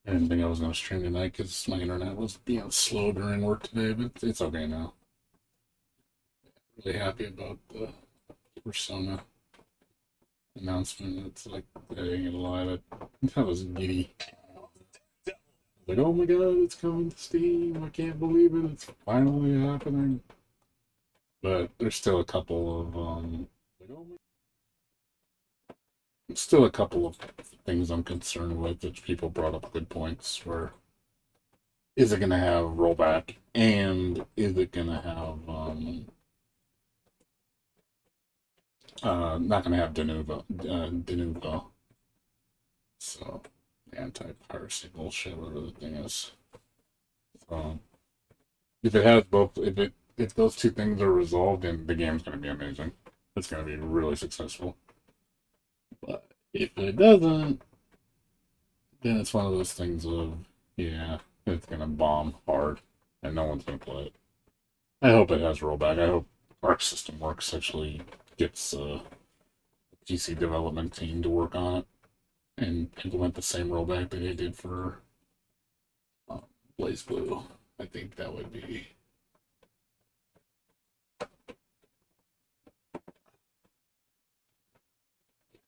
I didn't think I was going to stream tonight because my internet was being slow during work today, but it's okay now. Really happy about the Persona announcement. It's like, I ain't gonna lie, that was giddy. Like, oh my god, it's coming to Steam. I can't believe it. It's finally happening. But there's still a couple of, like, oh my, still a couple of things I'm concerned with, which people brought up good points, where is it going to have rollback and is it going to have not going to have denuvo. So anti-piracy bullshit, whatever the thing is. So if it has both, if those two things are resolved, then the game's going to be amazing. It's going to be really successful. But if it doesn't, then it's one of those things of, yeah, it's going to bomb hard and no one's going to play it. I hope it has rollback. I hope Arc System Works actually gets a GC development team to work on it and implement the same rollback that they did for BlazBlue. I think that would be.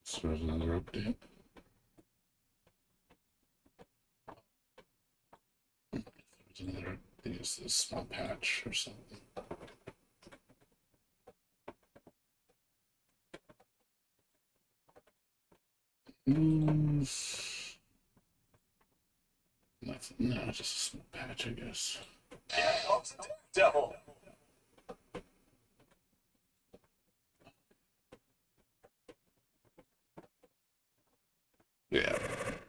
So there's another update. There's another update. It's a small patch or something. No, just a small patch, I guess. Devil. Yeah,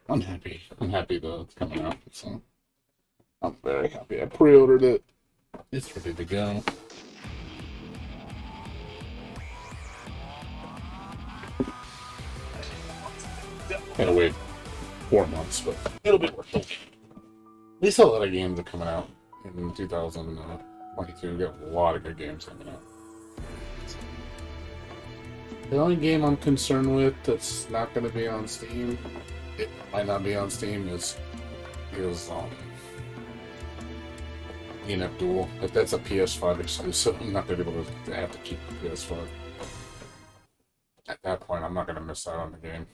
I'm happy. I'm happy that it's coming out. So I'm very happy. I pre-ordered it. It's ready to go. Gotta wait 4 months, but it'll be worth it. At least a lot of games are coming out in 2022. We got a lot of good games coming out. The only game I'm concerned with that's not going to be on Steam, it might not be on Steam, is ENF Duel. If that's a PS5 exclusive, I'm not going to be able to have to keep the PS5. At that point, I'm not going to miss out on the game.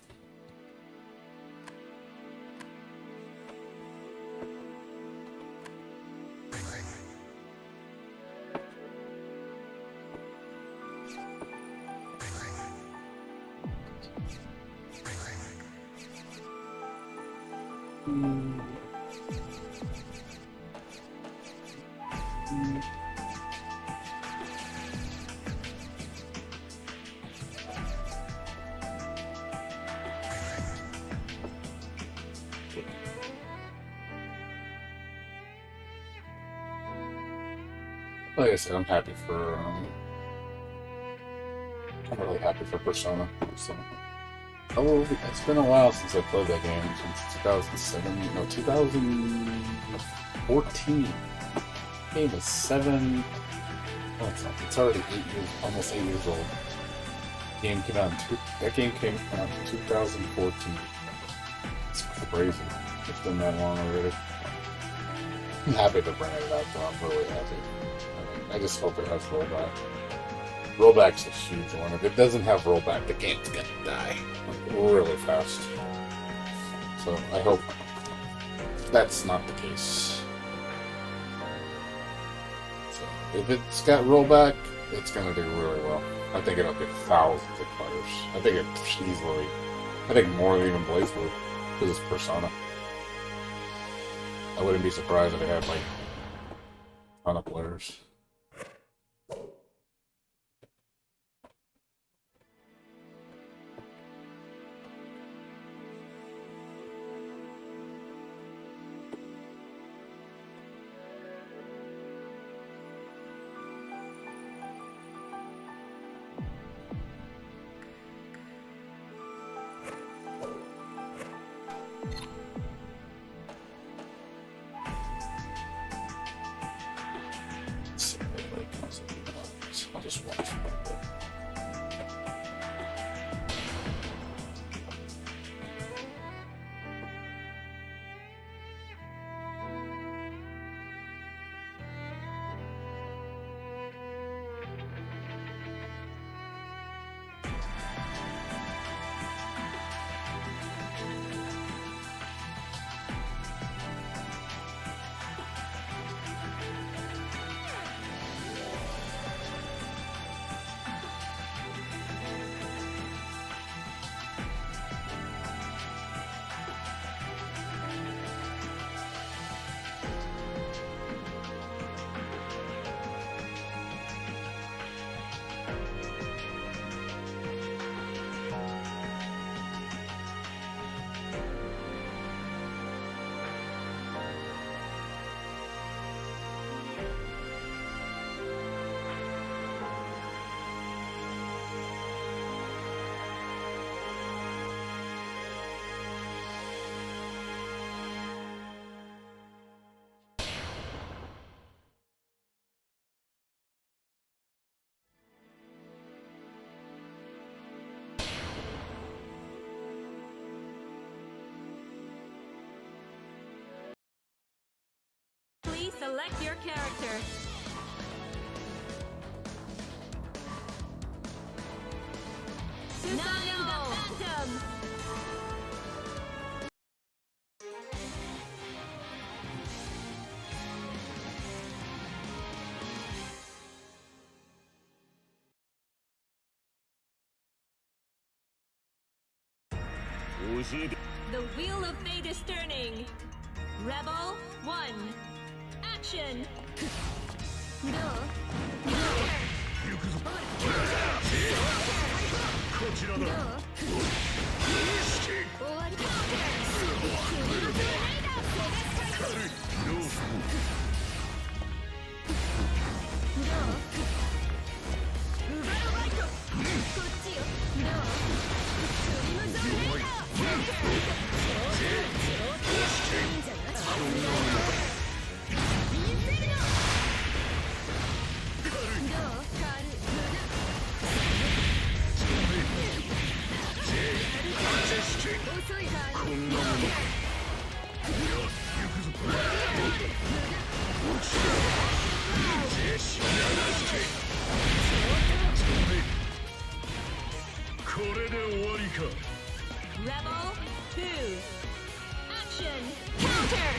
Like I said, I'm happy for. I'm really happy for Persona. So, it's been a while since I played that game. Since 2007, no, 2014. Game is 7. Oh, it's already 8 years, almost 8 years old. That game came out in 2014. It's crazy. It's been that long already. I'm happy to bring it out, though. I'm really happy. I just hope it has rollback. Rollback's a huge one. If it doesn't have rollback, the game's gonna die really fast. So I hope that's not the case. So if it's got rollback, it's gonna do really well. I think it'll get thousands of players. I think more than even BlazBlue, because it's Persona. I wouldn't be surprised if it had like a ton of players. Select your character. Nine the Phantom. The wheel of fate is turning. Rebel 1. Action. Rebel 2. Action. Counter.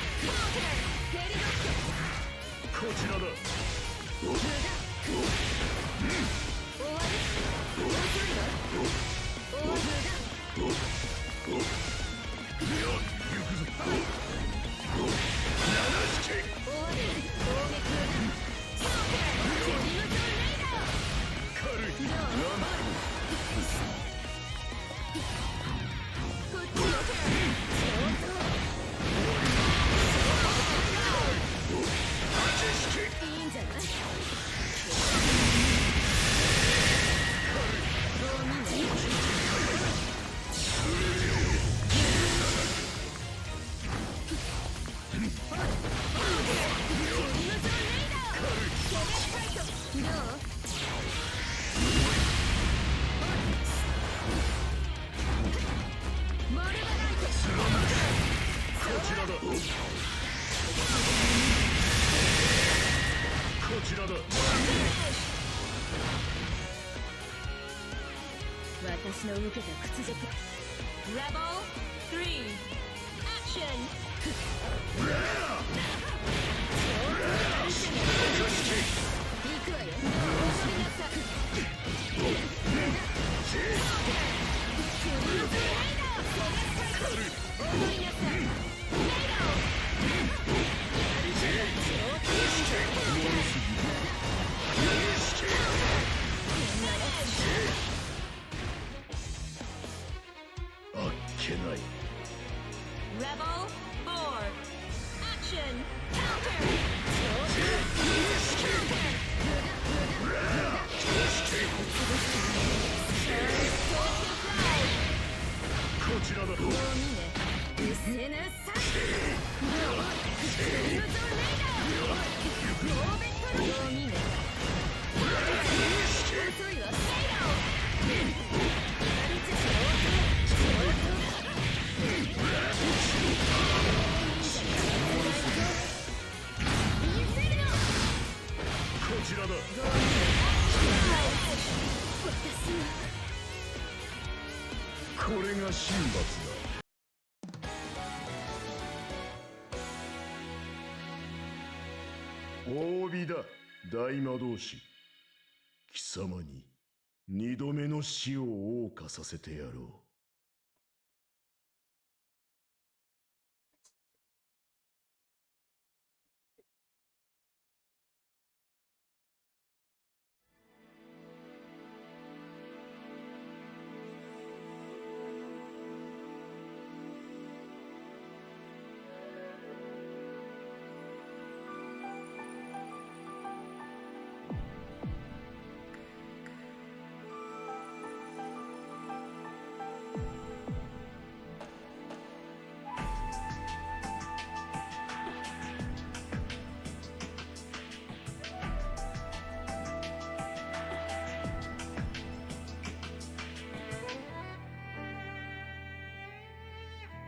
Rebel 3. Action. Rebel 4. Action. Counter.褒美だ、大魔導士。貴様に二度目の死を謳歌させてやろう。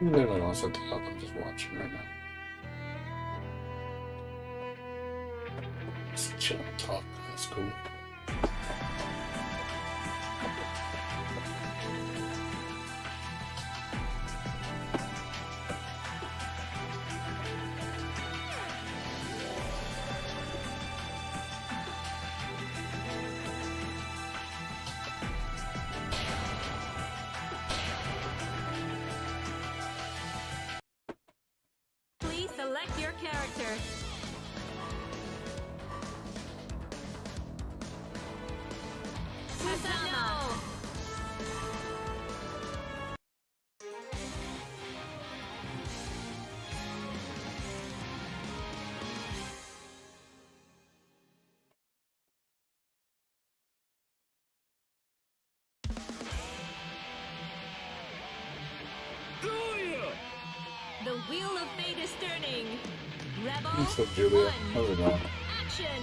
Literally on something else. I'm just watching right now. Just chill and talk. That's cool. Please select your character. Susano! The wheel of fate is turning. Rebel What's up, Julia? 1. How's it going? Action!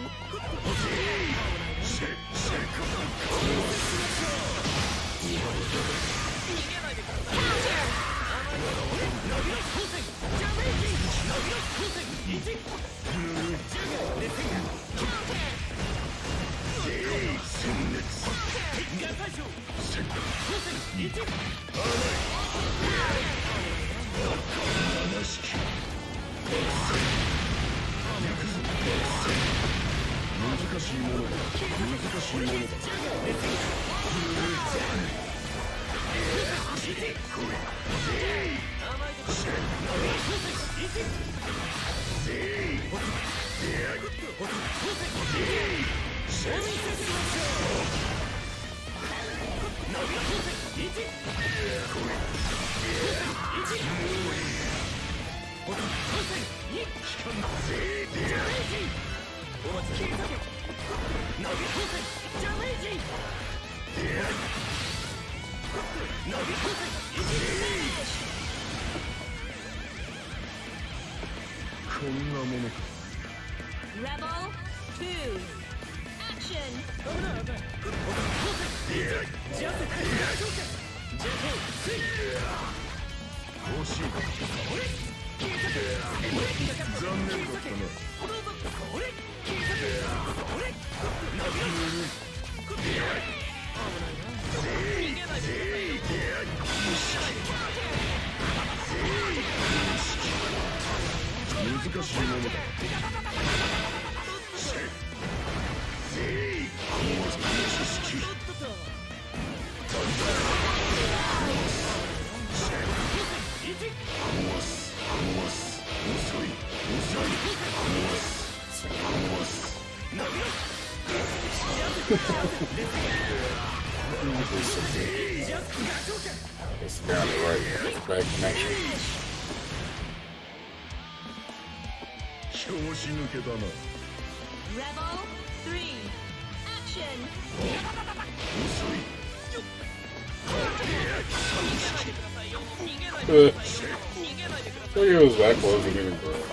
Rebel 2. Action! It's down the right. Back connection. 拍子抜けだな。 Rebel 3. Action! Look at his back wasn't even good.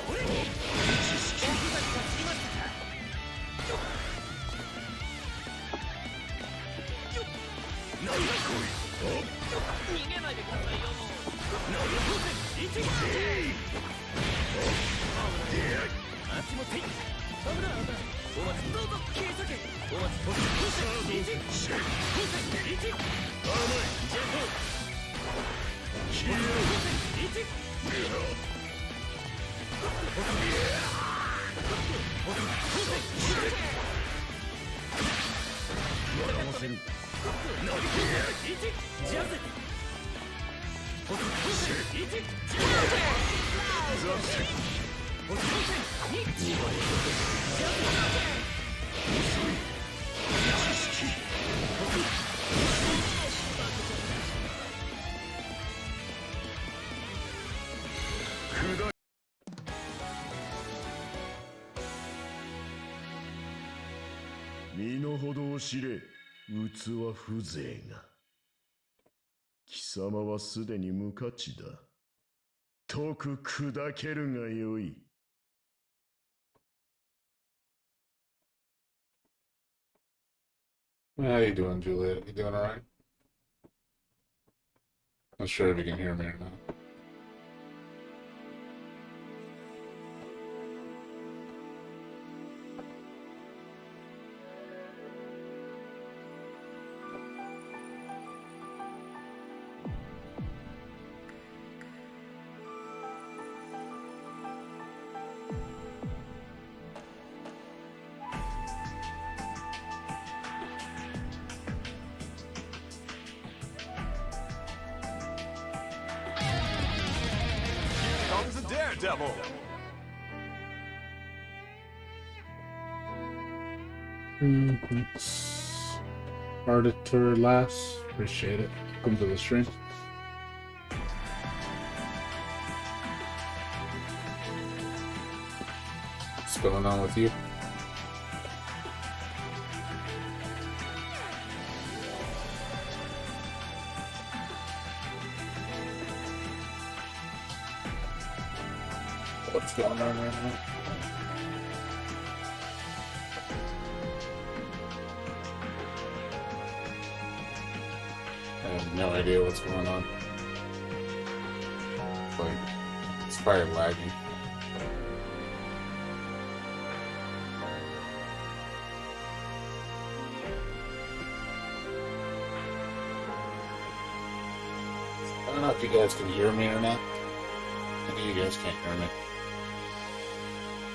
Could I 身の程を知れ、器風情が。貴様はすでに無価値だ。とく砕けるがよい。How you doing, Juliet? You doing alright? Not sure if you can hear me or not. daredevil! Auditor Lass, appreciate it. Welcome to the stream. What's going on with you? What's going on right now? I have no idea what's going on. Like, it's probably lagging. I don't know if you guys can hear me or not. I know you guys can't hear me.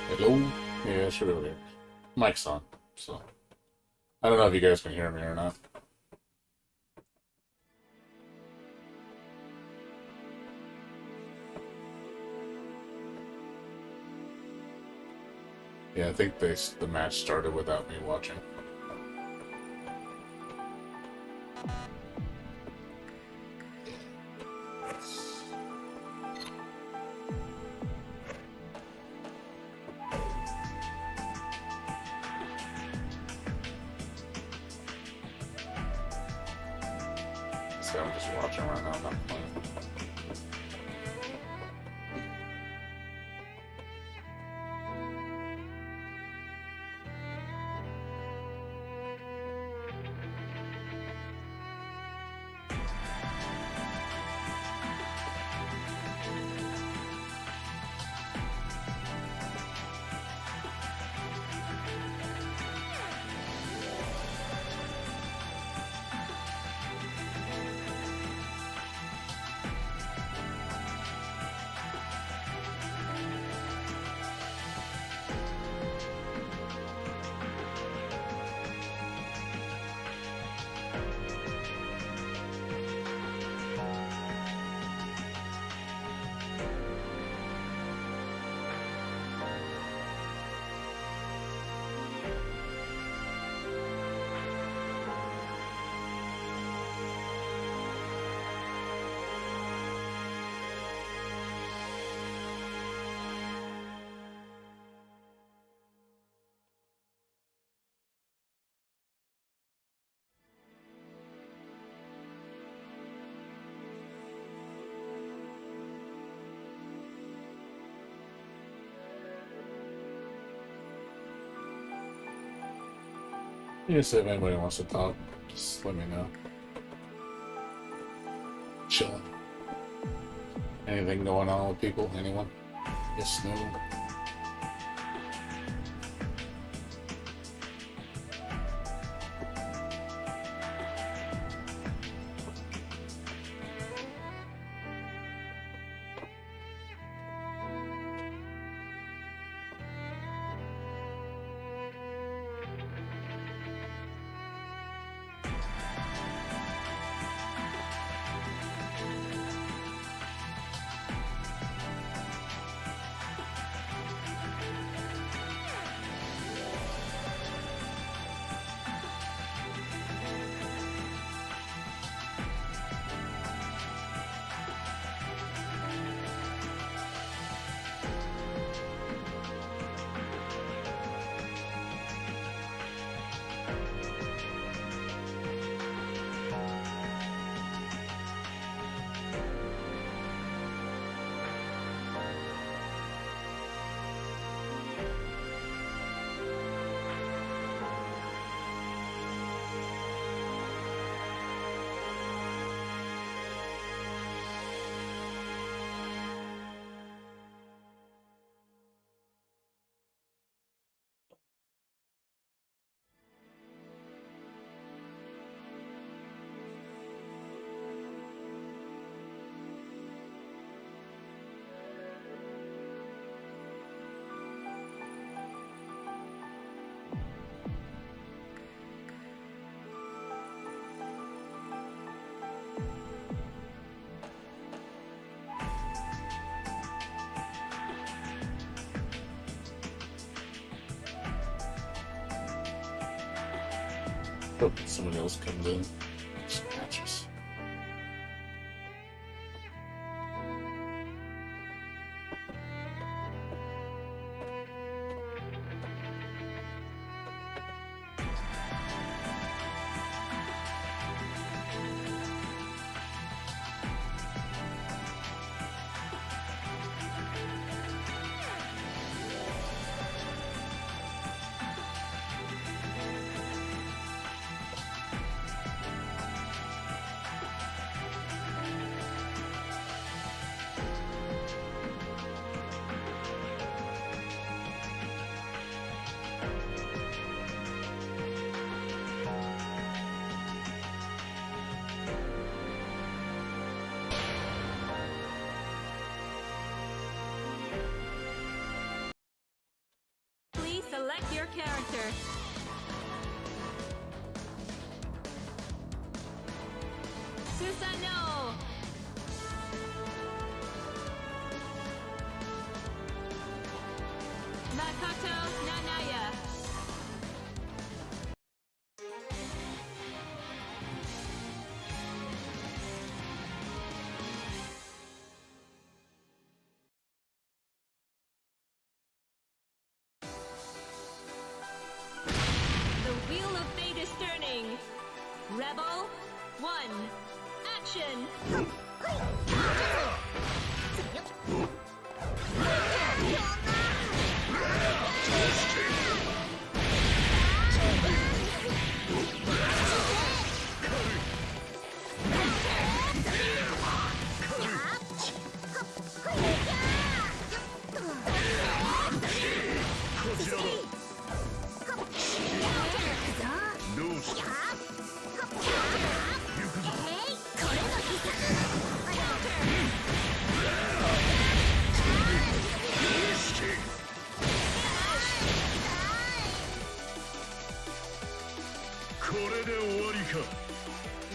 Hello? Yeah, sure. Mic's on, so I don't know if you guys can hear me or not. Yeah, I think the match started without me watching. So I'm just watching right now, not playing. Yes, if anybody wants to talk, just let me know. Chilling. Anything going on with people? Anyone? Yes, no. Hope someone else comes in. Scratches. Please select your character. Susano! Makoto Nanaya. The wheel of fate is turning. Rebel 1. Action!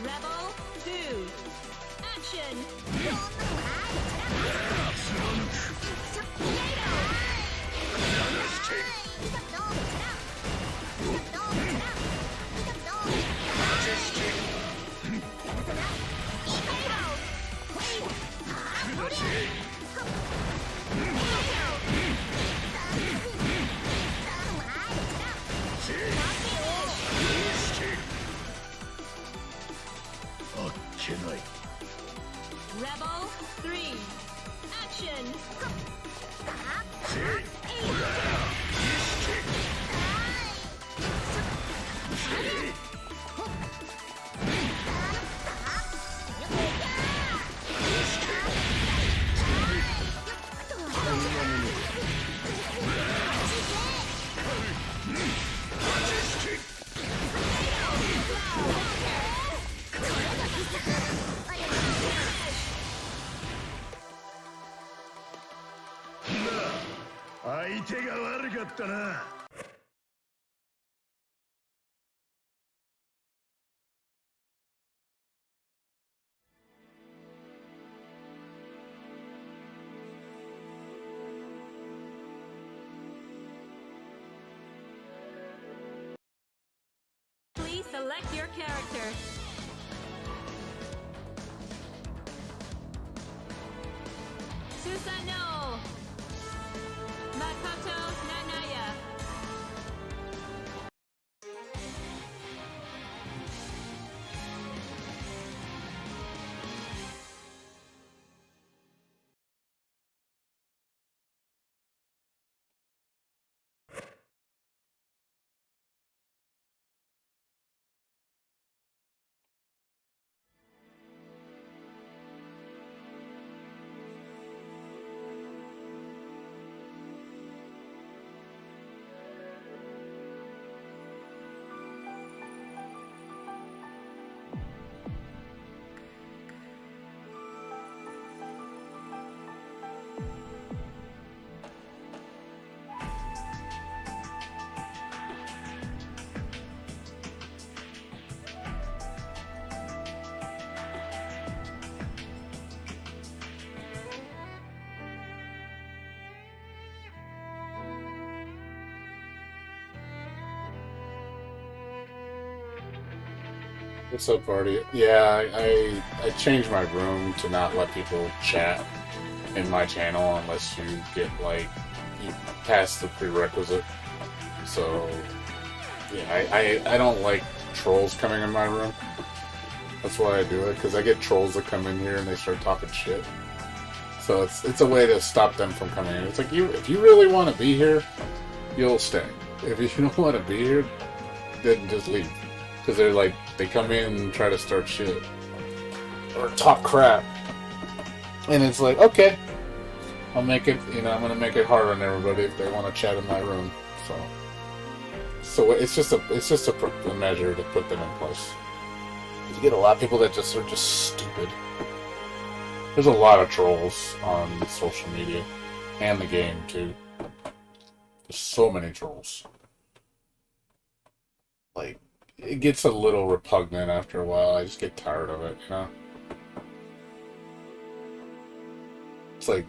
Rebel 2. Action! Rebel 3. Action! Please select your character. Susano! Makoto Nanaya. What's up, party? Yeah, I changed my room to not let people chat in my channel unless you get like you pass the prerequisite. So yeah, I don't like trolls coming in my room. That's why I do it, because I get trolls that come in here and they start talking shit. So it's a way to stop them from coming in. It's like if you really want to be here, you'll stay. If you don't want to be here, then just leave. Because they come in and try to start shit. Or talk crap. And it's like, okay. I'll make it, I'm going to make it hard on everybody if they want to chat in my room. So it's just a measure to put them in place. You get a lot of people that are just stupid. There's a lot of trolls on social media. And the game, too. There's so many trolls. Like, it gets a little repugnant after a while. I just get tired of it, It's like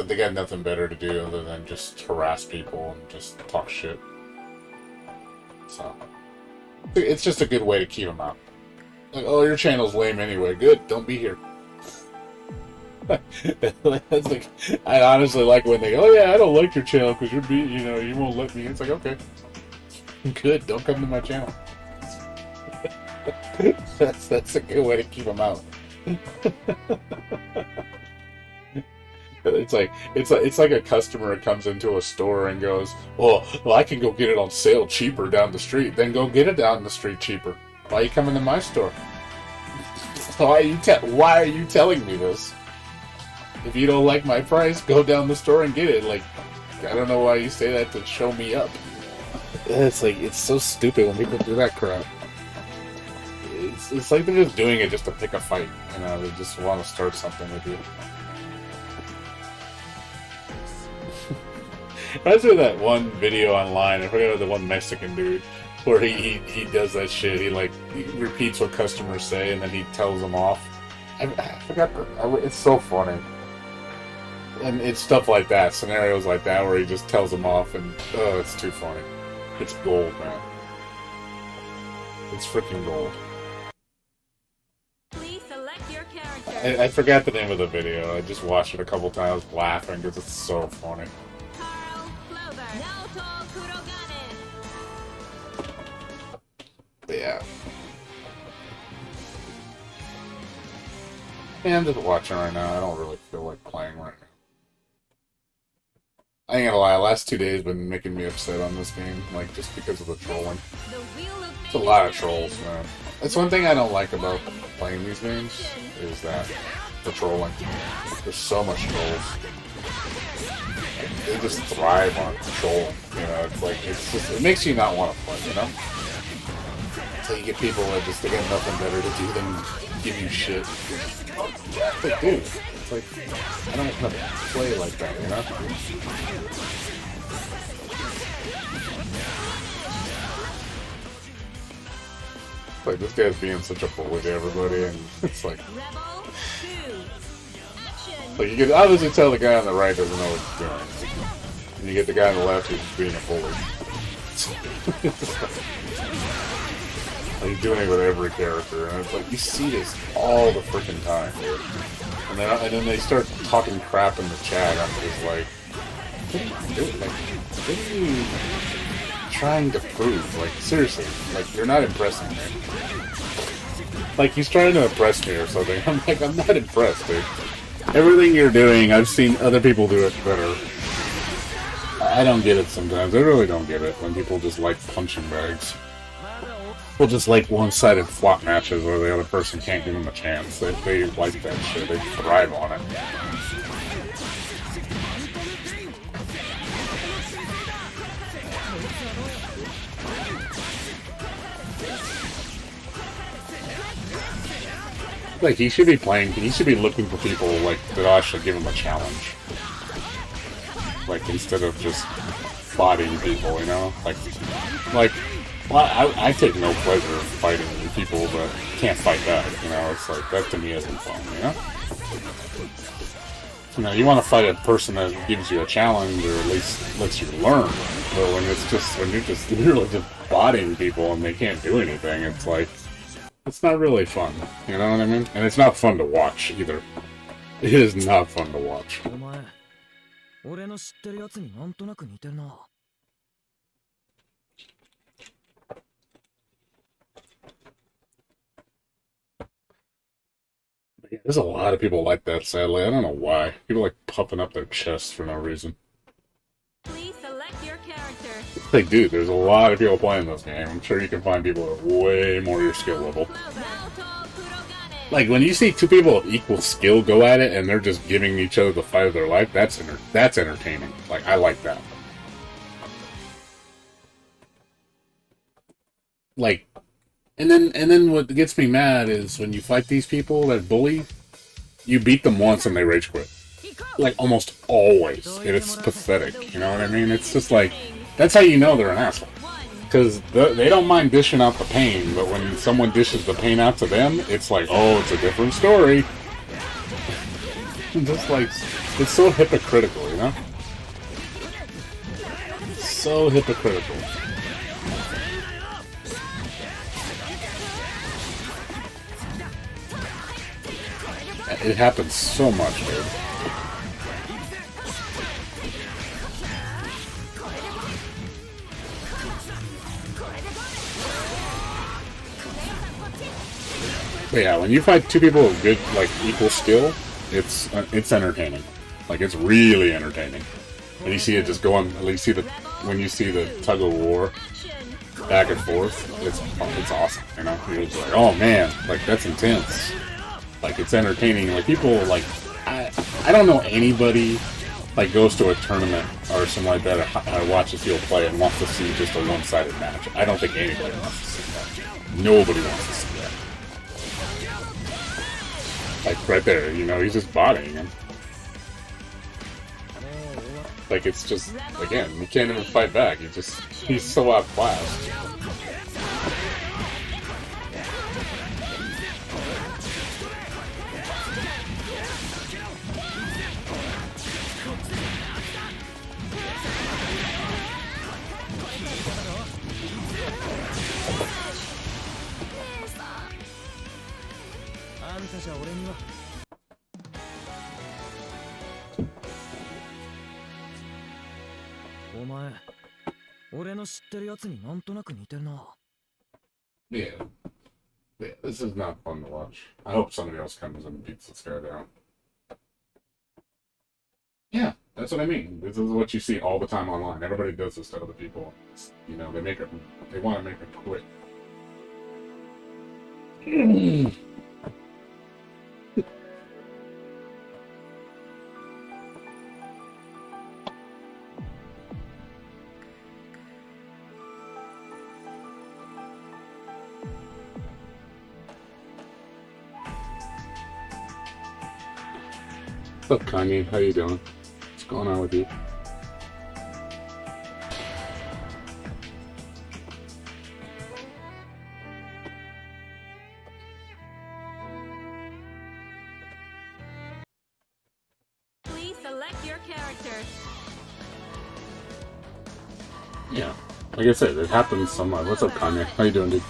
they got nothing better to do other than just harass people and just talk shit. So, it's just a good way to keep them out. Like, oh, your channel's lame anyway. Good, don't be here. That's like, I honestly like when they go, oh yeah, I don't like your channel because you won't let me. It's like, okay. Good, don't come to my channel. That's a good way to keep them out. It's like a customer comes into a store and goes, well, I can go get it on sale cheaper down the street. Then go get it down the street cheaper. Why are you coming to my store? Why are you telling me this? If you don't like my price, go down the store and get it. Like, I don't know why you say that to show me up. It's so stupid when people do that crap. It's like they're just doing it just to pick a fight. They just want to start something with you. Reminds me of that one video online, I forget the one Mexican dude, where he does that shit. He repeats what customers say and then he tells them off. I forgot. It's so funny. And it's stuff like that, scenarios like that, where he just tells them off, and oh, it's too funny. It's gold, man. It's freaking gold. Please select your character. I forgot the name of the video. I just watched it a couple times, laughing because it's so funny. But yeah. Yeah, I'm just watching right now. I don't really feel like playing right now. I ain't gonna lie, the last 2 days been making me upset on this game, just because of the trolling. It's a lot of trolls, man. That's one thing I don't like about playing these games, is that the trolling. There's so much trolls. They just thrive on trolling, it makes you not want to play, So you get people that they got nothing better to do than give you shit. It's like, dude, I don't want to play like that, Like, this guy's being such a bully to everybody, and it's like... Like, you can obviously tell the guy on the right doesn't know what he's doing. And you get the guy on the left who's being a bully. He's doing it with every character, and it's like, you see this all the freaking time, dude. And then they start talking crap in the chat, I'm just like, what are you doing? What are you trying to prove? Seriously, you're not impressing me. He's trying to impress me or something. I'm like, I'm not impressed, dude. Everything you're doing, I've seen other people do it better. I don't get it sometimes. I really don't get it when people just like punching bags. People just like one-sided flop matches where the other person can't give them a chance. They like that shit. They thrive on it. He should be playing, he should be looking for people, that actually give him a challenge. Instead of just bodying people, Well, I take no pleasure in fighting people that can't fight back, It's that to me isn't fun, You want to fight a person that gives you a challenge, or at least lets you learn. But when you're just literally just bodying people and they can't do anything, it's it's not really fun. You know what I mean? And it's not fun to watch either. It is not fun to watch. お前、俺の知ってるやつになんとなく似てるな。Yeah, there's a lot of people like that, sadly. I don't know why. People like puffing up their chests for no reason. Please select your character. Like, dude, there's a lot of people playing this game. I'm sure you can find people at way more your skill level. Naoto Kurogane. Like, when you see two people of equal skill go at it and they're just giving each other the fight of their life, that's entertaining. Like, I like that. Like, and then what gets me mad is when you fight these people that bully, you beat them once and they rage quit. Like, almost always. And it's pathetic, you know what I mean? It's just like, that's how you know they're an asshole. Because they don't mind dishing out the pain, but when someone dishes the pain out to them, it's like, oh, it's a different story. Just like, it's so hypocritical, you know? So hypocritical. It happens so much, dude. But yeah, when you fight two people with good, like, equal skill, it's entertaining. Like, it's really entertaining. And you see it just going, at least when you see the tug of war back and forth, it's awesome, you know? You're just like, oh man, like, that's intense. Like, it's entertaining. Like, people, like, I don't know anybody, like, goes to a tournament or something like that, or watches people play and wants to see just a one-sided match. I don't think anybody wants to see that. Nobody wants to see that. Like, right there, you know, he's just bodying him. Like, it's just, again, you can't even fight back. He's so outclassed. Yeah. Yeah, this is not fun to watch. I hope somebody else comes and beats this guy down. Yeah, that's what I mean. This is what you see all the time online. Everybody does this to other people. You know, they want to make it quit. What's up, Kanye? How you doing? What's going on with you? Please select your character. Yeah, like I said, it happens so much. What's up, Kanye? How you doing, dude?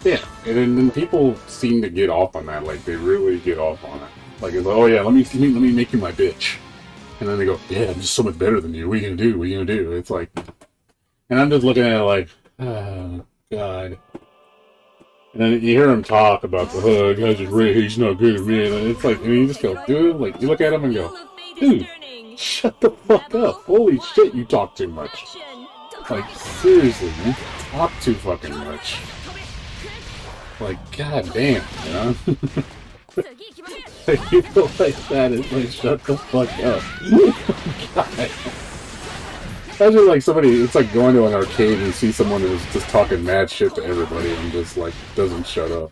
Yeah, and then people seem to get off on that. Like, they really get off on it. Like, it's like, oh yeah, let me make you my bitch. And then they go, yeah, I'm just so much better than you. What are you gonna do? What are you gonna do? It's like, and I'm just looking at it like, oh, God. And then you hear him talk about the hood, guy's just rich, he's not good at me. And it's like, and you just go, dude, like, you look at him and go, dude, shut the fuck up. Holy shit, you talk too much. Like, seriously, you talk too fucking much. Like, god damn, you know? People like that, it's like, shut the fuck up. God. Imagine like somebody, it's like going to an arcade and you see someone who's just talking mad shit to everybody and just like doesn't shut up.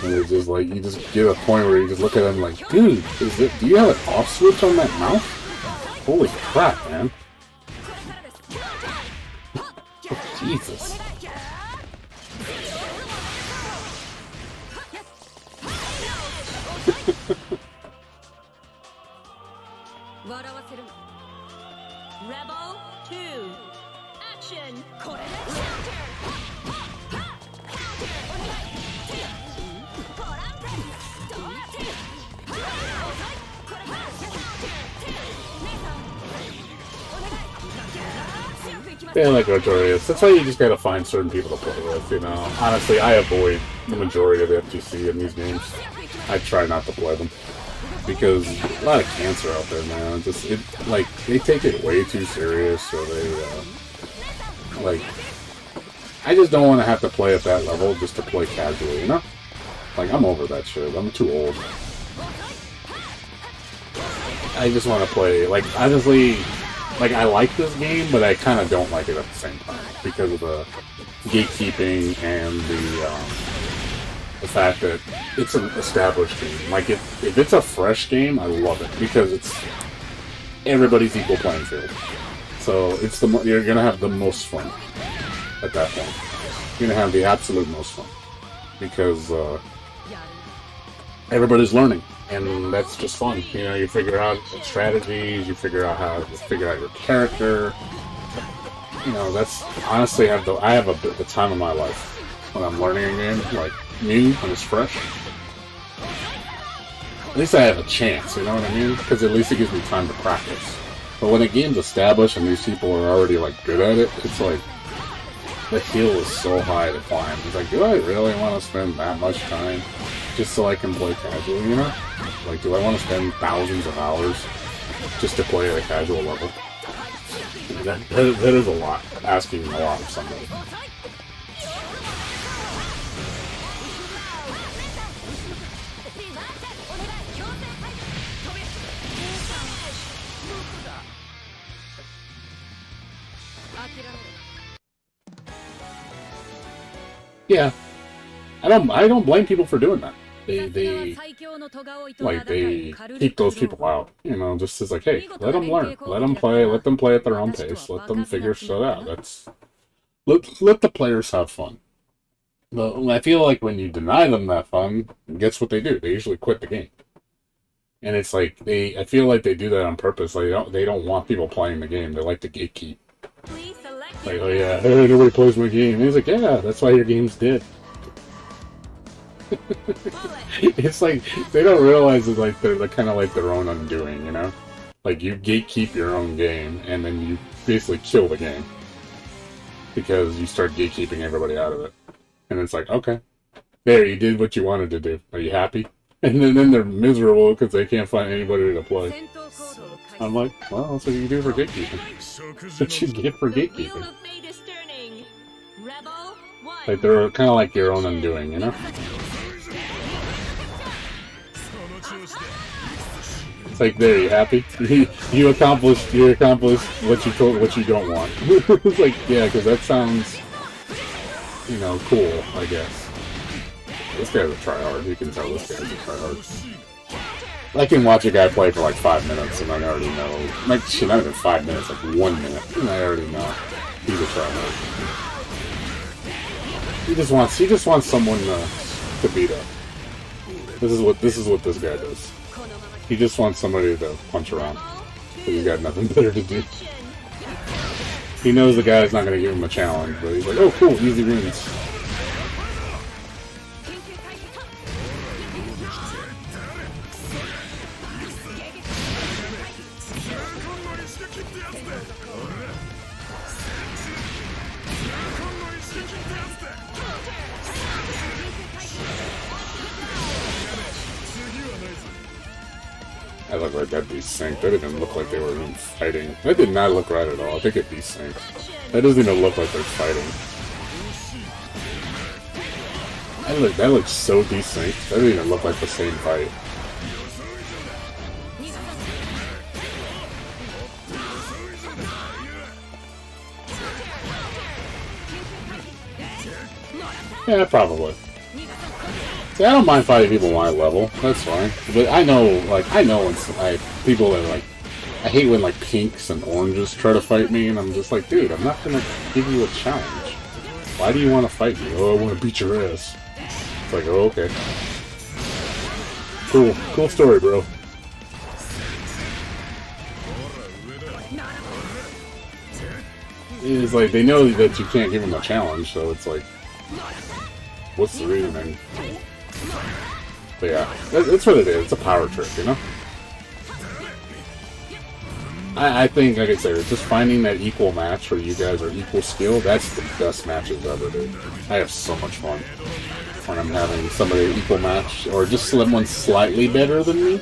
And it's just like, you just get a point where you just look at them like, dude, do you have an off switch on that mouth? Holy crap, man. Jesus. Rebel 2. Action! They like notorious. That's why you just gotta find certain people to play with, you know. Honestly, I avoid the majority of the FGC in these games. I try not to play them. Because a lot of cancer out there, man. Just, like, they take it way too serious, or they, like, I just don't want to have to play at that level just to play casually, you know? Like, I'm over that shit. I'm too old. I just want to play, like, honestly, like, I like this game, but I kind of don't like it at the same time. Because of the gatekeeping and the fact that it's an established game. Like, if it's a fresh game, I love it. Because it's everybody's equal playing field. So, it's you're going to have the most fun at that point. You're going to have the absolute most fun. Because, everybody's learning, and that's just fun. You know, you figure out strategies, you figure out how to figure out your character. You know, that's honestly I have the time of my life when I'm learning a game, like new and it's fresh. At least I have a chance, you know what I mean? Because at least it gives me time to practice. But when a game's established and these people are already like good at it, it's like the hill is so high to climb. It's like, do I really want to spend that much time just so I can play casual, you know? Like, do I want to spend thousands of hours just to play at a casual level? That is a lot. Asking a lot of somebody. Yeah. I don't blame people for doing that. They keep those people out, you know, just as like, hey, let them learn, let them play at their own pace, let them figure shit out. Let the players have fun. But I feel like when you deny them that fun, guess what they do? They usually quit the game. And it's like I feel like they do that on purpose. Like they don't want people playing the game. They like to gatekeep. Like, oh yeah, hey, nobody plays my game. And he's like, yeah, that's why your game's dead. It's like they don't realize it's like they're kind of like their own undoing, you know? Like you gatekeep your own game, and then you basically kill the game because you start gatekeeping everybody out of it. And it's like, okay, there, you did what you wanted to do. Are you happy? And then they're miserable because they can't find anybody to play. I'm like, well, that's what you do for gatekeeping. That's what you get for gatekeeping. Like they're kind of like your own undoing, you know? It's like, there, you happy? you accomplished what you don't want. It's like, yeah, because that sounds, you know, cool, I guess. This guy's a tryhard. You can tell this guy's a tryhard. I can watch a guy play for like 5 minutes and I already know. Like, shit, not even 5 minutes, like 1 minute, and I already know he's a tryhard. He just wants someone to beat up. This is what this guy does. He just wants somebody to punch around. Because he's got nothing better to do. He knows the guy's not going to give him a challenge, but he's like, oh cool, easy runes. I look like that desynced. That didn't look like they were even fighting. That did not look right at all. I think it desynced. That doesn't even look like they're fighting. That looks so desynced. That doesn't even look like the same fight. Yeah, probably. See, I don't mind fighting people my level. That's fine. But I know when people are like, I hate when like pinks and oranges try to fight me, and I'm just like, dude, I'm not gonna give you a challenge. Why do you want to fight me? Oh, I want to beat your ass. It's like, oh, okay. Cool story, bro. It's like, they know that you can't give them a challenge, so it's like, what's the reason? But yeah, that's what it is. It's a power trick, you know? I think, like I said, just finding that equal match where you guys are equal skill, that's the best matches ever, dude. I have so much fun when I'm having somebody equal match, or just someone slightly better than me.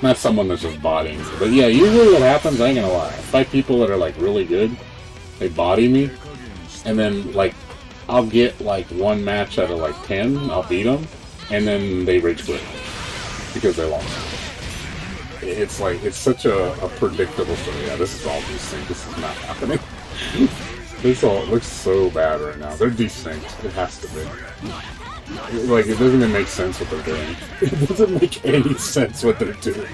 Not someone that's just bodying me. But yeah, usually what happens, I ain't gonna lie, I fight people that are like really good, they body me, and then like, I'll get like one match out of like 10, I'll beat them, and then they rage quit. Because they lost. It's like, it's such a predictable story. Yeah, this is all desynced. This is not happening. This all looks so bad right now. They're desynced. It has to be. Like, it doesn't even make sense what they're doing. It doesn't make any sense what they're doing.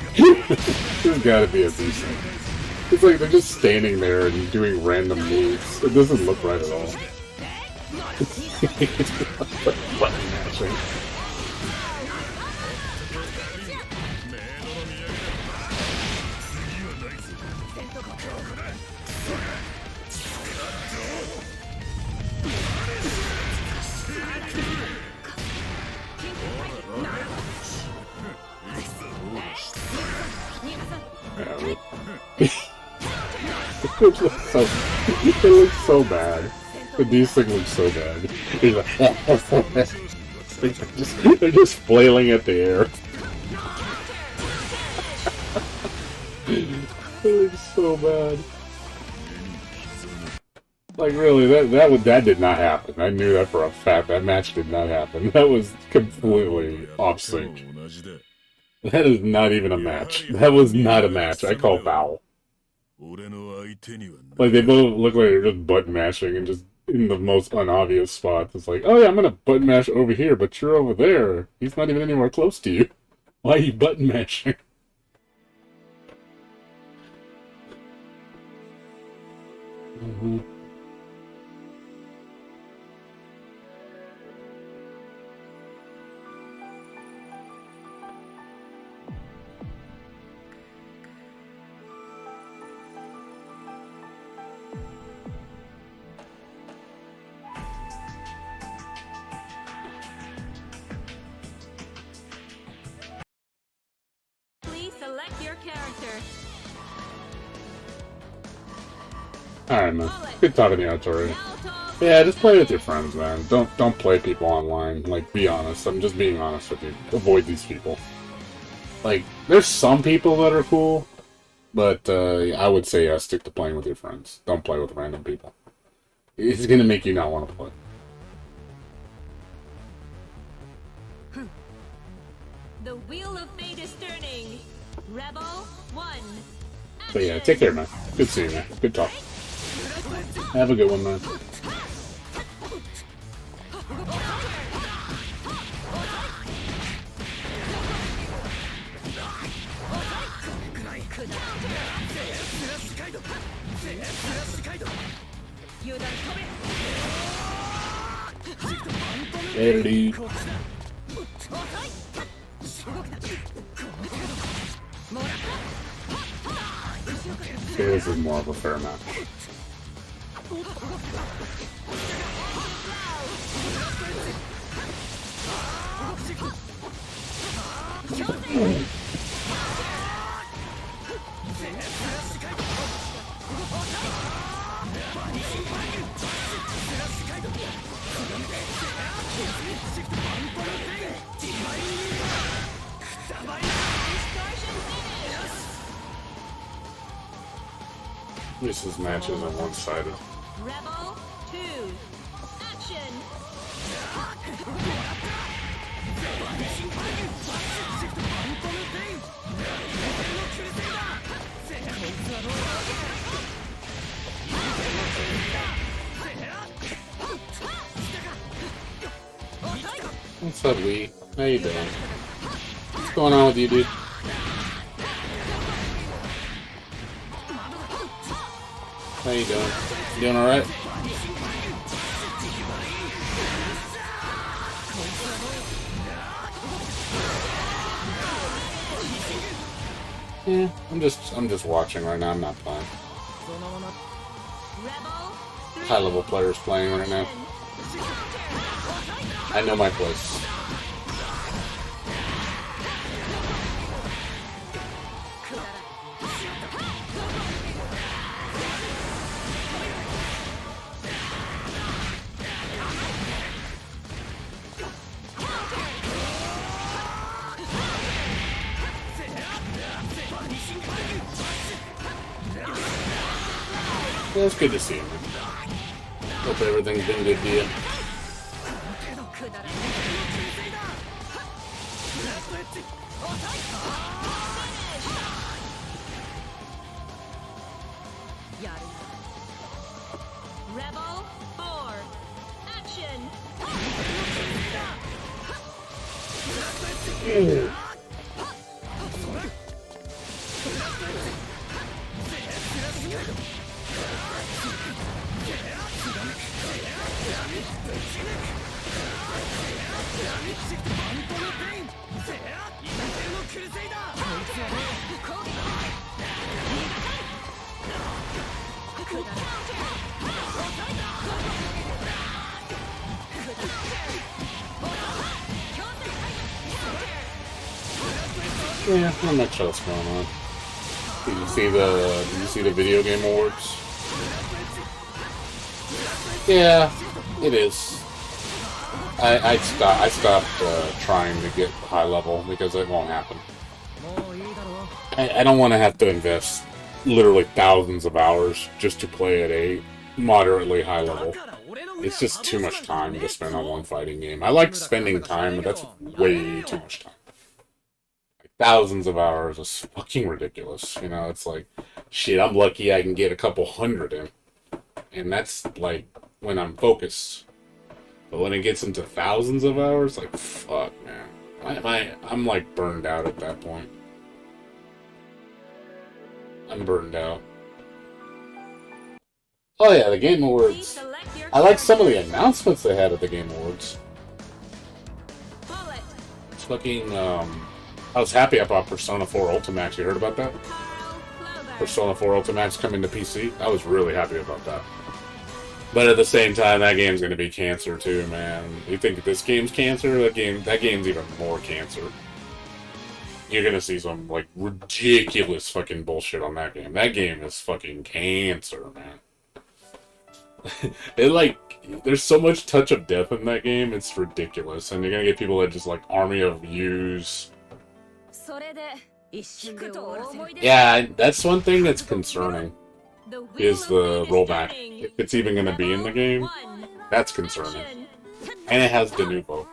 There's gotta be a desync. It's like they're just standing there and doing random moves. It doesn't look right at all. Button mashing. It looks so bad. These things look so bad. They're just flailing at the air. It looks so bad. Like really, that did not happen. I knew that for a fact. That match did not happen. That was completely off sync. That is not even a match. That was not a match. I call foul. Like, they both look like they're just button mashing and just in the most unobvious spots. It's like, oh yeah, I'm gonna button mash over here, but you're over there. He's not even anywhere close to you. Why are you button mashing? Mm-hmm. Select your character. Alright, man. Good talking to you, Arturi. Yeah, just play with your friends, man. Don't play people online. Like, be honest. I'm just being honest with you. Avoid these people. Like, there's some people that are cool, but I would say stick to playing with your friends. Don't play with random people. It's gonna make you not want to play. The wheel of fate is turning. Rebel 1. But yeah, take care, man. Good seeing you. Good talk. Have a good one, man. Later, dude. Okay, this is more of a fair match. This matches are one-sided. Rebel 2. Action. What's up, Lee? How you doing? What's going on with you, dude? How you doing? You doing alright? Yeah, I'm just watching right now. I'm not playing. High level players playing right now. I know my place. Yeah, it's good to see him. Hope everything's been good to you. Rebel 4. Action. Yeah, I'm not sure what's going on. Did you see the video game awards? Yeah, it is. I stopped trying to get high level because it won't happen. I don't want to have to invest literally thousands of hours just to play at a moderately high level. It's just too much time to spend on one fighting game. I like spending time, but that's way too much time. Like, thousands of hours is fucking ridiculous. You know, it's like, shit, I'm lucky I can get a couple hundred in. And that's like when I'm focused. But when it gets into thousands of hours, like, fuck, man. I'm like burned out at that point. I'm burned out. Oh yeah, the Game Awards. I like some of the announcements they had at the Game Awards. It's fucking, I was happy about Persona 4 Ultimax. You heard about that? Persona 4 Ultimax coming to PC. I was really happy about that. But at the same time, that game's gonna be cancer too, man. You think this game's cancer? That game's even more cancer. You're gonna see some, like, ridiculous fucking bullshit on that game. That game is fucking cancer, man. It, like, there's so much touch of death in that game, it's ridiculous. And you're gonna get people that just, like, army of views. Yeah, that's one thing that's concerning. Is the rollback. If it's even gonna be in the game, that's concerning. And it has de novo.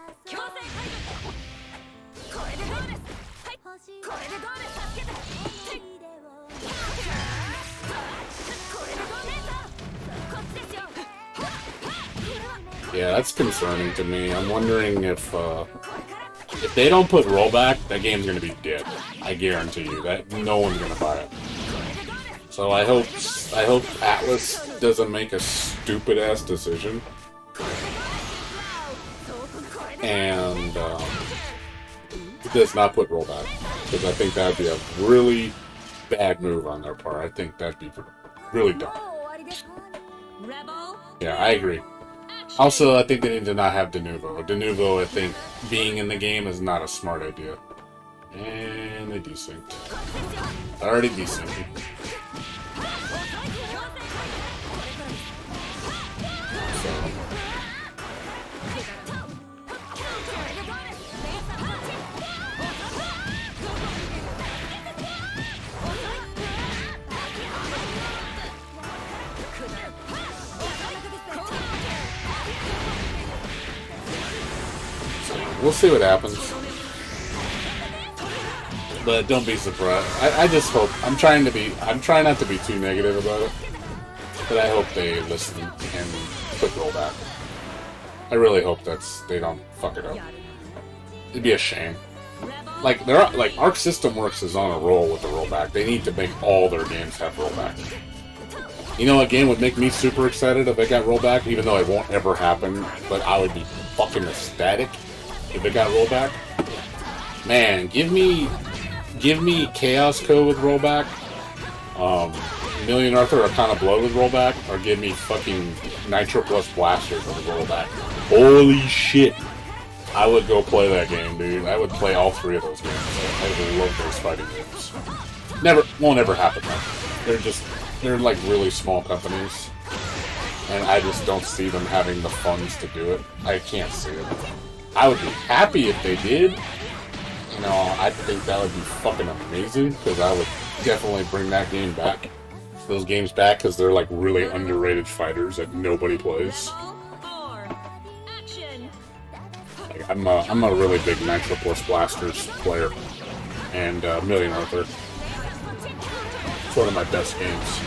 Yeah, that's concerning to me. I'm wondering if they don't put rollback, that game's gonna be dead. I guarantee you that no one's gonna buy it. So I hope Atlas doesn't make a stupid ass decision and does not put rollback, because I think that'd be a really bad move on their part. I think that'd be really dumb. Yeah, I agree. Also, I think they need to not have de novo. De novo, I think, being in the game is not a smart idea. And they desynced. Already desynced. We'll see what happens. But don't be surprised. I just hope, I'm trying not to be too negative about it. But I hope they listen and put rollback. I really hope they don't fuck it up. It'd be a shame. Like Arc System Works is on a roll with the rollback. They need to make all their games have rollback. You know, a game would make me super excited if it got rollback, even though it won't ever happen, but I would be fucking ecstatic if it got rollback. Man, give me Chaos Code with rollback, Million Arthur Arcana Blood with rollback, or give me fucking Nitro Plus Blasters with rollback. Holy shit! I would go play that game, dude. I would play all three of those games. I love those fighting games. Won't ever happen though. They're like really small companies, and I just don't see them having the funds to do it. I can't see it. I would be happy if they did. You know, I think that would be fucking amazing, because I would definitely bring that game back. those games back because they're like really underrated fighters that nobody plays. Level 4. Action. Like, I'm a really big Nitro Plus Blasters player, and Million Arthur. It's one of my best games.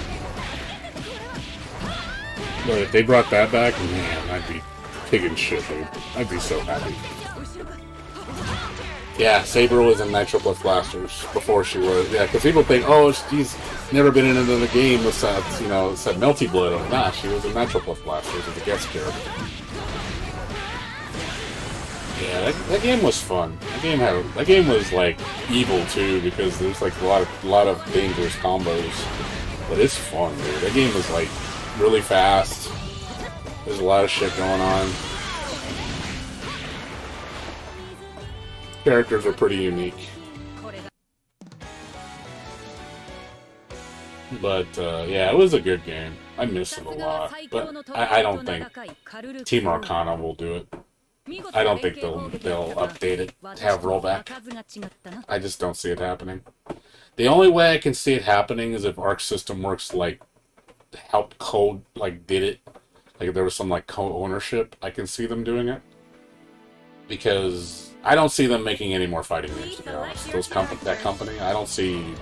But if they brought that back, man, I'd be kicking shit, dude. I'd be so happy. Yeah, Saber was in Nitro Plus Blasters before she was. Yeah, because people think, oh, she's never been in another game besides, you know, said Melty Blood. Like, nah, she was in Nitro Plus Blasters as a guest character. Yeah, that game was fun. That game was like evil too because there's like a lot of dangerous combos, but it's fun, dude. That game is like really fast. There's a lot of shit going on. Characters are pretty unique. But yeah, it was a good game. I miss it a lot, but I don't think Team Arcana will do it. I don't think they'll update it to have rollback. I just don't see it happening. The only way I can see it happening is if Arc System Works like helped code like did it, like if there was some like co-ownership. I can see them doing it because I don't see them making any more fighting games. To be honest, that company, I don't see.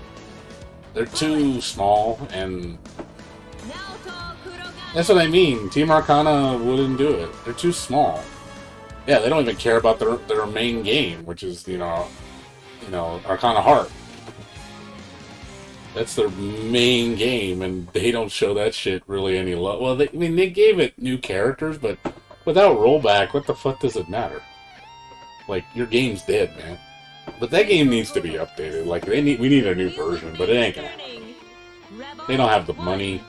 They're too small, and that's what I mean. Team Arcana wouldn't do it. They're too small. Yeah, they don't even care about their main game, which is, you know, Arcana Heart. That's their main game, and they don't show that shit really any love. Well, I mean, they gave it new characters, but without rollback, what the fuck does it matter? Like, your game's dead, man. But that game needs to be updated. Like, we need a new version, but it ain't gonna happen. They don't have the money.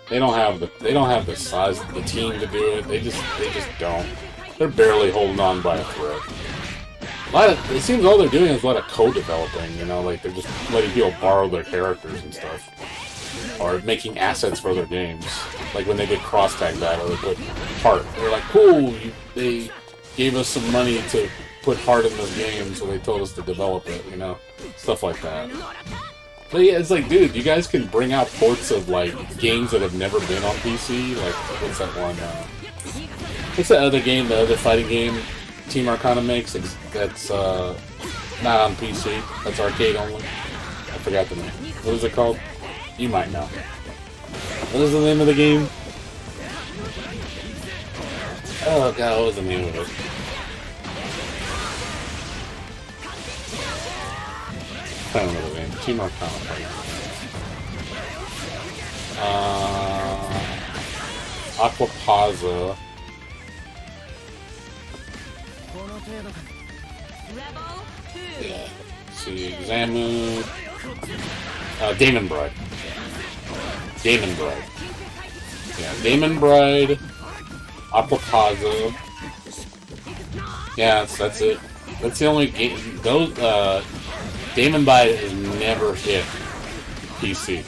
They don't have the size of the team to do it. They just don't. They're barely holding on by a thread. It seems all they're doing is a lot of co-developing, you know, like they're just letting people borrow their characters and stuff. Or making assets for their games. Like when they did Cross Tag Battle, they put Heart. They were like, cool, they gave us some money to put Heart in this game, so they told us to develop it, you know? Stuff like that. But yeah, it's like, dude, you guys can bring out ports of, like, games that have never been on PC. Like, what's that one, what's that other game, the other fighting game Team Arcana makes that's not on PC, that's arcade only? I forgot the name. What is it called? You might know. What is the name of the game? Oh god, what was the name of it? I don't know the name. Team Arcana fighting game. Aquapazza. Yeah. See, Zamu. Damon Bride. Damon Bride. Yeah, Damon Bride. Aquapazza. Yeah, that's it. That's the only game. Those, Damon Bride has never hit PC.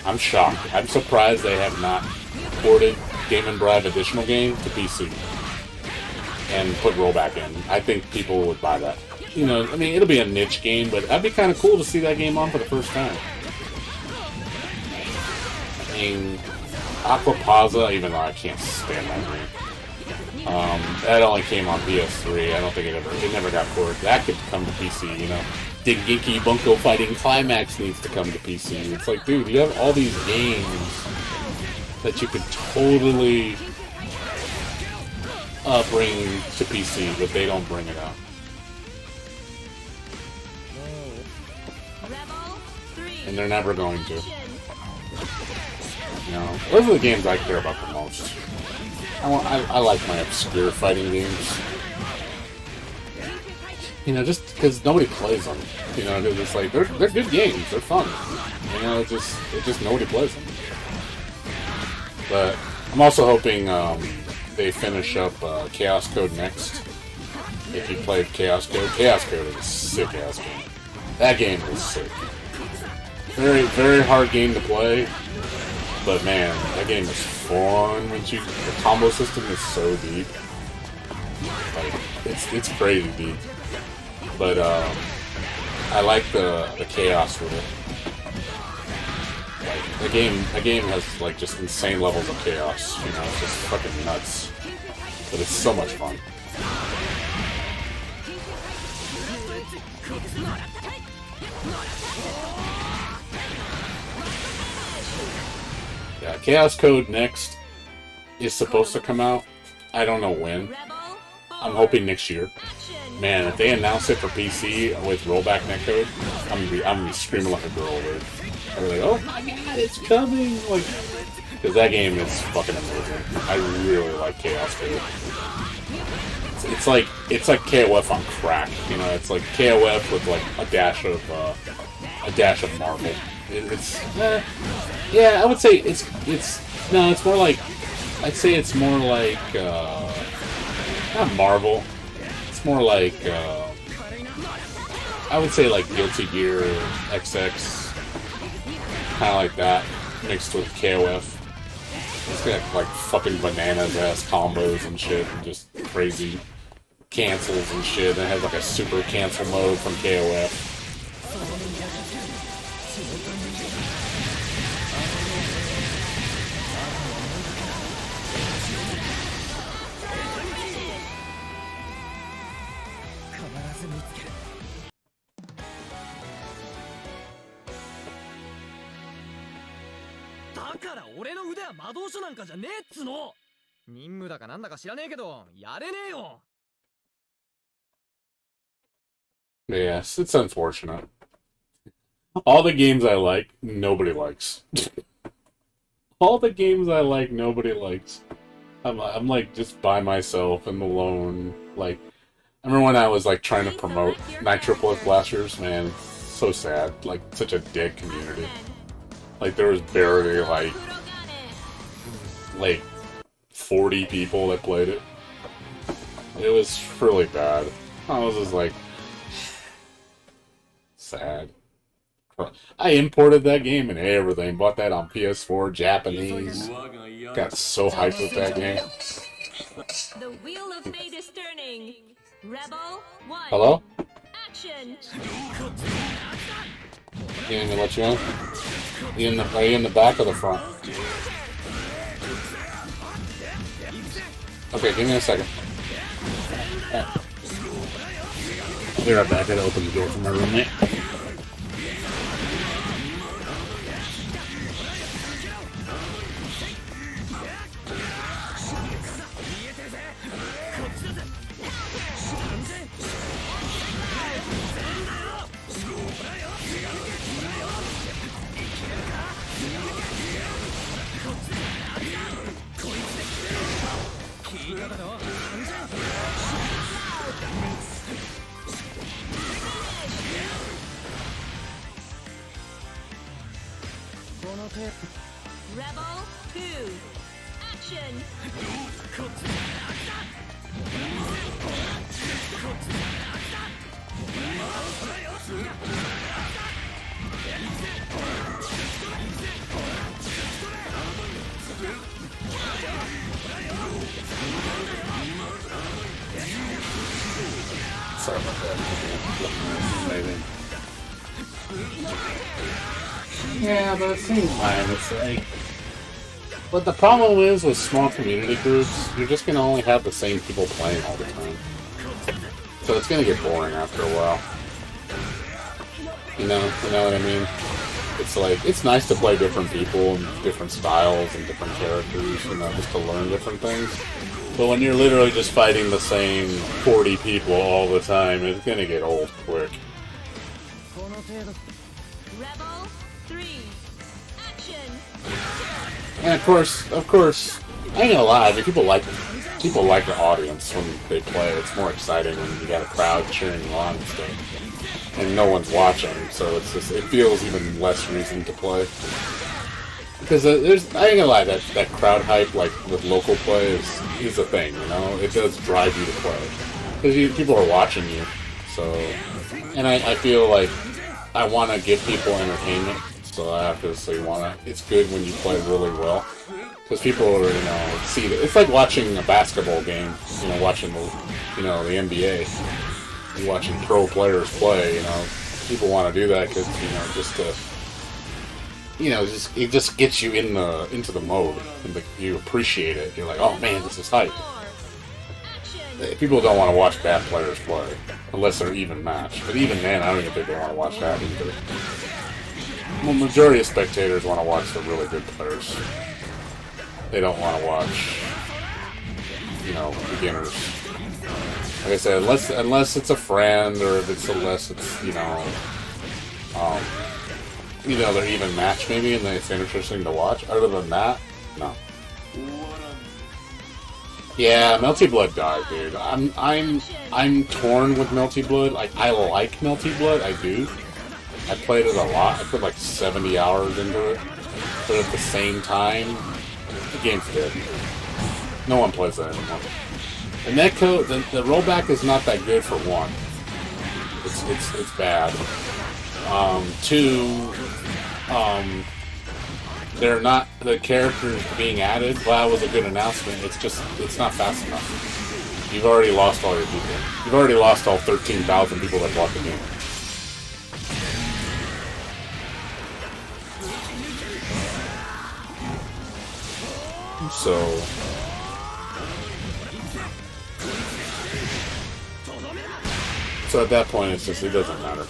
I'm shocked. I'm surprised they have not ported Damon Bride additional game to PC and put rollback in. I think people would buy that. You know, I mean, it'll be a niche game, but that'd be kind of cool to see that game on for the first time. I mean, Aquapazza, even though I can't stand that game. That only came on PS3. I don't think it never got ported. That could come to PC, you know. Dengeki Bunko Fighting Climax needs to come to PC. It's like, dude, you have all these games that you could totally bring to PC, but they don't bring it out. And they're never going to. You know, those are the games I care about the most. I like my obscure fighting games. You know, just because nobody plays them. You know, it's like they're good games. They're fun. You know, it's just nobody plays them. But I'm also hoping they finish up Chaos Code next. If you played Chaos Code is a sick ass game. That game is sick. Very, very hard game to play. But man, that game is fun. The combo system is so deep. Like it's crazy deep. But I like the chaos with it. Like a game has like just insane levels of chaos. You know, it's just fucking nuts. But it's so much fun. Yeah, Chaos Code Next is supposed to come out. I don't know when. I'm hoping next year. Man, if they announce it for PC with rollback netcode, I'm gonna be screaming like a girl, dude. I'm like, oh my god, it's coming! Like, because that game is fucking amazing. I really like Chaos Code. It's like KOF on crack, you know. It's like KOF with like a dash of Marvel. Yeah, I would say it's more like, I'd say it's more like not Marvel. It's more like I would say like Guilty Gear XX, kind of like that, mixed with KOF. It's got like fucking bananas ass combos and shit, and just crazy cancels and shit. And it has like a super cancel mode from KOF. Yes, it's unfortunate. All the games I like, nobody likes. All the games I like, nobody likes. I'm like just by myself and alone. Like, I remember when I was like trying to promote Nitro Plus Blasters, man, so sad. Like, such a dead community. Like, there was barely like 40 people that played it. It was really bad. I was just like, sad. I imported that game and everything. Bought that on PS4, Japanese. Got so hyped with that game. The wheel of fate is turning. Rebel 1. Hello? Action. You need me to let you in? Are you in the back or the front? Okay, give me a second. Right. I'll be right back. I gotta open the door for my roommate. Rebel 2. Action. Sorry about that. Yeah, but at the same time, it's like... But the problem is with small community groups, you're just going to only have the same people playing all the time. So it's going to get boring after a while. You know what I mean? It's like, it's nice to play different people and different styles and different characters, you know, just to learn different things. But when you're literally just fighting the same 40 people all the time, it's going to get old quick. Rebel 3. Action. And of course, I ain't gonna lie, I mean, people like the audience when they play. It's more exciting when you got a crowd cheering you on and stuff. And no one's watching, so it feels even less reason to play. Because I ain't gonna lie, that crowd hype, like, with local play is a thing, you know? It does drive you to play. Because people are watching you, so... And I feel like I want to give people entertainment, so I obviously want to... It's good when you play really well. Because people are, you know, see... It's like watching a basketball game, you know, watching the NBA. You're watching pro players play, you know. People want to do that because, you know, just to... you know, it just gets you into the mode, and you appreciate it. You're like, oh man, this is hype. People don't want to watch bad players play unless they're even matched. But even then, I don't even think they want to watch that either. Well, majority of spectators want to watch the really good players. They don't want to watch, you know, beginners. Like I said, unless it's a friend or if it's they're even matched maybe and it's interesting to watch. Other than that, no. Yeah, Melty Blood died, dude. I'm torn with Melty Blood. Like, I like Melty Blood, I do. I played it a lot. I put like 70 hours into it. But at the same time, the game's dead. No one plays that anymore. The netcode, the rollback is not that good for one. It's bad. Two, they're not, the characters being added, well, that was a good announcement, it's not fast enough. You've already lost all your people. You've already lost all 13,000 people that bought the game. So at that point, it doesn't matter.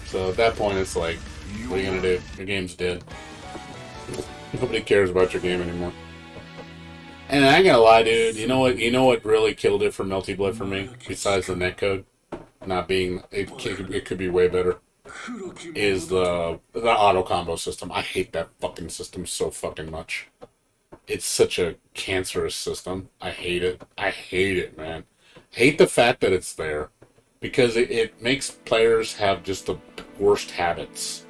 So at that point, it's like, what are you gonna do? Your game's dead. Nobody cares about your game anymore. And I ain't gonna lie, dude. You know what really killed it for Melty Blood for me, besides the netcode not being, it could be way better, is the auto combo system. I hate that fucking system so fucking much. It's such a cancerous system. I hate it. I hate it, man. I hate the fact that it's there. Because it makes players have just the worst habits.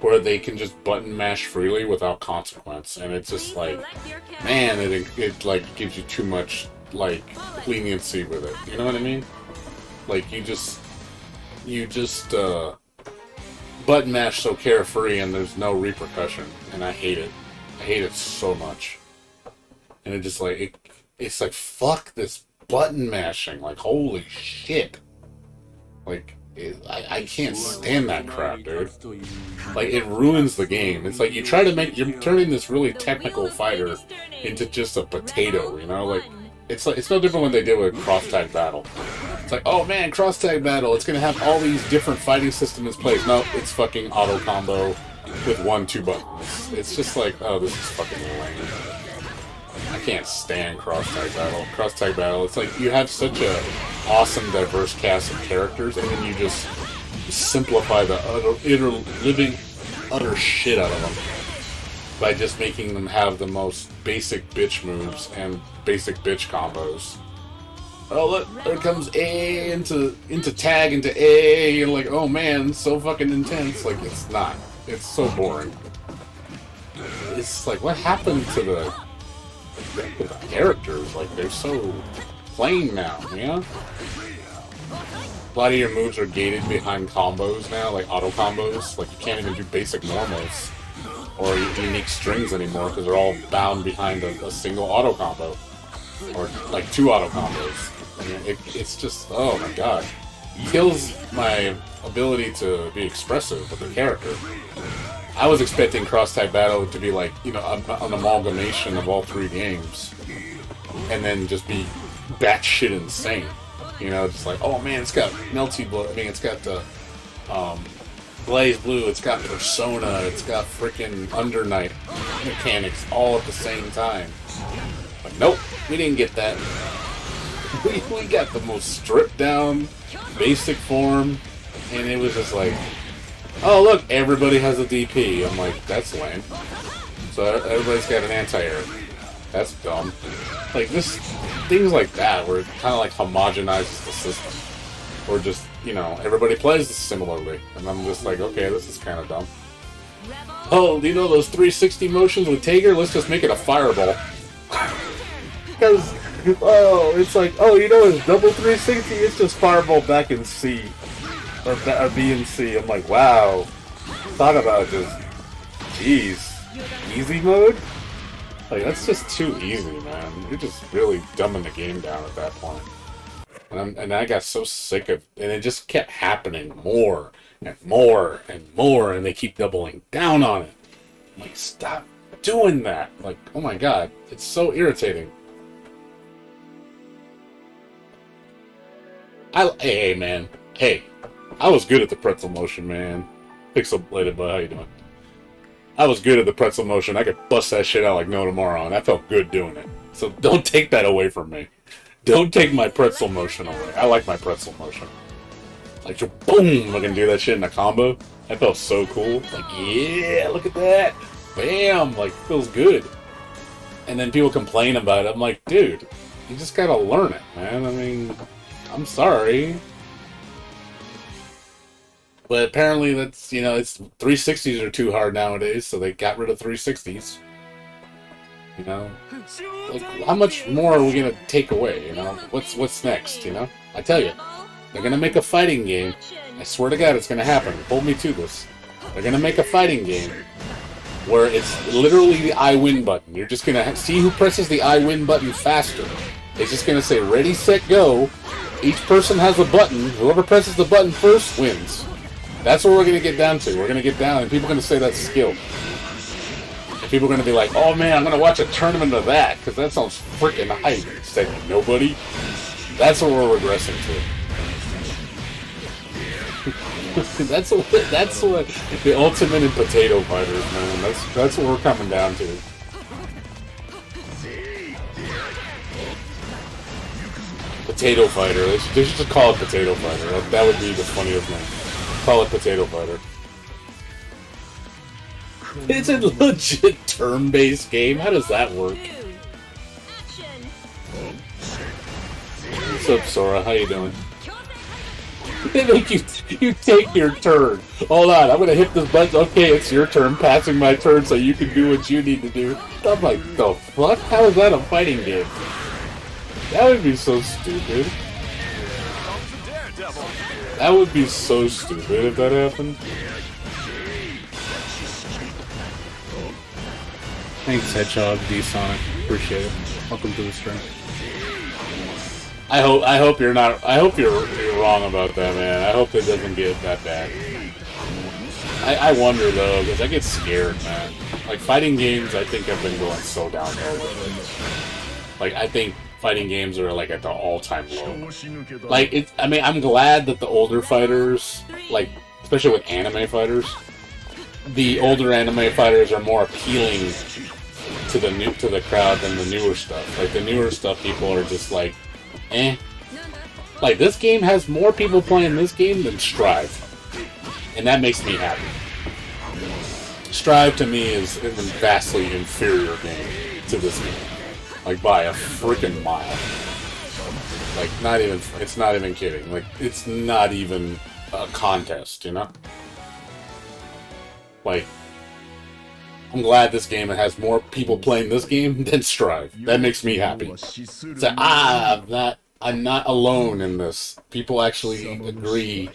Where they can just button mash freely without consequence. And it's just like, man, it like gives you too much, like, leniency with it. You know what I mean? Like, you just button mash so carefree and there's no repercussion. And I hate it. I hate it so much. And it just like, it's like, fuck this button mashing. Like, holy shit. Like, I can't stand that crap, dude. Like, it ruins the game. It's like, you're turning this really technical fighter into just a potato, you know? Like, it's no different when they did with cross-tag battle. It's like, oh man, cross-tag battle, it's gonna have all these different fighting systems in place. No, it's fucking auto combo with 1-2 buttons. It's just like, oh, this is fucking lame. I can't stand cross-tag battle. Cross-tag battle, it's like you have such a awesome, diverse cast of characters, and then you just simplify the utter shit out of them by just making them have the most basic bitch moves and basic bitch combos. Oh look, there comes A into tag into A, and like, oh man, so fucking intense. Like, it's not. It's so boring. It's like, what happened to the characters? Like, they're so plain now, you know? A lot of your moves are gated behind combos now, like auto combos. Like, you can't even do basic normals or unique strings anymore because they're all bound behind a single auto combo or like 2 auto combos. I mean, it's just, oh my god, it kills my ability to be expressive with the character. I was expecting cross-tag battle to be like, you know, an amalgamation of all 3 games, and then just be batshit insane. You know, just like, oh man, it's got Melty Blood. I mean, it's got the BlazBlue. It's got Persona. It's got freaking Undernight mechanics all at the same time. But nope, we didn't get that. We got the most stripped down, basic form, and it was just like, oh look, everybody has a DP. I'm like, that's lame. So everybody's got an anti-air. That's dumb. Like, things like that, where it kind of like homogenizes the system. Or just, you know, everybody plays similarly. And I'm just like, okay, this is kind of dumb. Oh, do you know those 360 motions with Tager? Let's just make it a fireball. Because, oh, it's like, oh, you know, it's double 360, it's just fireball back in C. Or B and C. I'm like, wow. Talk about just, jeez. Easy mode? Like, that's just too easy, man. You're just really dumbing the game down at that point. And I got so sick of, and it just kept happening more and more and more, and they keep doubling down on it. I'm like, stop doing that! Like, oh my god, it's so irritating. Hey man, hey, I was good at the pretzel motion, man. Pixelated, but how you doing? I was good at the pretzel motion. I could bust that shit out like no tomorrow, and I felt good doing it. So don't take that away from me. Don't take my pretzel motion away. I like my pretzel motion. Like, boom, I can do that shit in a combo. That felt so cool. Like, yeah, look at that. Bam, like, feels good. And then people complain about it. I'm like, dude, you just gotta learn it, man. I mean, I'm sorry. But apparently that's, it's 360s are too hard nowadays, so they got rid of 360s. Like, how much more are we gonna take away, What's next, I tell you, they're gonna make a fighting game. I swear to God, it's gonna happen. Hold me to this. They're gonna make a fighting game where it's literally the I win button. You're just gonna see who presses the I win button faster. It's just gonna say ready, set, go. Each person has a button. Whoever presses the button first wins. That's what we're gonna get down to. We're gonna get down, and people are gonna say that's skill. People are going to be like, oh man, I'm going to watch a tournament of that, because that sounds freaking hype. Instead of nobody. That's what we're regressing to. that's what the ultimate in potato fighters, man. That's what we're coming down to. Potato fighter. They should just call it potato fighter. That would be the funniest name. Call it potato fighter. It's a legit turn-based game. How does that work? What's up, Sora? How you doing? They make you take your turn. Hold on, I'm gonna hit this button. Okay, it's your turn. Passing my turn so you can do what you need to do. I'm like, the fuck? How is that a fighting game? That would be so stupid. That would be so stupid if that happened. Thanks, Hedgehog, D-Sonic. Appreciate it. Welcome to the stream. I hope you're not. I hope you're wrong about that, man. I hope it doesn't get that bad. I wonder though, because I get scared, man. Like fighting games, I think have been going so downhill lately. Like I think fighting games are like at the all-time low. Like it's. I mean, I'm glad that the older fighters, like especially with anime fighters, the older anime fighters are more appealing to the crowd than the newer stuff. Like the newer stuff, people are just like, eh. Like this game has more people playing this game than Strive, and that makes me happy. Strive to me is a vastly inferior game to this game, like by a freaking mile. Like not even. It's not even kidding. Like it's not even a contest, Like, I'm glad this game has more people playing this game than Strive. That makes me happy. So, I'm not alone in this. People actually agree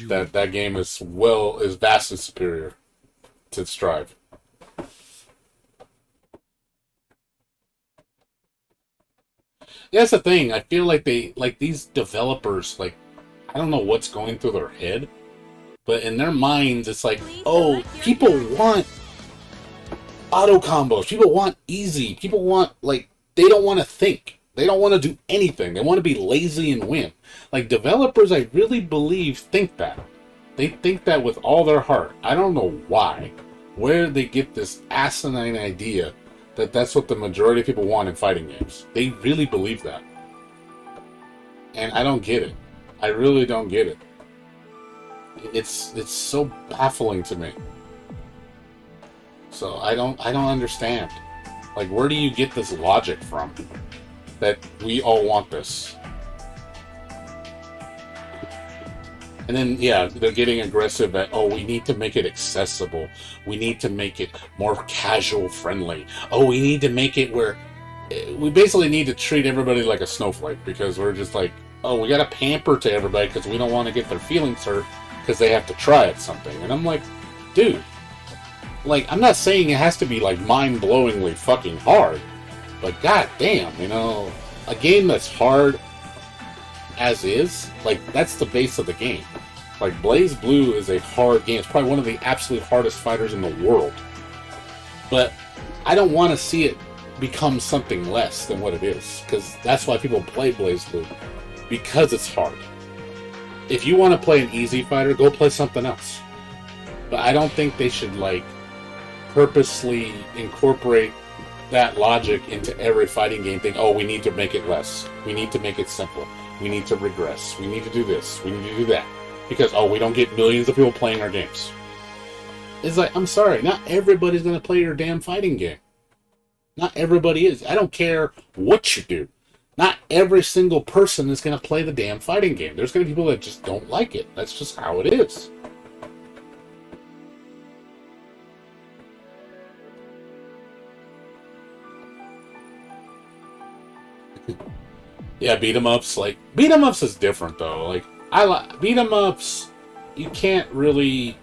that that game is vastly superior to Strive. Yeah, that's the thing. I feel like these developers, I don't know what's going through their head. But in their minds, it's like, oh, people want auto combos. People want easy. People want, they don't want to think. They don't want to do anything. They want to be lazy and win. Like, developers, I really believe, think that. They think that with all their heart. I don't know why. Where they get this asinine idea that that's what the majority of people want in fighting games. They really believe that. And I don't get it. I really don't get it. It's so baffling to me. So I don't understand. Like, where do you get this logic from? That we all want this. And then, yeah, they're getting aggressive at, oh, we need to make it accessible. We need to make it more casual friendly. Oh, we need to make it where we basically need to treat everybody like a snowflake, because we're just like, oh, we gotta pamper to everybody because we don't want to get their feelings hurt because they have to try at something. And I'm like, dude, I'm not saying it has to be mind-blowingly fucking hard, but goddamn, a game that's hard, as is, like, that's the base of the game. Like, BlazBlue is a hard game. It's probably one of the absolute hardest fighters in the world. But I don't want to see it become something less than what it is, because that's why people play BlazBlue, because it's hard. If you want to play an easy fighter, go play something else. But I don't think they should, like, purposely incorporate that logic into every fighting game thing. Oh, we need to make it less. We need to make it simpler. We need to regress. We need to do this. We need to do that. Because, oh, we don't get millions of people playing our games. It's like, I'm sorry, not everybody's going to play your damn fighting game. Not everybody is. I don't care what you do. Not every single person is going to play the damn fighting game. There's going to be people that just don't like it. That's just how it is. Yeah, beat 'em ups. Like, beat 'em ups is different though. Like, I like beat 'em ups. You can't really.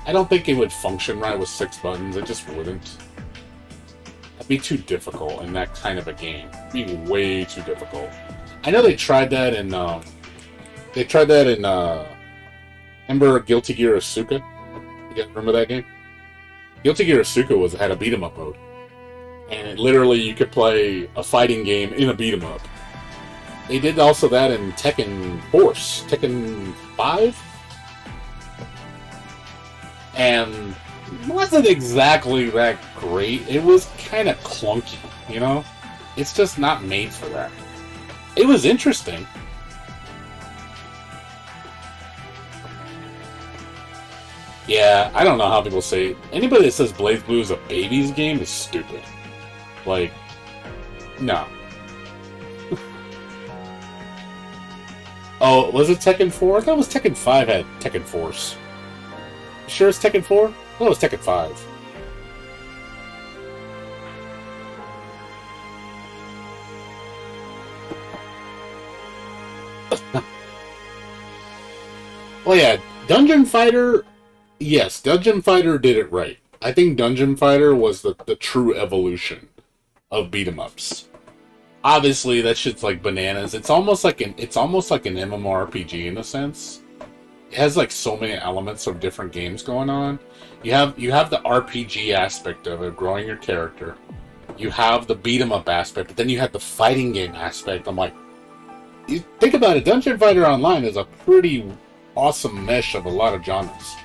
I don't think it would function right with 6 buttons. It just wouldn't. It'd be too difficult in that kind of a game. It'd be way too difficult. I know they tried that in. Remember Guilty Gear Asuka? You guys remember that game? Guilty Gear Asuka had a beat 'em up mode. And literally, you could play a fighting game in a beat 'em up. They did also that in Tekken Force, Tekken 5, and it wasn't exactly that great. It was kind of clunky, you know. It's just not made for that. It was interesting. Yeah, I don't know how people say. Anybody that says BlazBlue is a baby's game is stupid. Like, no. Oh, was it Tekken 4? I thought it was Tekken 5 had Tekken Force. You sure it's Tekken 4? I thought it was Tekken 5. Well, yeah, Dungeon Fighter... Yes, Dungeon Fighter did it right. I think Dungeon Fighter was the true evolution of beat 'em ups. Obviously, that shit's like bananas. It's almost like an MMORPG in a sense. It has like so many elements of different games going on. You have the RPG aspect of it, growing your character. You have the beat 'em up aspect, but then you have the fighting game aspect. I'm like, you think about it, Dungeon Fighter Online is a pretty awesome mesh of a lot of genres.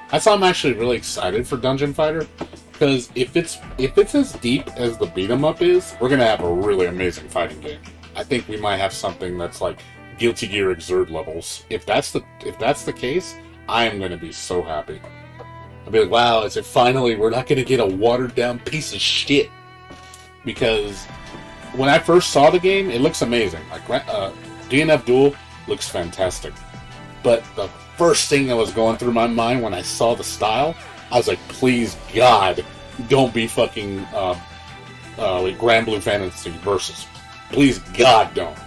That's why I'm actually really excited for Dungeon Fighter. Because if it's as deep as the beat 'em up is, we're gonna have a really amazing fighting game. I think we might have something that's like Guilty Gear Xrd levels. If that's the case, I am gonna be so happy. I'll be like, wow, is it finally? We're not gonna get a watered down piece of shit. Because when I first saw the game, it looks amazing. Like DNF Duel looks fantastic. But the first thing that was going through my mind when I saw the style, I was like, please, God, don't be fucking like BlazBlue Fantasy Versus. Please, God, don't.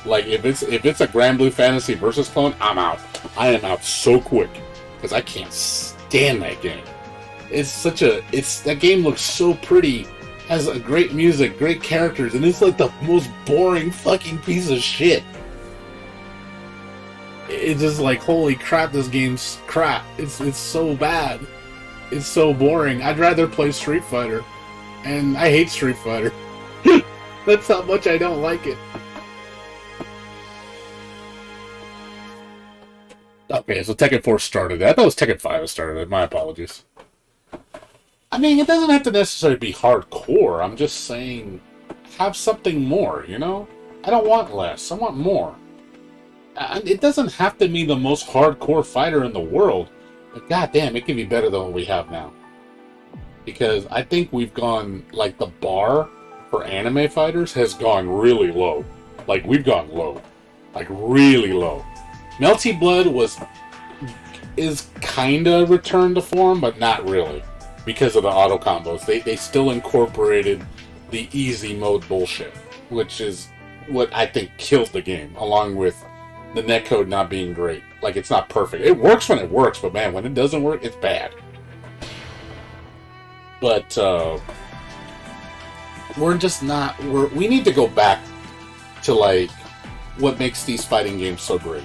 Like, if it's a BlazBlue Fantasy Versus clone, I'm out. I am out so quick. Because I can't stand that game. That game looks so pretty, has a great music, great characters, and it's like the most boring fucking piece of shit. It's just like, holy crap, this game's crap. It's so bad. It's so boring. I'd rather play Street Fighter. And I hate Street Fighter. That's how much I don't like it. Okay, so Tekken 4 started it. I thought it was Tekken 5 that started it. My apologies. I mean, it doesn't have to necessarily be hardcore. I'm just saying, have something more, you know? I don't want less. I want more. It doesn't have to be the most hardcore fighter in the world. But goddamn, it can be better than what we have now. Because I think we've gone, like, the bar for anime fighters has gone really low. Like, we've gone low. Like, really low. Melty Blood is kinda returned to form, but not really. Because of the auto combos. They still incorporated the easy mode bullshit. Which is what I think killed the game. Along with the netcode not being great. Like, it's not perfect. It works when it works, but man, when it doesn't work, it's bad. But, we're just not... We need to go back to, like, what makes these fighting games so great.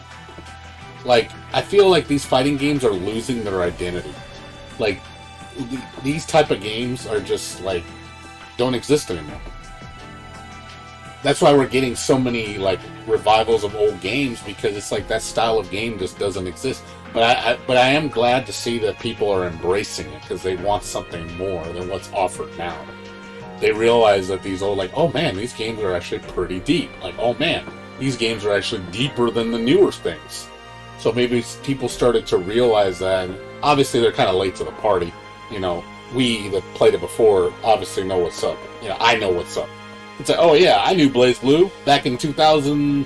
Like, I feel like these fighting games are losing their identity. Like, these type of games are just, like, don't exist anymore. That's why we're getting so many, like, revivals of old games, because it's like that style of game just doesn't exist. But I am glad to see that people are embracing it, because they want something more than what's offered now. They realize that these old, like, oh man, these games are actually pretty deep. Like, oh man, these games are actually deeper than the newer things. So maybe people started to realize that. And obviously, they're kind of late to the party. You know, we that played it before obviously know what's up. You know, I know what's up. It's like, oh yeah, I knew BlazBlue back in 2000.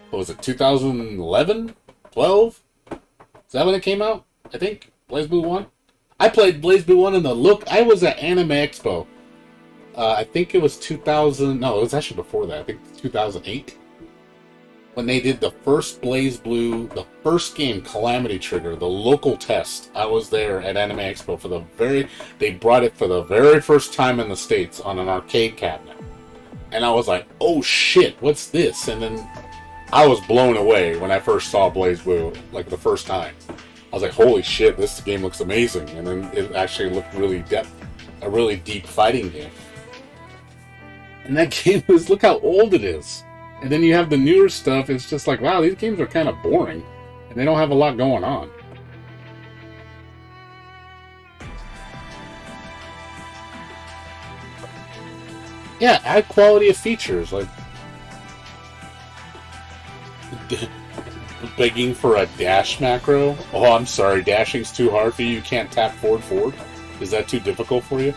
What was it? 2011, 12? Is that when it came out? I think BlazBlue 1. I played BlazBlue 1 in the look. I was at Anime Expo. I think it was 2000. No, it was actually before that. I think 2008. When they did the first BlazBlue, the first game, Calamity Trigger, the local test. I was there at Anime Expo for they brought it for the very first time in the States on an arcade cabinet. And I was like, oh shit, what's this? And then I was blown away when I first saw BlazBlue, like the first time. I was like, holy shit, this game looks amazing. And then it actually looked really a really deep fighting game. And that game was, look how old it is. And then you have the newer stuff, it's just like, wow, these games are kind of boring. And they don't have a lot going on. Yeah, add quality of features, like... begging for a dash macro? Oh, I'm sorry, dashing's too hard for you, you can't tap forward? Is that too difficult for you?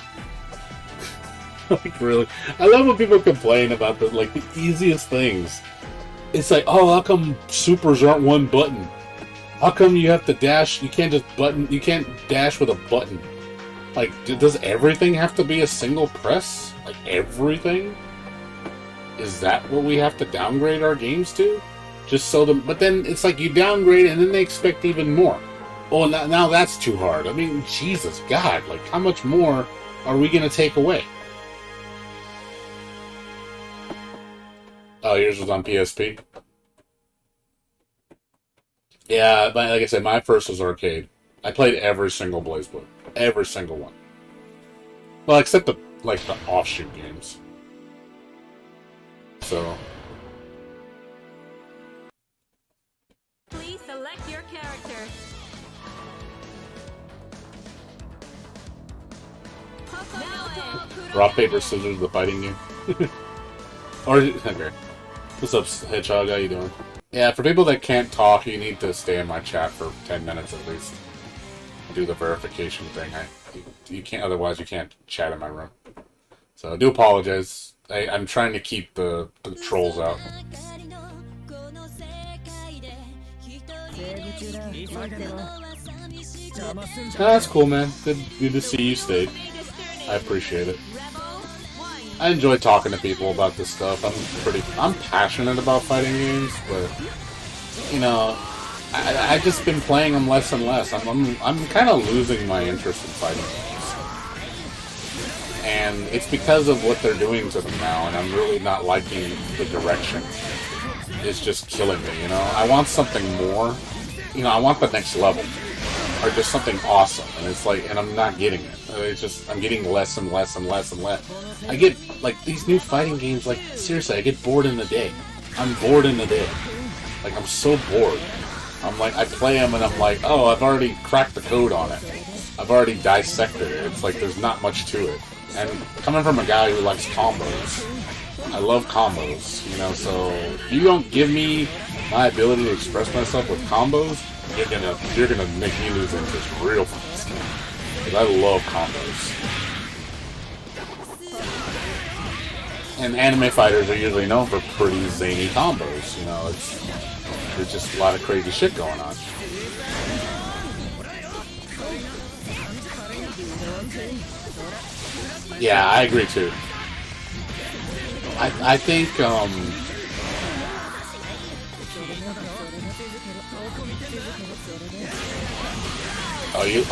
Like, really? I love when people complain about the easiest things. It's like, oh, how come supers aren't one button? How come you have to dash? You can't dash with a button. Like, does everything have to be a single press? Like, everything? Is that what we have to downgrade our games to? Just so but then it's like you downgrade and then they expect even more. Oh, now that's too hard. I mean, Jesus, God, like, how much more are we going to take away? Oh, yours was on PSP? Yeah, like I said, my first was arcade. I played every single BlazBlue. Every single one. Well, except the offshoot games. So... Please select your character. Rock, paper, scissors, the fighting game. Okay. What's up, Hedgehog? How you doing? Yeah, for people that can't talk, you need to stay in my chat for 10 minutes at least. Do the verification thing. You can't, otherwise you can't chat in my room. So I do apologize. I'm trying to keep the trolls out. That's cool, man. Good to see you stayed. I appreciate it. I enjoy talking to people about this stuff. I'm passionate about fighting games, but you know, I've just been playing them less and less. I'm kind of losing my interest in fighting games, and it's because of what they're doing to them now. And I'm really not liking the direction. It's just killing me. You know, I want something more. You know, I want the next level, or just something awesome. And it's like, and I'm not getting it. It's just, I'm getting less and less and less and less. I get, like, these new fighting games, like, seriously, I get bored in the day. I'm bored in the day. Like, I'm so bored. I'm like, I play them and I'm like, oh, I've already cracked the code on it. I've already dissected it. It's like, there's not much to it. And coming from a guy who likes combos, I love combos, you know, so if you don't give me my ability to express myself with combos, you're gonna make me lose interest real fast. Because I love combos. And anime fighters are usually known for pretty zany combos, you know, there's just a lot of crazy shit going on. Yeah, I agree too. I think,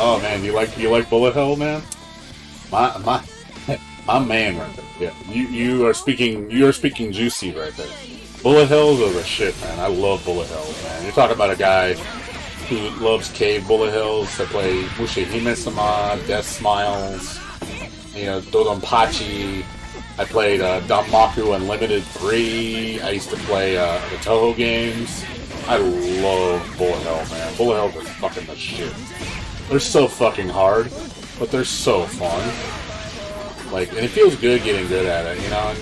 Oh man, you like Bullet Hell, man? My man right there. Yeah. You are speaking juicy right there. Bullet Hells are the shit, man. I love Bullet Hells, man. You're talking about a guy who loves cave Bullet Hells. I play Ushihime-sama, Death Smiles, you know, Dodonpachi. I played Danmaku Unlimited 3. I used to play the Toho games. I love Bullet Hell, man. Bullet Hells are fucking the shit. They're so fucking hard, but they're so fun. Like, and it feels good getting good at it, you know? And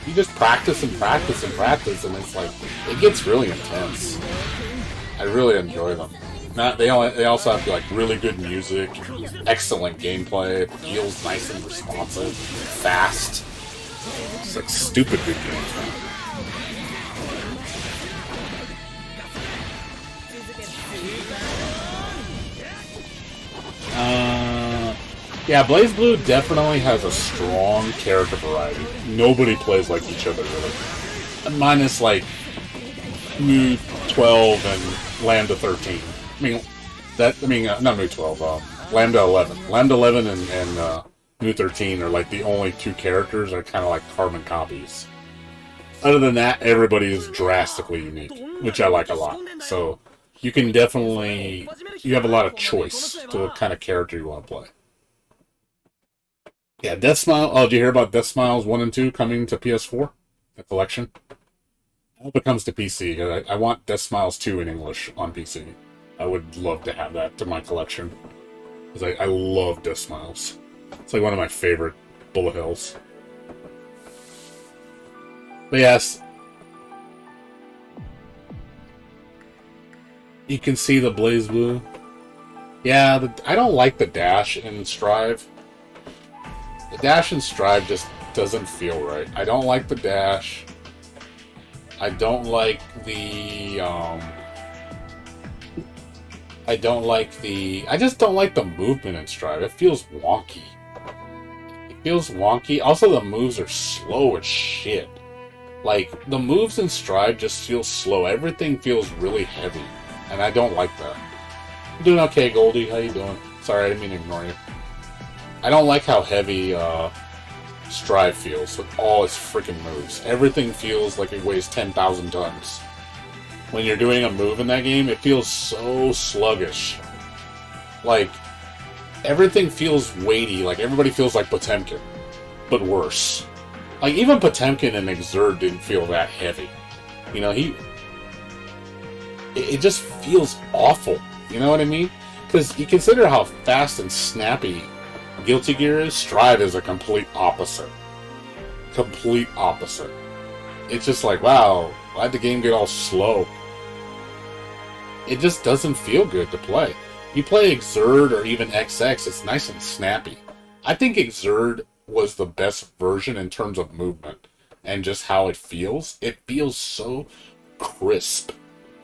you just practice and practice and practice, and it's like, it gets really intense. I really enjoy them. They also have like really good music, excellent gameplay. It feels nice and responsive, fast. It's like stupid good games, man. Yeah, BlazBlue definitely has a strong character variety. Nobody plays like each other, really. Minus, like, Mu 12 and Lambda 13. Not Mu 12, Lambda 11. Lambda 11 and Mu 13 are, like, the only two characters that are kind of like carbon copies. Other than that, everybody is drastically unique, which I like a lot. So, you can definitely... You have a lot of choice to the kind of character you want to play. Yeah, Death Smile. Oh, did you hear about Death Smiles 1 and 2 coming to PS4? The collection? I hope it comes to PC. I want Death Smiles 2 in English on PC. I would love to have that to my collection. Because I love Death Smiles. It's like one of my favorite Bullet Hells. But yes. You can see the BlazBlue. Yeah, I don't like the dash in Strive. The dash in Strive just doesn't feel right. I don't like the dash. I don't like the, I just don't like the movement in Strive. It feels wonky. Also, the moves are slow as shit. Like, the moves in Strive just feel slow. Everything feels really heavy. And I don't like that. I'm doing okay, Goldie. How you doing? Sorry, I didn't mean to ignore you. I don't like how heavy Strive feels with all its freaking moves. Everything feels like it weighs 10,000 tons. When you're doing a move in that game, it feels so sluggish. Like, everything feels weighty. Like, everybody feels like Potemkin, but worse. Like, even Potemkin and Exert didn't feel that heavy. You know, it just feels awful. You know what I mean? Because you consider how fast and snappy Guilty Gear is, Strive is a complete opposite. Complete opposite. It's just like, wow, why'd the game get all slow? It just doesn't feel good to play. You play Exert or even XX, it's nice and snappy. I think Exert was the best version in terms of movement and just how it feels. It feels so crisp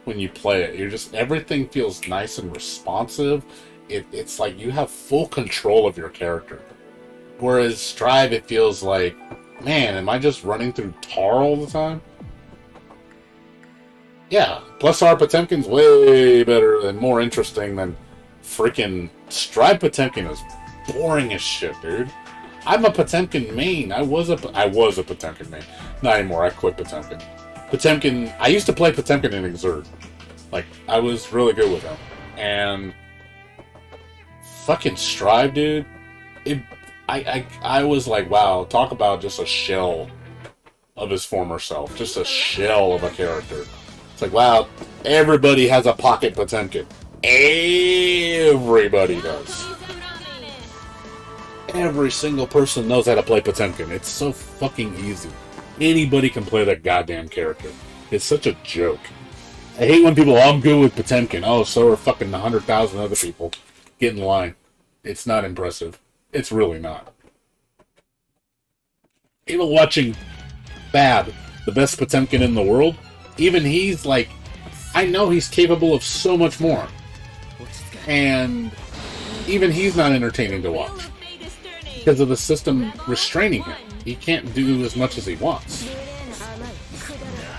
when you play it. Everything feels nice and responsive. It's like you have full control of your character. Whereas Strive, it feels like, man, am I just running through tar all the time? Yeah, plus our Potemkin's way better and more interesting than freaking Strive. Potemkin is boring as shit, dude. I'm a Potemkin main. I was a Potemkin main. Not anymore, I quit Potemkin. Potemkin, I used to play Potemkin in Exert. Like, I was really good with him. And fucking Strive, dude. I was like, wow, talk about just a shell of his former self. Just a shell of a character. It's like, wow, everybody has a pocket Potemkin. Everybody does. Every single person knows how to play Potemkin. It's so fucking easy. Anybody can play that goddamn character. It's such a joke. I hate when people, I'm good with Potemkin. Oh, so are fucking 100,000 other people. Get in line. It's not impressive. It's really not. Even watching Fab, the best Potemkin in the world, even he's like, I know he's capable of so much more. And even he's not entertaining to watch. Because of the system restraining him. He can't do as much as he wants.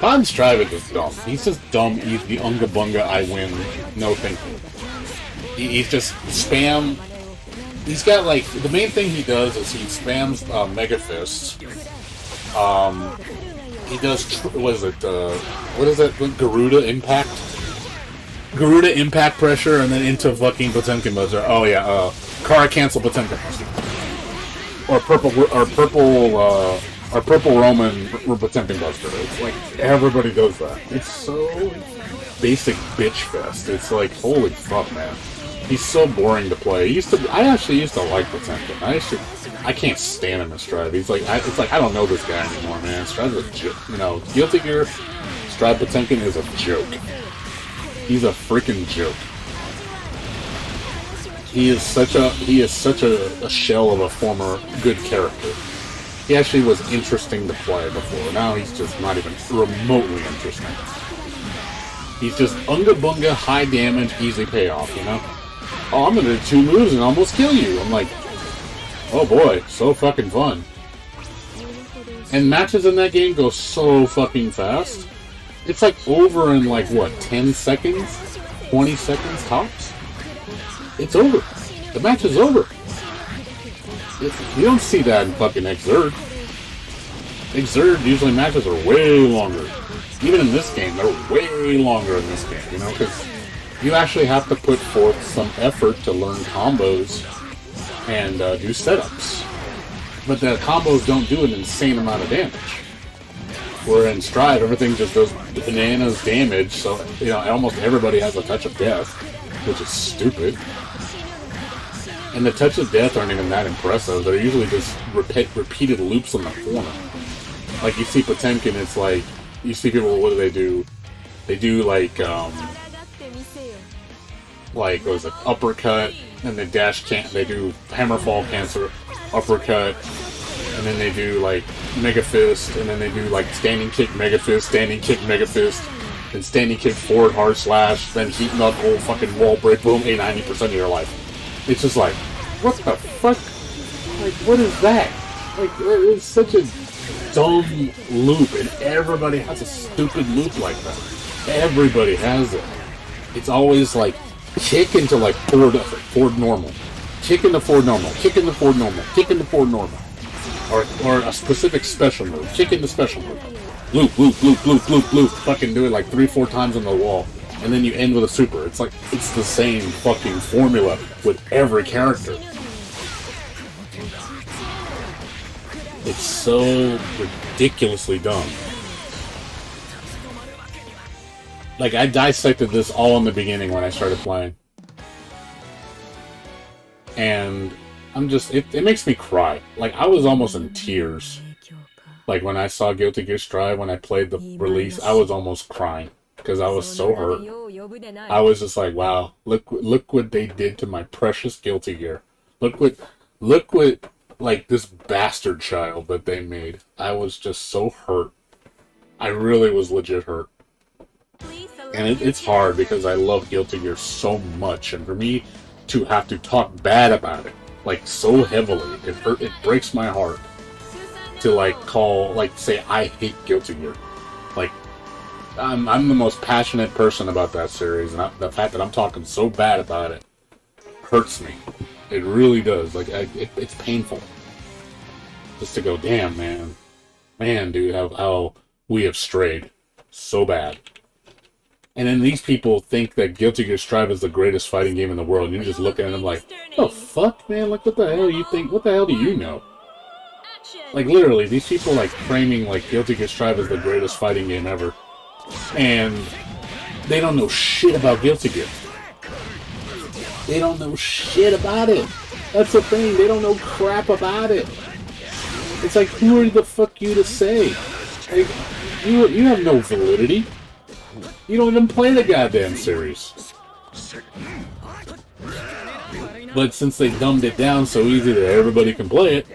Pon Strive is dumb. He's just dumb. He's the unga bunga, I win, no thinking. He's just spam. He's got like, the main thing he does is he spams Mega Fists. He does, what is it, what is that, Garuda Impact? Garuda Impact Pressure, and then into fucking Potemkin Buzzer. Oh yeah, Kara Cancel Potemkin Buzzer. Or Purple Roman Potemkin Buster. It's like, everybody does that. It's so basic bitch fest. It's like, holy fuck, man. He's so boring to play. I actually used to like Potemkin. I can't stand him in Stride. He's like, it's like, I don't know this guy anymore, man. Stride's a joke. You know, Guilty Gear, Stride Potemkin is a joke. He's a freaking joke. He is such a shell of a former good character. He actually was interesting to play before. Now he's just not even remotely interesting. He's just unga bunga, high damage, easy payoff, you know? Oh, I'm gonna do 2 moves and almost kill you. I'm like, oh boy, so fucking fun. And matches in that game go so fucking fast. It's like over in like, what, 10 seconds? 20 seconds tops? It's over. The match is over. You don't see that in fucking Xrd. Xrd, usually matches are way longer. Even in this game, they're way longer in this game, you know, because you actually have to put forth some effort to learn combos and do setups. But the combos don't do an insane amount of damage. Where in Stride, everything just does bananas damage, so, you know, almost everybody has a touch of death, which is stupid. And the touch of death aren't even that impressive. They're usually just repeated loops on the corner. Like, you see Potemkin, it's like, you see people, what do? They do, like, what was it, uppercut, and the dash can't, they do hammerfall cancel, uppercut, and then they do, like, mega fist, and then they do, like, standing kick, mega fist, and standing kick forward hard slash, then heating up whole fucking wall break, boom, 90% of your life. It's just like, what the fuck? Like, what is that? Like, it's such a dumb loop, and everybody has a stupid loop like that. Everybody has it. It's always like, kick into like forward normal. Kick into forward normal. Kick into forward normal. Kick into forward normal. Or a specific special move. Kick into special move. Loop, loop, loop, loop, loop, loop. Fucking do it like 3-4 times on the wall. And then you end with a super. It's like, it's the same fucking formula with every character. It's so ridiculously dumb. Like, I dissected this all in the beginning when I started playing. And I'm just, it makes me cry. Like, I was almost in tears. Like, when I saw Guilty Gear Strive, when I played the release, I was almost crying. Because I was so hurt. I was just like, wow, look what they did to my precious Guilty Gear. Look what, like, this bastard child that they made. I was just so hurt. I really was legit hurt. And it's hard because I love Guilty Gear so much, and for me to have to talk bad about it, like, so heavily, it breaks my heart to, like, say I hate Guilty Gear. Like, I'm the most passionate person about that series, and the fact that I'm talking so bad about it hurts me. It really does. Like, it's painful. Just to go, damn, man, dude, how we have strayed so bad. And then these people think that Guilty Gear Strive is the greatest fighting game in the world, and you just look at them like, oh, fuck, man, like, what the hell you think? What the hell do you know? Like, literally, these people, like, framing, like, Guilty Gear Strive as the greatest fighting game ever. And they don't know shit about Guilty Gear. They don't know shit about it. That's the thing, they don't know crap about it. It's like, who are the fuck you to say? Like, you have no validity. You don't even play the goddamn series. But since they dumbed it down so easy that everybody can play it,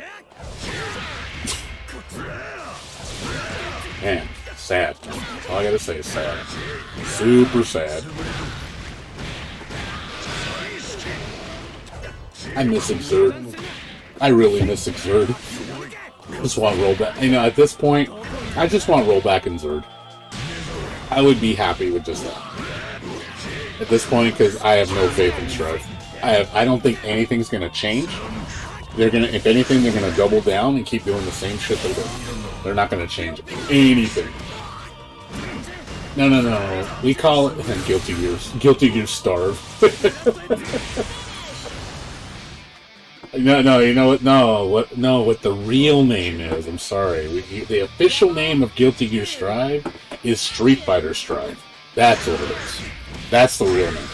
man, sad. All I gotta say is sad. Super sad. I miss Xrd. I really miss Xrd. Just want Rollback. You know, at this point, I just want Rollback and Xrd. I would be happy with just that. At this point, because I have no faith in Strive. I don't think anything's gonna change. They're gonna, if anything, they're gonna double down and keep doing the same shit they do. They're not gonna change anything. No. We call it Guilty Gears. Guilty Gear Starve. No, you know what? No, what the real name is? I'm sorry. The official name of Guilty Gear Strive is Street Fighter Strive. That's what it is. That's the real name.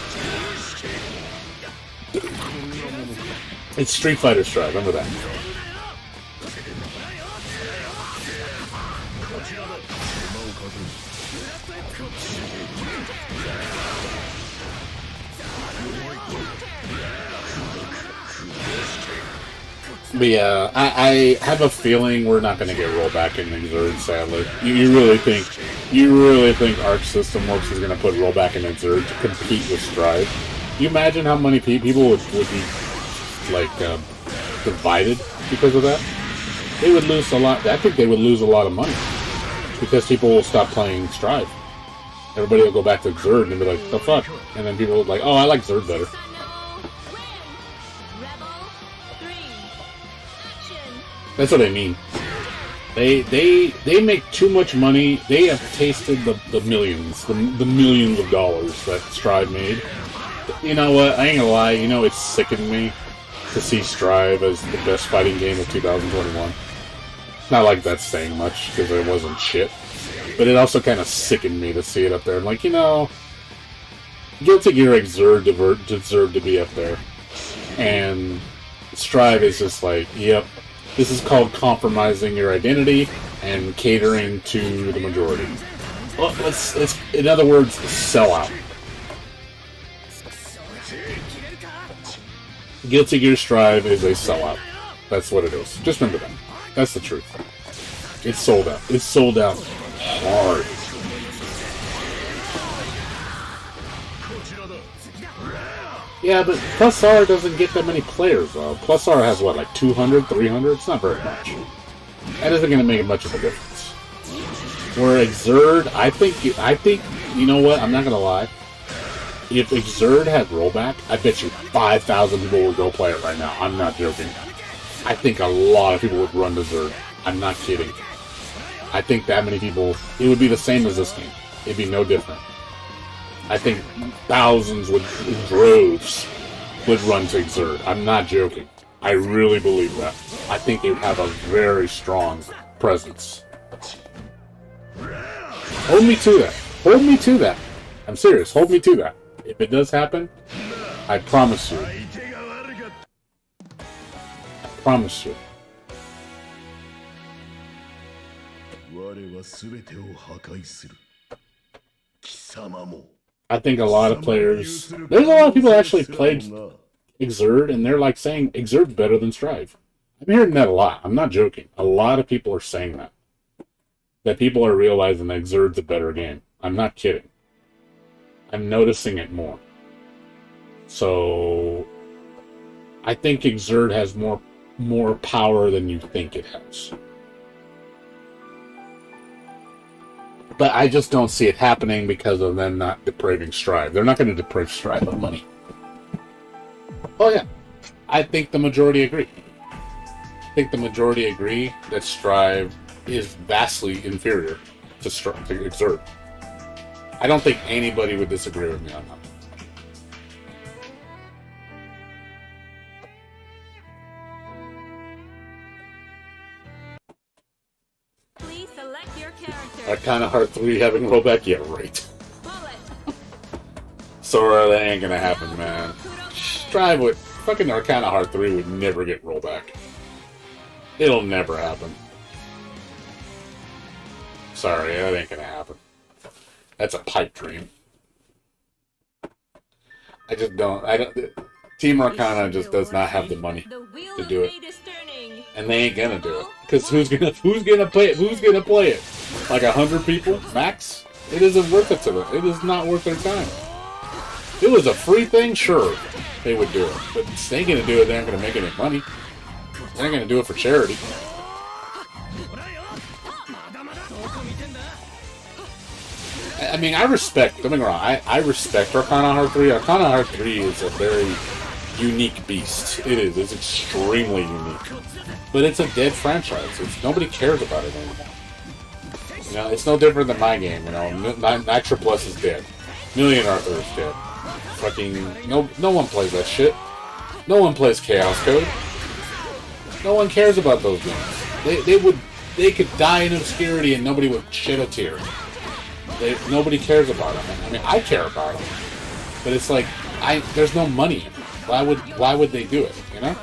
It's Street Fighter Strive. Remember that. But yeah, I have a feeling we're not going to get rollback in Exurd, sadly. You really think Arc System Works is going to put rollback in Exurd to compete with Strive? You imagine how many people would be, like, divided because of that? They would lose a lot. I think they would lose a lot of money because people will stop playing Strive. Everybody will go back to Exurd and be like, the fuck? And then people will be like, oh, I like Xrd better. That's what I mean. They make too much money. They have tasted the millions, the millions of dollars that Strive made. You know what? I ain't gonna lie. You know, it's sickened me to see Strive as the best fighting game of 2021. Not like that's saying much because it wasn't shit, but it also kind of sickened me to see it up there. I'm like, you know, Guilty Gear Xrd deserved to be up there, and Strive is just like, yep. This is called compromising your identity and catering to the majority. Well, it's in other words, sell out. Guilty Gear Strive is a sellout. That's what it is. Just remember that. That's the truth. It's sold out. It's sold out hard. Yeah, but Plus R doesn't get that many players, though. Plus R has, what, like 200, 300? It's not very much. That isn't going to make much of a difference. Where Xrd, I think, you know what? I'm not going to lie. If Xrd had rollback, I bet you 5,000 people would go play it right now. I'm not joking. I think a lot of people would run to Xrd. I'm not kidding. I think that many people, it would be the same as this game. It'd be no different. I think thousands in droves would run to Xrd. I'm not joking. I really believe that. I think it would have a very strong presence. Hold me to that. Hold me to that. I'm serious. Hold me to that. If it does happen, I promise you. I promise you. I think a lot of players... There's a lot of people actually played Xrd, and they're like saying Xrd's better than Strive. I'm hearing that a lot. I'm not joking. A lot of people are saying that. That people are realizing that Xrd's a better game. I'm not kidding. I'm noticing it more. So... I think Xrd has more power than you think it has. But I just don't see it happening because of them not depraving Strive. They're not going to deprave Strive of money. Oh yeah. I think the majority agree. I think the majority agree that Strive is vastly inferior to Xrd. I don't think anybody would disagree with me on that. Arcana Heart 3 having rollback? Yeah, right. Sora, that ain't gonna happen, man. Strive would... Fucking Arcana Heart 3 would never get rollback. It'll never happen. Sorry, that ain't gonna happen. That's a pipe dream. I just don't... Team Arcana just does not have the money to do it. And they ain't gonna do it. Because who's gonna play it? Who's gonna play it? Like 100 people? Max? It isn't worth it to them. It is not worth their time. If it was a free thing, sure, they would do it. But they ain't gonna do it, they aren't gonna make any money. They ain't gonna do it for charity. I mean, I respect, don't get me wrong, I respect Arcana Heart 3. Arcana Heart 3 is a very unique beast. It is. It's extremely unique. But it's a dead franchise. Nobody cares about it anymore. You know, it's no different than my game. You know, Nitro Plus is dead. Million Arthur is dead. Fucking no one plays that shit. No one plays Chaos Code. No one cares about those games. They could die in obscurity and nobody would shed a tear. Nobody cares about them. I mean, I care about them, but it's like there's no money in it. Why would they do it? You know?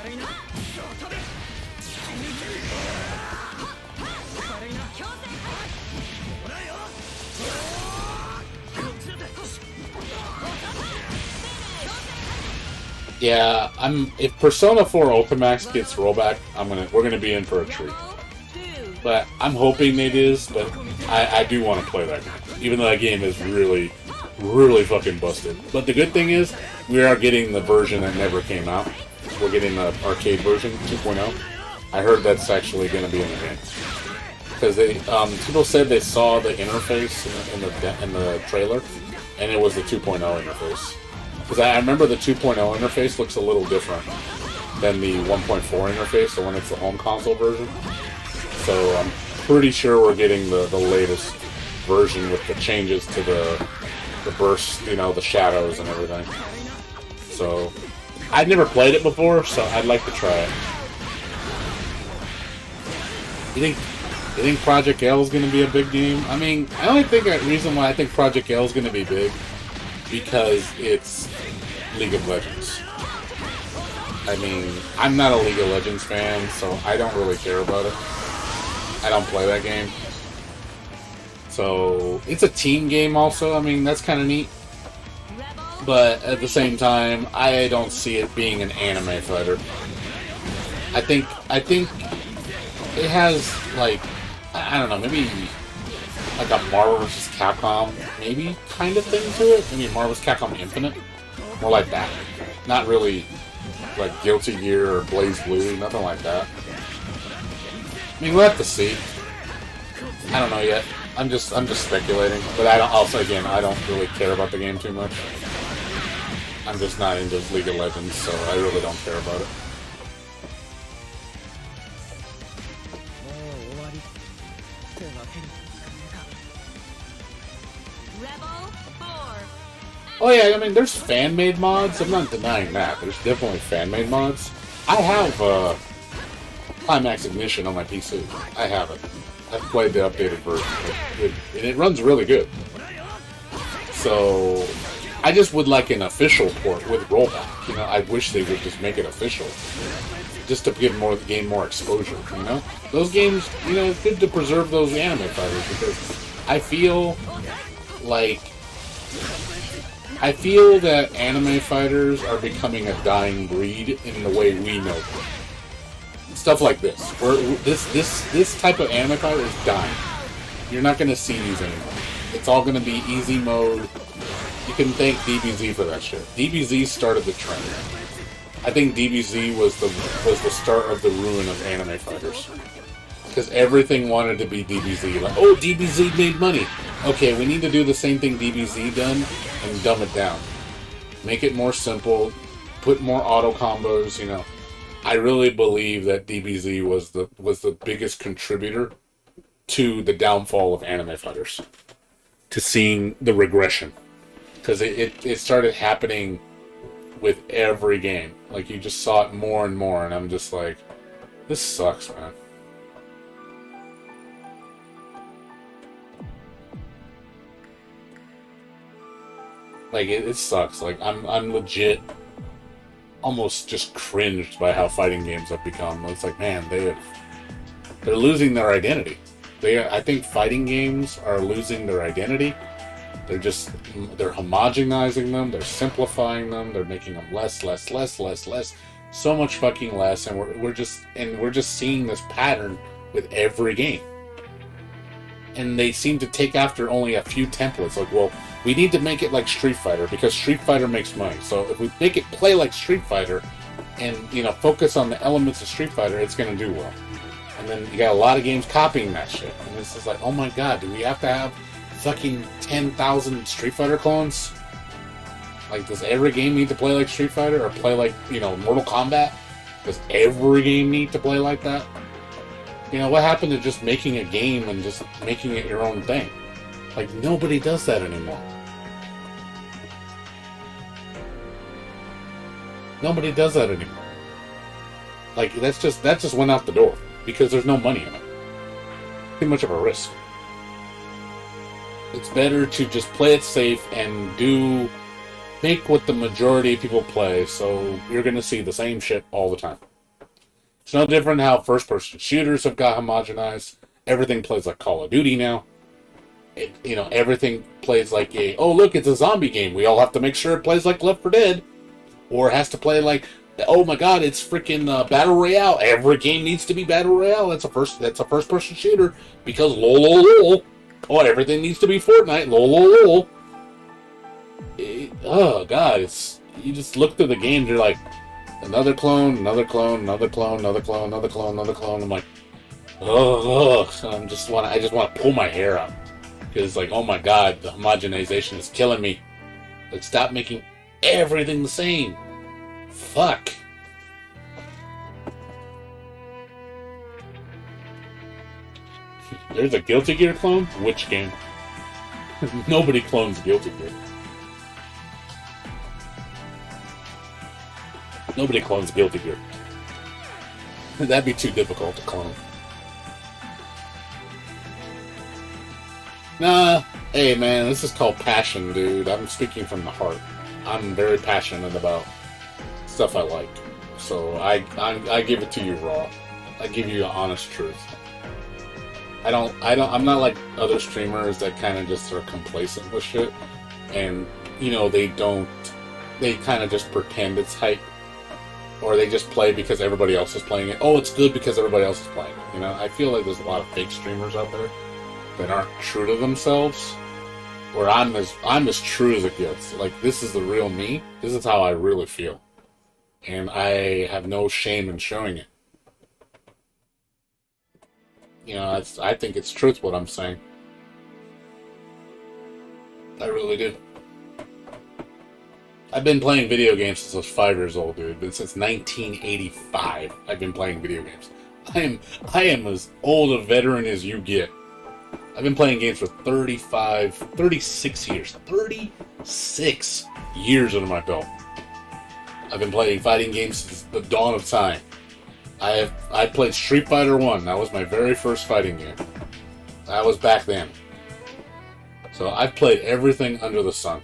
Yeah, if Persona 4 Ultimax gets rollback, we're gonna be in for a treat. But I'm hoping it is, but I do want to play that game. Even though that game is really, really fucking busted. But the good thing is, we are getting the version that never came out. We're getting the arcade version, 2.0. I heard that's actually going to be in the game. Because people said they saw the interface in the trailer, and it was the 2.0 interface. Because I remember the 2.0 interface looks a little different than the 1.4 interface, the one that's the home console version. So I'm pretty sure we're getting the latest version with the changes to the burst, you know, the shadows and everything. So I'd never played it before, so I'd like to try it. You think Project L is going to be a big game? I mean, I only think a reason why I think Project L is going to be big because it's League of Legends. I mean, I'm not a League of Legends fan, so I don't really care about it. I don't play that game. So, it's a team game also. I mean, that's kind of neat. But at the same time, I don't see it being an anime fighter. I think it has, like, I don't know, maybe like a Marvel vs. Capcom, maybe, kind of thing to it. Maybe Marvel vs. Capcom Infinite. More like that. Not really like Guilty Gear or BlazBlue, nothing like that. I mean, we'll have to see. I don't know yet. I'm just speculating. But I don't really care about the game too much. I'm just not into League of Legends, so I really don't care about it. Oh yeah, I mean, there's fan-made mods. I'm not denying that. There's definitely fan-made mods. I have Climax Ignition on my PC. I have it. I've played the updated version, and it runs really good. So, I just would like an official port with rollback. You know, I wish they would just make it official, just to give the game more exposure. You know, those games. You know, it's good to preserve those anime fighters because I feel that anime fighters are becoming a dying breed in the way we know them. Stuff like this, where this type of anime fighter is dying. You're not going to see these anymore. It's all going to be easy mode. You can thank DBZ for that shit. DBZ started the trend. I think DBZ was the start of the ruin of anime fighters. Because everything wanted to be DBZ. Like, oh, DBZ made money. Okay, we need to do the same thing DBZ done and dumb it down. Make it more simple. Put more auto combos, you know. I really believe that DBZ was the biggest contributor to the downfall of anime fighters. To seeing the regression. Because it started happening with every game. Like, you just saw it more and more, and I'm just like, this sucks, man. Like, it sucks. Like, I'm legit almost just cringed by how fighting games have become. It's like, man, they're losing their identity. I think fighting games are losing their identity. They're homogenizing them, they're simplifying them, they're making them less, so much fucking less, and we're just seeing this pattern with every game. And they seem to take after only a few templates, like, well, we need to make it like Street Fighter because Street Fighter makes money. So if we make it play like Street Fighter and, you know, focus on the elements of Street Fighter, it's going to do well. And then you got a lot of games copying that shit. And it's just like, oh my god, do we have to have fucking 10,000 Street Fighter clones? Like, does every game need to play like Street Fighter or play like, you know, Mortal Kombat? Does every game need to play like that? You know, what happened to just making a game and just making it your own thing? Like, nobody does that anymore. Nobody does that anymore. Like, that just went out the door because there's no money in it. Too much of a risk. It's better to just play it safe and make what the majority of people play, so you're going to see the same shit all the time. It's no different how first-person shooters have got homogenized. Everything plays like Call of Duty now. Everything plays like look, it's a zombie game. We all have to make sure it plays like Left 4 Dead. Or it has to play like, oh my god, it's freaking Battle Royale. Every game needs to be Battle Royale. That's a first-person shooter. Because lol. Oh, everything needs to be Fortnite. Lol. Oh god, you just look through the games, you're like, another clone, another clone, another clone, another clone, another clone, another clone. I'm like, I just want to pull my hair out. Because, like, oh my god, the homogenization is killing me. Like, stop making everything the same. Fuck. There's a Guilty Gear clone? Which game? Nobody clones Guilty Gear. Nobody clones Guilty Gear. That'd be too difficult to clone. Nah, hey man, this is called passion, dude. I'm speaking from the heart. I'm very passionate about stuff I like. So I give it to you raw. I give you the honest truth. I'm not like other streamers that kind of just are complacent with shit. And, they kind of just pretend it's hype. Or they just play because everybody else is playing it. Oh, it's good because everybody else is playing it. I feel like there's a lot of fake streamers out there that aren't true to themselves. Where I'm as true as it gets. Like, this is the real me. This is how I really feel. And I have no shame in showing it. I think it's truth what I'm saying. I really do. I've been playing video games since I was 5 years old, dude. Since 1985, I've been playing video games. I am as old a veteran as you get. I've been playing games for 36 years. 36 years under my belt. I've been playing fighting games since the dawn of time. I played Street Fighter 1. That was my very first fighting game. That was back then. So I've played everything under the sun.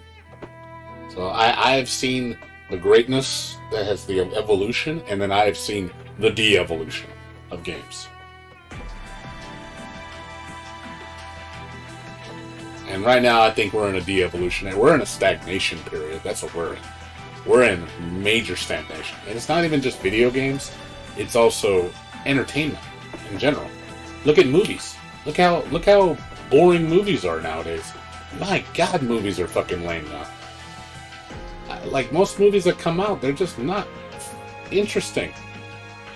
So I've seen the greatness that has the evolution, and then I've seen the de-evolution of games. And right now, I think we're in a de-evolution. We're in a stagnation period. That's what we're in. We're in major stagnation. And it's not even just video games. It's also entertainment in general. Look at movies. Look how boring movies are nowadays. My God, movies are fucking lame now. Like, most movies that come out, they're just not interesting.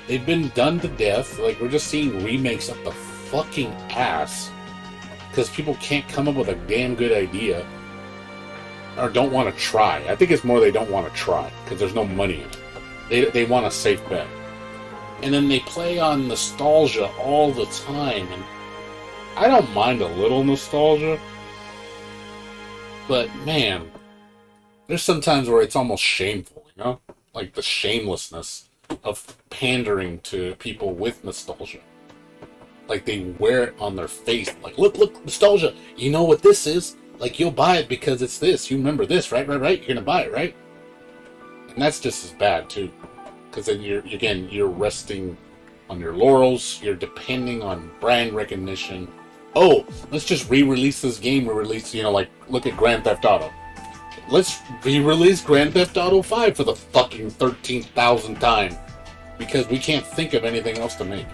They've been done to death. Like, we're just seeing remakes up the fucking ass. Because people can't come up with a damn good idea. Or don't want to try. I think it's more they don't want to try. Because there's no money in it. They want a safe bet. And then they play on nostalgia all the time. And I don't mind a little nostalgia. But, man, there's some times where it's almost shameful, Like the shamelessness of pandering to people with nostalgia. Like, they wear it on their face. Like, look, nostalgia. You know what this is? Like, you'll buy it because it's this. You remember this, right? You're going to buy it, right? And that's just as bad, too. Because then you're resting on your laurels. You're depending on brand recognition. Oh, let's just re-release this game. Look at Grand Theft Auto. Let's re-release Grand Theft Auto 5 for the fucking 13,000th time. Because we can't think of anything else to make.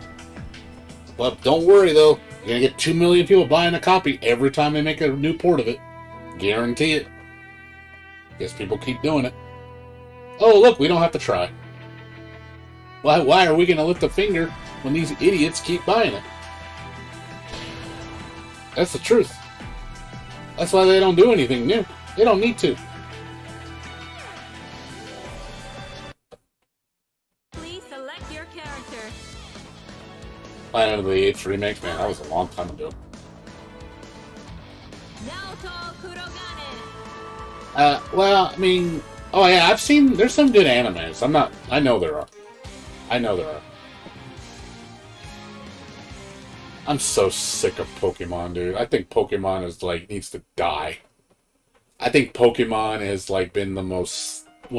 But don't worry, though. You're going to get 2 million people buying a copy every time they make a new port of it. Guarantee it. Guess people keep doing it. Oh, look, we don't have to try. Why are we going to lift a finger when these idiots keep buying it? That's the truth. That's why they don't do anything new. They don't need to. Planet of the Apes remake, man, that was a long time ago. Naoto Kurogane. Well, I mean, oh yeah, I've seen, there's some good animes. I know there are. I know there are. I'm so sick of Pokemon, dude. I think Pokemon is like, needs to die. I think Pokemon has like been one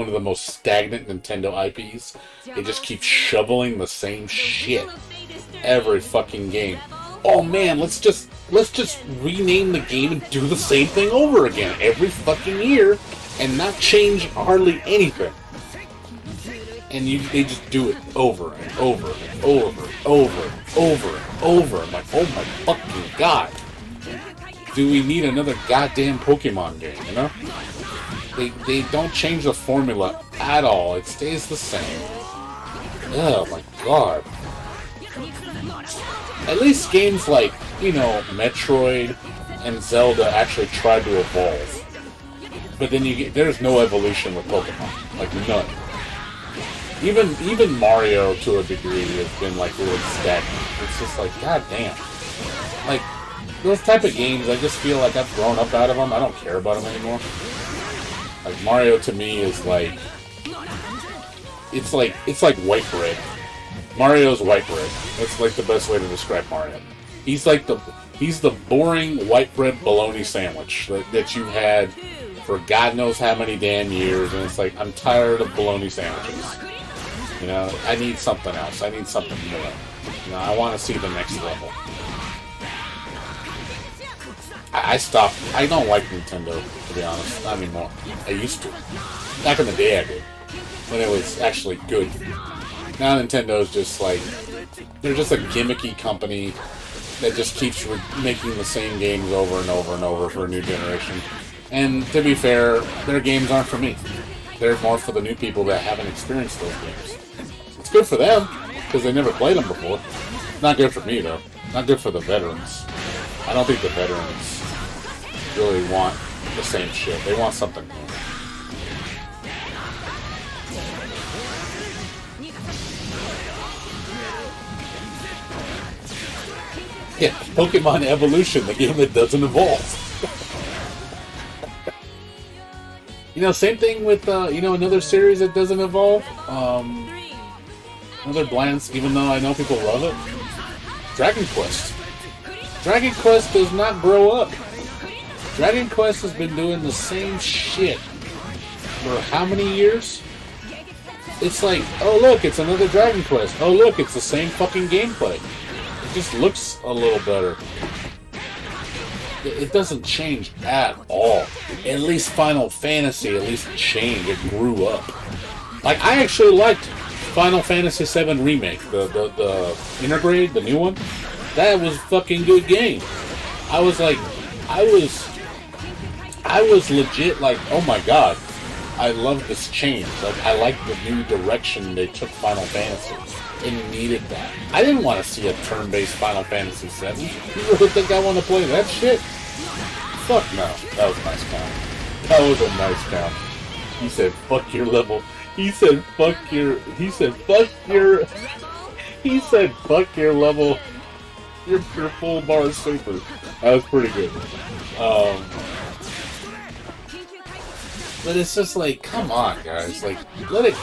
of the most stagnant Nintendo IPs. They just keep shoveling the same shit every fucking game. Oh man, let's just rename the game and do the same thing over again every fucking year and not change hardly anything. And they just do it over and over and over and over and over and over. I'm like, oh my fucking god. Do we need another goddamn Pokemon game, you know? They don't change the formula at all. It stays the same. Oh my god. At least games like, you know, Metroid and Zelda actually tried to evolve. But then there's no evolution with Pokemon. Like, none. Even Mario, to a degree, has been, like, really stagnant. It's just like, goddamn. Like, those type of games, I just feel like I've grown up out of them. I don't care about them anymore. Like, Mario, to me, is like... It's like white bread. Mario's white bread. That's, like, the best way to describe Mario. He's the boring white bread bologna sandwich that you've had for God knows how many damn years, and it's like, I'm tired of bologna sandwiches. You know, I need something else. I need something more. You know, I want to see the next level. I stopped. I don't like Nintendo, to be honest. Not anymore. I used to. Back in the day, I did. When it was actually good. Now Nintendo's just like... They're just a gimmicky company that just keeps making the same games over and over and over for a new generation. And to be fair, their games aren't for me. They're more for the new people that haven't experienced those games. It's good for them, because they never played them before. Not good for me, though. Not good for the veterans. I don't think the veterans really want the same shit. They want something new. Yeah, Pokemon Evolution, the game that doesn't evolve. You know, same thing with, you know, another series that doesn't evolve. Another bland, even though I know people love it. Dragon Quest. Dragon Quest does not grow up. Dragon Quest has been doing the same shit for how many years? It's like, oh look, it's another Dragon Quest. Oh look, it's the same fucking gameplay. It just looks a little better. It doesn't change at all. At least Final Fantasy at least changed. It grew up. Like, I actually liked Final Fantasy VII Remake, the Intergrade, the new one. That was a fucking good game. I was like, I was legit like, oh my god, I love this change. Like, I like the new direction they took Final Fantasy. It needed that. I didn't want to see a turn-based Final Fantasy VII. You really think I want to play that shit? Fuck no. That was a nice count. That was a nice count. He said, fuck your level. He said, fuck your level. Your full bar super. That was pretty good. But it's just like, come on, guys. Like, let it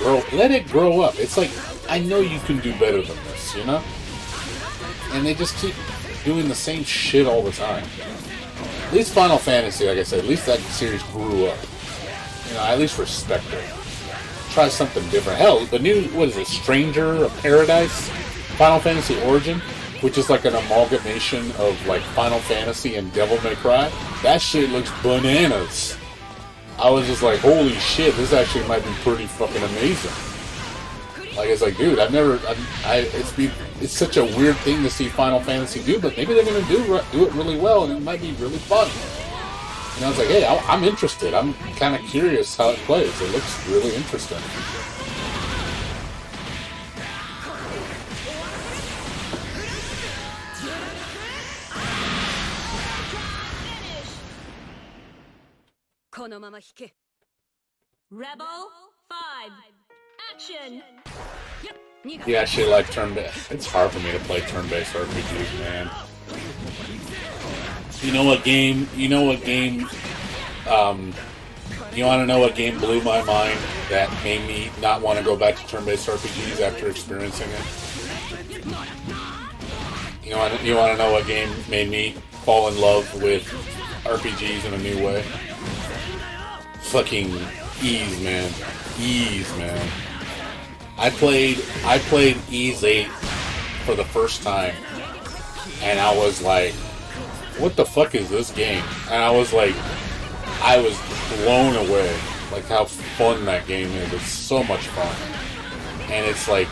grow up. It's like, I know you can do better than this, you know? And they just keep doing the same shit all the time. At least Final Fantasy, like I said, at least that series grew up. You know, I at least respect it. Try something different. Hell, the new, what is it, Stranger of Paradise? Final Fantasy Origin? Which is like an amalgamation of like Final Fantasy and Devil May Cry. That shit looks bananas. I was just like, holy shit, this actually might be pretty fucking amazing. Like, it's like, dude, it's such a weird thing to see Final Fantasy do, but maybe they're gonna do it really well, and it might be really fun. And I was like, hey, I'm interested. I'm kind of curious how it plays. It looks really interesting. Rebel 5. Action! Yep. Yeah, actually like turn-based. It's hard for me to play turn-based RPGs, man. You know what game? You know what game? You want to know what game blew my mind that made me not want to go back to turn-based RPGs after experiencing it? You want to know what game made me fall in love with RPGs in a new way? Fucking Ys, man. Ys, man. I played Ys 8 for the first time, and I was like, what the fuck is this game? And I was like, I was blown away, like how fun that game is. It's so much fun. And it's like,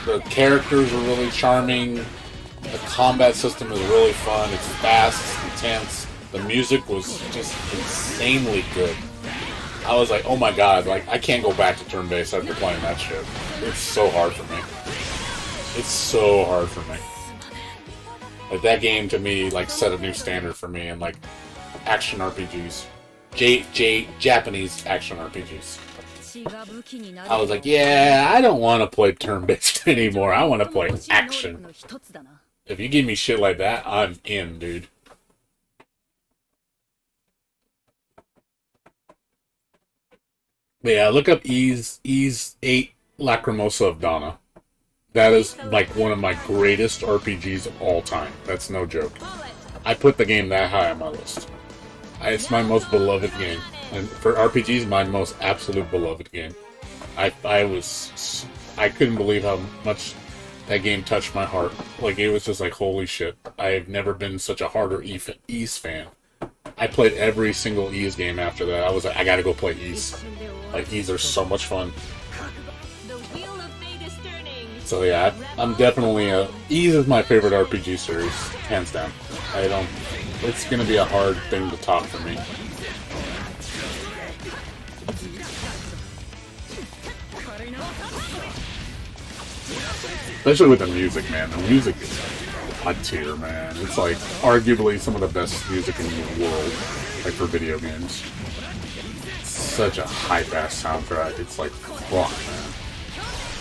the characters are really charming, the combat system is really fun, it's fast, it's intense, the music was just insanely good. I was like, oh my god, like, I can't go back to turn-based after playing that shit. It's so hard for me. It's so hard for me. Like, that game, to me, like, set a new standard for me in, like, action RPGs. Japanese action RPGs. I was like, yeah, I don't want to play turn-based anymore. I want to play action. If you give me shit like that, I'm in, dude. But yeah, look up Ys 8 Lacrimosa of Donna. That is like one of my greatest RPGs of all time. That's no joke. I put the game that high on my list. It's my most beloved game. And for RPGs, my most absolute beloved game. I couldn't believe how much that game touched my heart. Like, it was just like, holy shit. I've never been such a harder Ys fan. I played every single Ys game after that. I was like, I gotta go play Ys. Like, Ys are so much fun. So yeah, I'm definitely Ys is my favorite RPG series, hands down. It's gonna be a hard thing to top for me. Especially with the music, man. The music is top tier, man. It's like arguably some of the best music in the world, like for video games. It's such a hype-ass soundtrack. It's like, fuck, man.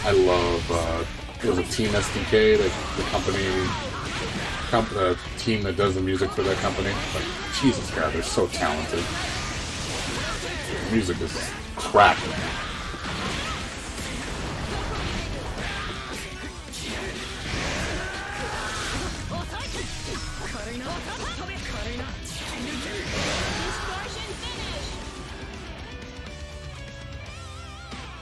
I love, it was a Team SDK, the team that does the music for that company. Like, Jesus God, they're so talented. The music is crap, man.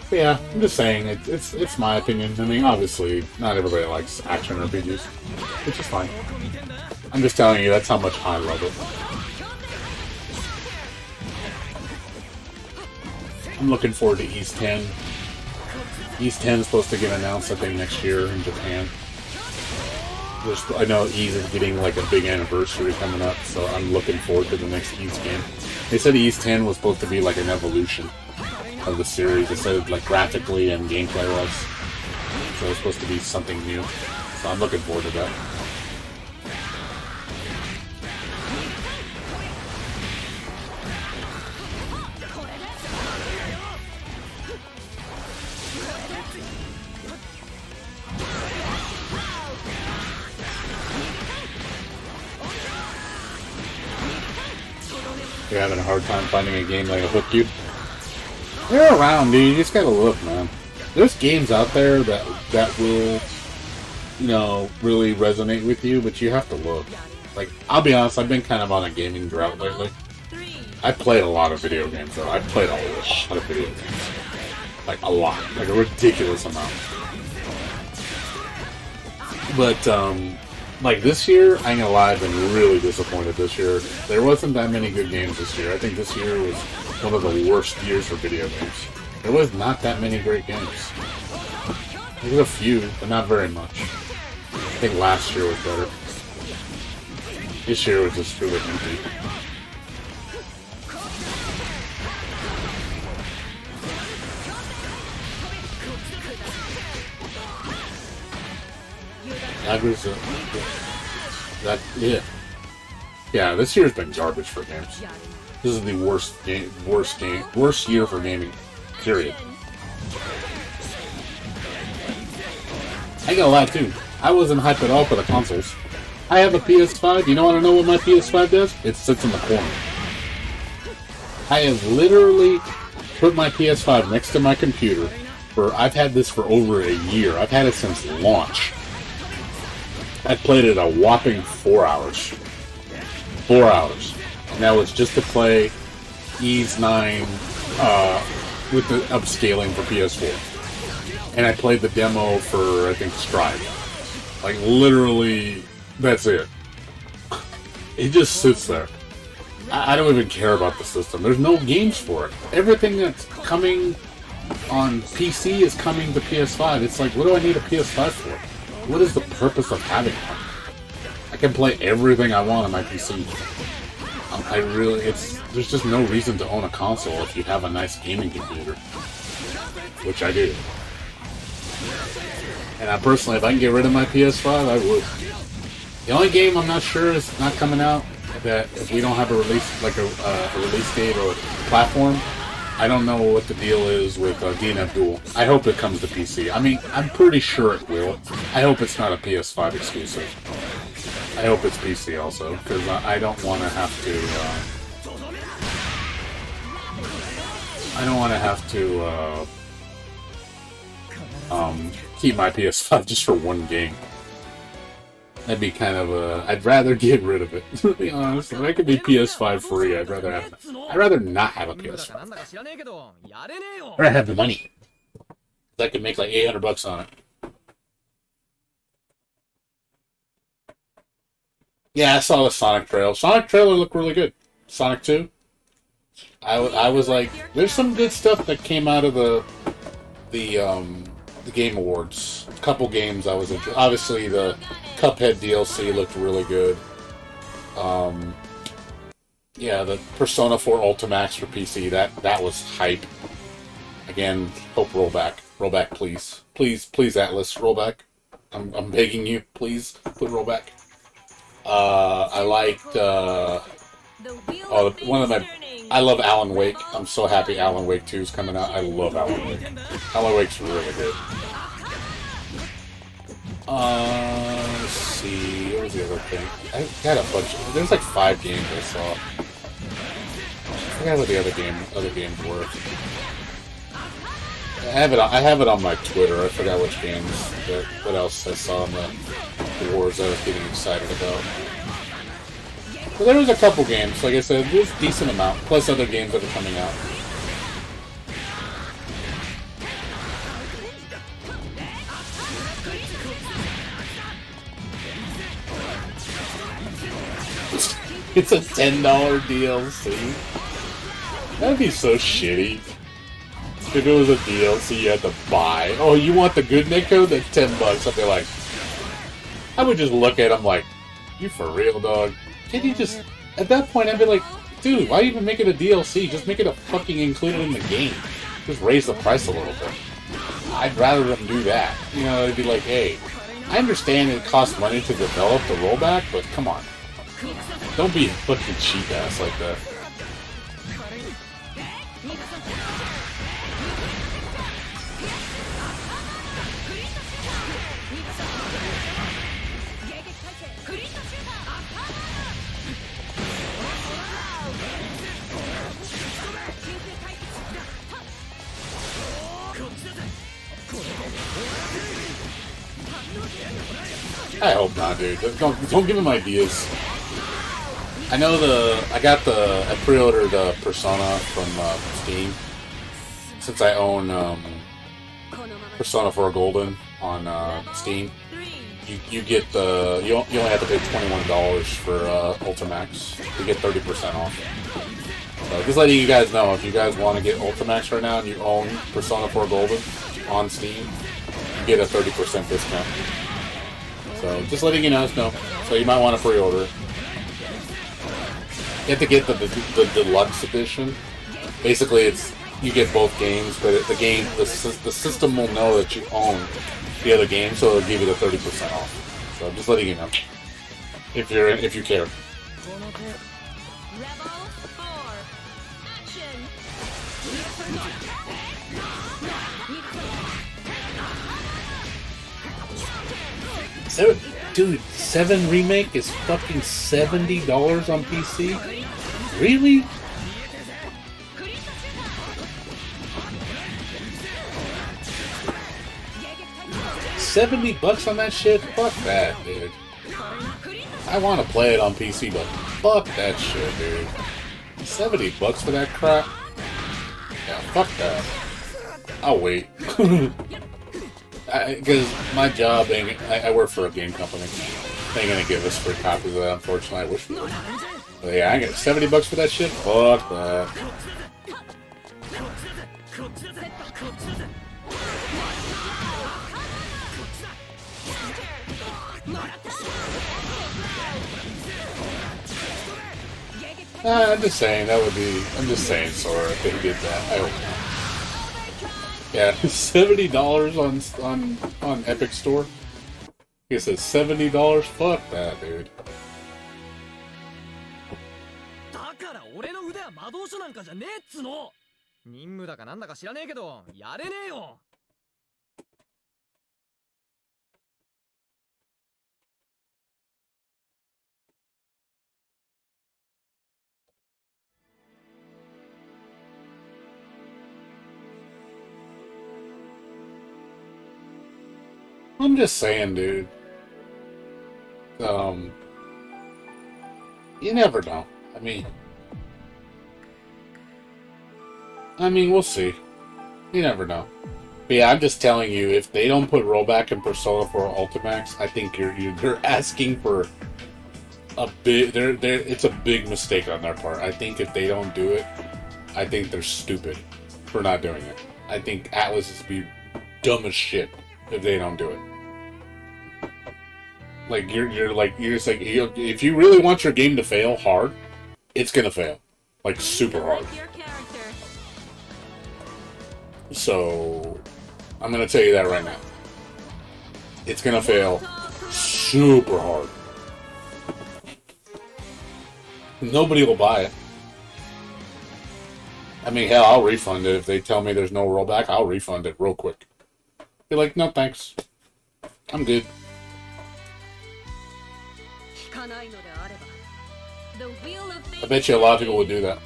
But yeah, I'm just saying, it's my opinion. I mean, obviously, not everybody likes action RPGs, which is fine. I'm just telling you, that's how much I love it. I'm looking forward to Ys 10. Ys 10 is supposed to get announced, I think, next year in Japan. I know Ys is getting like a big anniversary coming up, so I'm looking forward to the next Ys game. They said Ys 10 was supposed to be like an evolution of the series. They said like graphically and gameplay wise. So it's supposed to be something new. So I'm looking forward to that. You're having a hard time finding a game that'll hook you? They're around, dude. You just gotta look, man. There's games out there that will, you know, really resonate with you, but you have to look. Like, I'll be honest, I've been kind of on a gaming drought lately. I played a lot of video games, though. I played a lot of video games. Like, a lot. Like, a ridiculous amount. But, like, this year, I ain't gonna lie, I've been really disappointed this year. There wasn't that many good games this year. I think this year was one of the worst years for video games. There was not that many great games. There was a few, but not very much. I think last year was better. This year was just really empty. Yeah, this year's been garbage for games. This is the worst year for gaming, period. I ain't gonna lie too. I wasn't hyped at all for the consoles. I have a PS5. You want to know what my PS5 does? It sits in the corner. I have literally put my PS5 next to my computer. I've had this for over a year. I've had it since launch. I played it a whopping 4 hours. 4 hours. And that was just to play Ys 9 with the upscaling for PS4. And I played the demo for, I think, Strive. Like, literally, that's it. It just sits there. I don't even care about the system. There's no games for it. Everything that's coming on PC is coming to PS5. It's like, what do I need a PS5 for? What is the purpose of having one? I can play everything I want on my PC. There's just no reason to own a console if you have a nice gaming computer. Which I do. And I personally, if I can get rid of my PS5, I would. The only game I'm not sure is not coming out, that if we don't have a release, like a release date or platform, I don't know what the deal is with DNF Duel. I hope it comes to PC. I mean, I'm pretty sure it will. I hope it's not a PS5 exclusive. I hope it's PC also, because I don't want to have to... I don't want to have to keep my PS5 just for one game. That'd be kind of I'd rather get rid of it. To be honest, if I could be PS5 free, I'd rather not have a PS5. I'd rather have the money. I could make like $800 on it. Yeah, I saw the Sonic trailer. Sonic trailer looked really good. Sonic 2. I was like, there's some good stuff that came out of the Game Awards. A couple games I was interested. Obviously, the Cuphead DLC looked really good. Yeah, the Persona 4 Ultimax for PC, that was hype. Again, hope Rollback. Rollback, please. Please, Atlas, Rollback. I'm begging you, please, put Rollback. I liked, I love Alan Wake. I'm so happy Alan Wake 2 is coming out. I love Alan Wake. Alan Wake's really good. Let's see, what was the other thing? I got a bunch of, there's like 5 games I saw. I forgot what the other games were. I have it on my Twitter. I forgot which games, what else I saw in the wars I was getting excited about. But there was a couple games, like I said, there's a decent amount, plus other games that are coming out. It's a $10 DLC. That'd be so shitty. If it was a DLC you had to buy. Oh, you want the good netcode? That's $10. I'd be like, I would just look at him like, you for real, dog? Can't you just... At that point, I'd be like, dude, why even make it a DLC? Just make it a fucking included in the game. Just raise the price a little bit. I'd rather them do that. You know, it'd be like, hey, I understand it costs money to develop the rollback, but come on. Don't be a fucking cheap ass like that. I hope not, dude. Don't give him ideas. I know I pre-ordered Persona from Steam. Since I own Persona 4 Golden on Steam, you get you only have to pay $21 for Ultimax. You get 30% off. So just letting you guys know, if you guys want to get Ultimax right now and you own Persona 4 Golden on Steam, you get a 30% discount. So just letting you guys know. So you might want to pre-order. You have to get the deluxe edition. Basically, you get both games, but the system will know that you own the other game, so it'll give you the 30% off. So I'm just letting you know, if you care. So, dude, 7 Remake is fucking $70 on PC? Really? $70 on that shit? Fuck that, dude. I want to play it on PC, but fuck that shit, dude. $70 for that crap? Yeah, fuck that. I'll wait. Because my job, I work for a game company. They ain't gonna give us free copies of that, unfortunately. I wish we would. But yeah, I get $70 for that shit? Fuck that. I'm just saying, I'm just saying, Sora, if they did that. I hope not. Yeah, $70 on Epic Store. He says $70. Fuck that, dude. だから俺の腕は魔導書なんかじゃねえっつの。任務だかなんだか知らねえけど、やれねえよ。I'm just saying, dude. You never know. I mean, we'll see. You never know. But yeah, I'm just telling you, if they don't put rollback in Persona 4 Ultimax, I think you're asking for a big. It's a big mistake on their part. I think if they don't do it, I think they're stupid for not doing it. I think Atlas is be dumb as shit if they don't do it. Like you're just like, if you really want your game to fail hard, it's gonna fail, like super hard. So I'm gonna tell you that right now. It's gonna fail super hard. Nobody will buy it. I mean, hell, I'll refund it if they tell me there's no rollback. I'll refund it real quick. Be like, no thanks, I'm good. I bet you a lot of people would do that.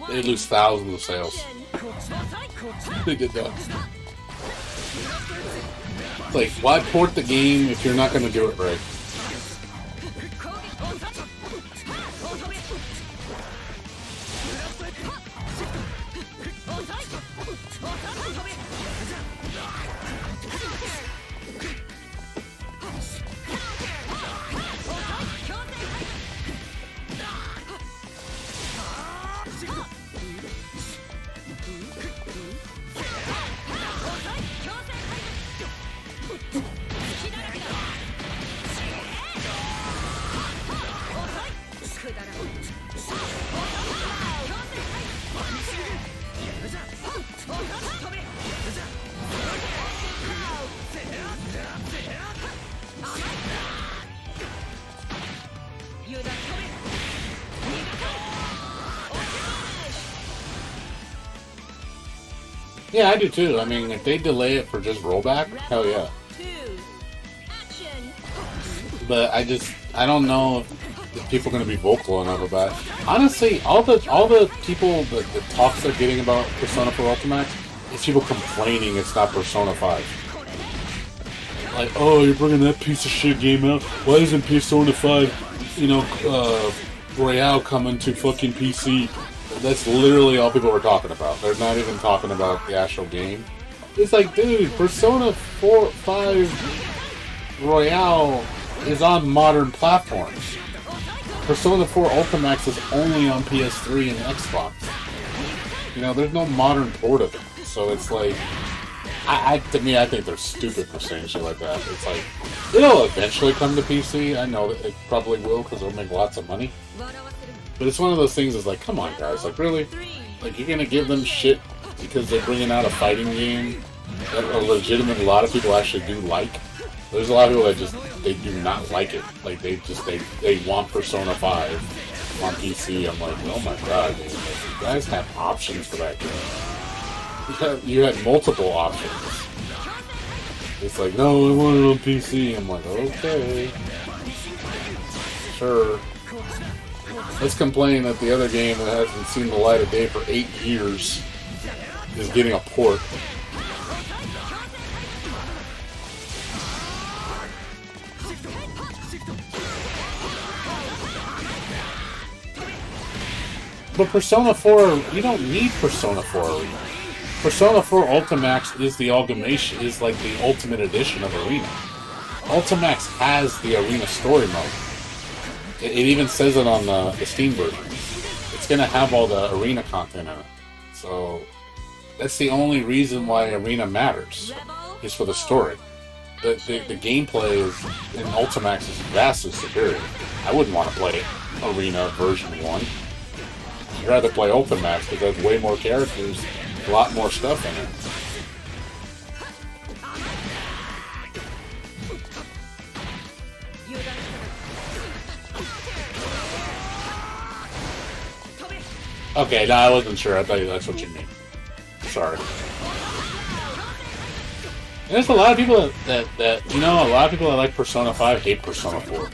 They'd lose thousands of sales. They did that. Like, why port the game if you're not going to do it right? Yeah, I do too. I mean, if they delay it for just rollback, hell yeah. But I don't know if people are going to be vocal enough about it. Honestly, all the people, the talks they're getting about Persona 4 Ultimax is people complaining it's not Persona 5. Like, oh, you're bringing that piece of shit game out. Why isn't Persona 5, Royale coming to fucking PC? That's literally all people were talking about. They're not even talking about the actual game. It's like, dude, Persona 5 Royale is on modern platforms. Persona 4 Ultimax is only on PS3 and Xbox. There's no modern port of it. So it's like, to me, I think they're stupid for saying shit like that. It's like, it'll eventually come to PC. I know that it probably will because it'll make lots of money. But it's one of those things that's like, come on, guys. Like, really? Like, you're gonna give them shit because they're bringing out a fighting game that a lot of people actually do like? There's a lot of people that they do not like it. Like, they want Persona 5 on PC. I'm like, oh my god, dude. Like, you guys have options for that game. You had multiple options. It's like, no, I want it on PC. I'm like, okay. Sure. Let's complain that the other game that hasn't seen the light of day for 8 years is getting a port. But Persona 4, you don't need Persona 4 Arena. Persona 4 Ultimax is the amalgamation, is like the ultimate edition of Arena. Ultimax has the Arena story mode. It even says it on the Steam version. It's going to have all the Arena content in it. So, that's the only reason why Arena matters, is for the story. The gameplay in Ultimax is vastly superior. I wouldn't want to play Arena version 1. I'd rather play Ultimax because there's way more characters, a lot more stuff in it. Okay, no, I wasn't sure. I thought that's what you mean. Sorry. And there's a lot of people that you know, a lot of people that like Persona 5 hate Persona 4.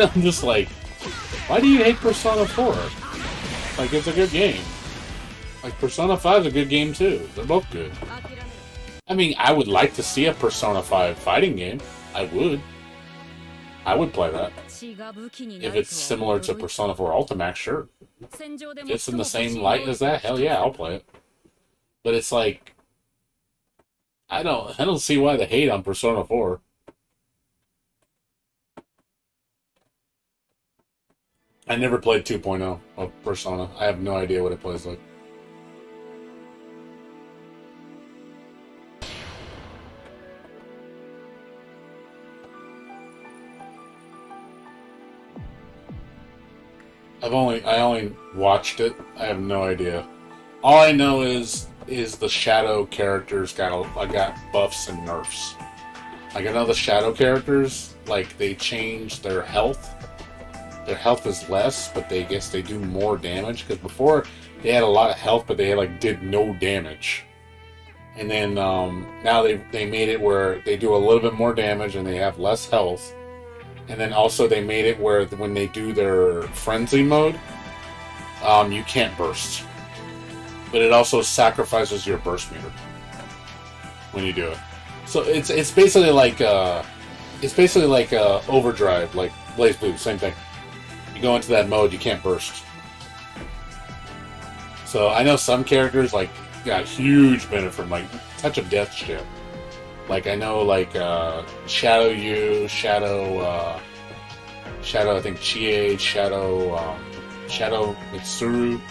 I'm just like, why do you hate Persona 4? Like, it's a good game. Like, Persona 5 is a good game, too. They're both good. I mean, I would like to see a Persona 5 fighting game. I would. I would play that. If it's similar to Persona 4 Ultimax, sure. If it's in the same light as that, hell yeah, I'll play it. But it's like, I don't see why the hate on Persona 4. I never played 2.0 of Persona. I have no idea what it plays like. I only watched it. I have no idea. All I know is the shadow characters got buffs and nerfs. Like, I know the shadow characters, like, they changed their health. Their health is less, but they do more damage. Because before, they had a lot of health, but they did no damage. And then now they made it where they do a little bit more damage and they have less health. And then also they made it where when they do their frenzy mode, you can't burst. But it also sacrifices your burst meter when you do it. So it's basically like overdrive, like BlazBlue, same thing. You go into that mode, you can't burst. So I know some characters got huge benefit from touch of death shit. Like I know Shadow Yu, Shadow I think Chie, Shadow Mitsuru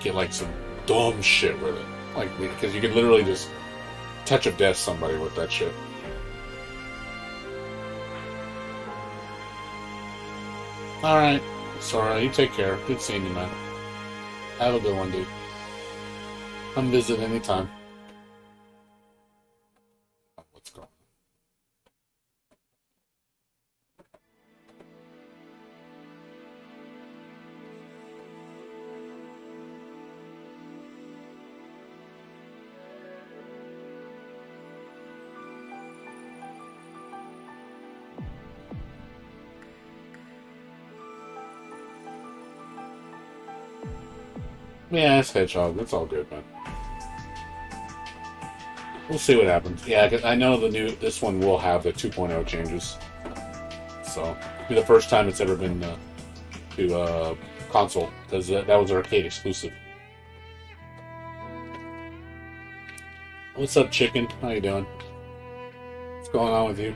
get some dumb shit with it. Because you can literally just touch of death somebody with that shit. Alright, Sora, you take care. Good seeing you, man. Have a good one, dude. Come visit anytime. What's going on? Yeah, it's Hedgehog. It's all good, man. We'll see what happens. Yeah, 'cause I know this one will have the 2.0 changes. So, it'll be the first time it's ever been to console, because that was arcade exclusive. What's up, chicken? How you doing? What's going on with you?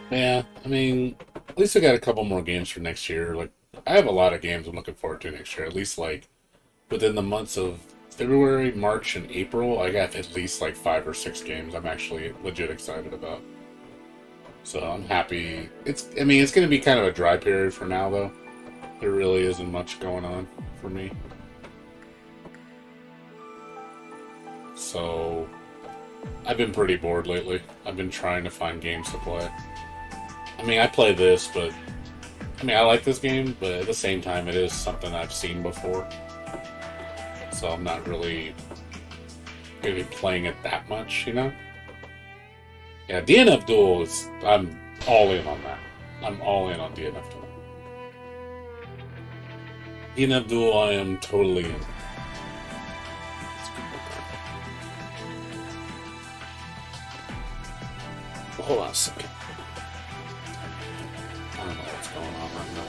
Yeah, I mean, at least I got a couple more games for next year. Like, I have a lot of games I'm looking forward to next year. At least, like, within the months of February, March, and April, I got at least, like, 5 or 6 games I'm actually legit excited about. So I'm happy. I mean, it's going to be kind of a dry period for now, though. There really isn't much going on for me. So, I've been pretty bored lately. I've been trying to find games to play. I mean, I play this, but I mean, I like this game, but at the same time, it is something I've seen before. So I'm not really playing it that much, you know? Yeah, DNF Duel is. I'm all in on that. I'm all in on DNF Duel. DNF Duel, I am totally in. Hold on a second. I don't know what's going on right now.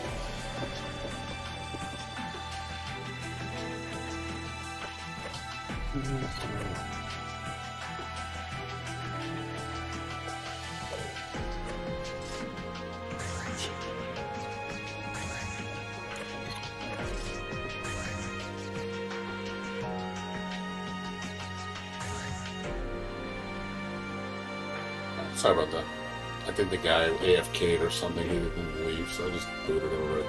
Sorry about that. I think the guy AFK'd or something. He didn't leave, so I just booted over it.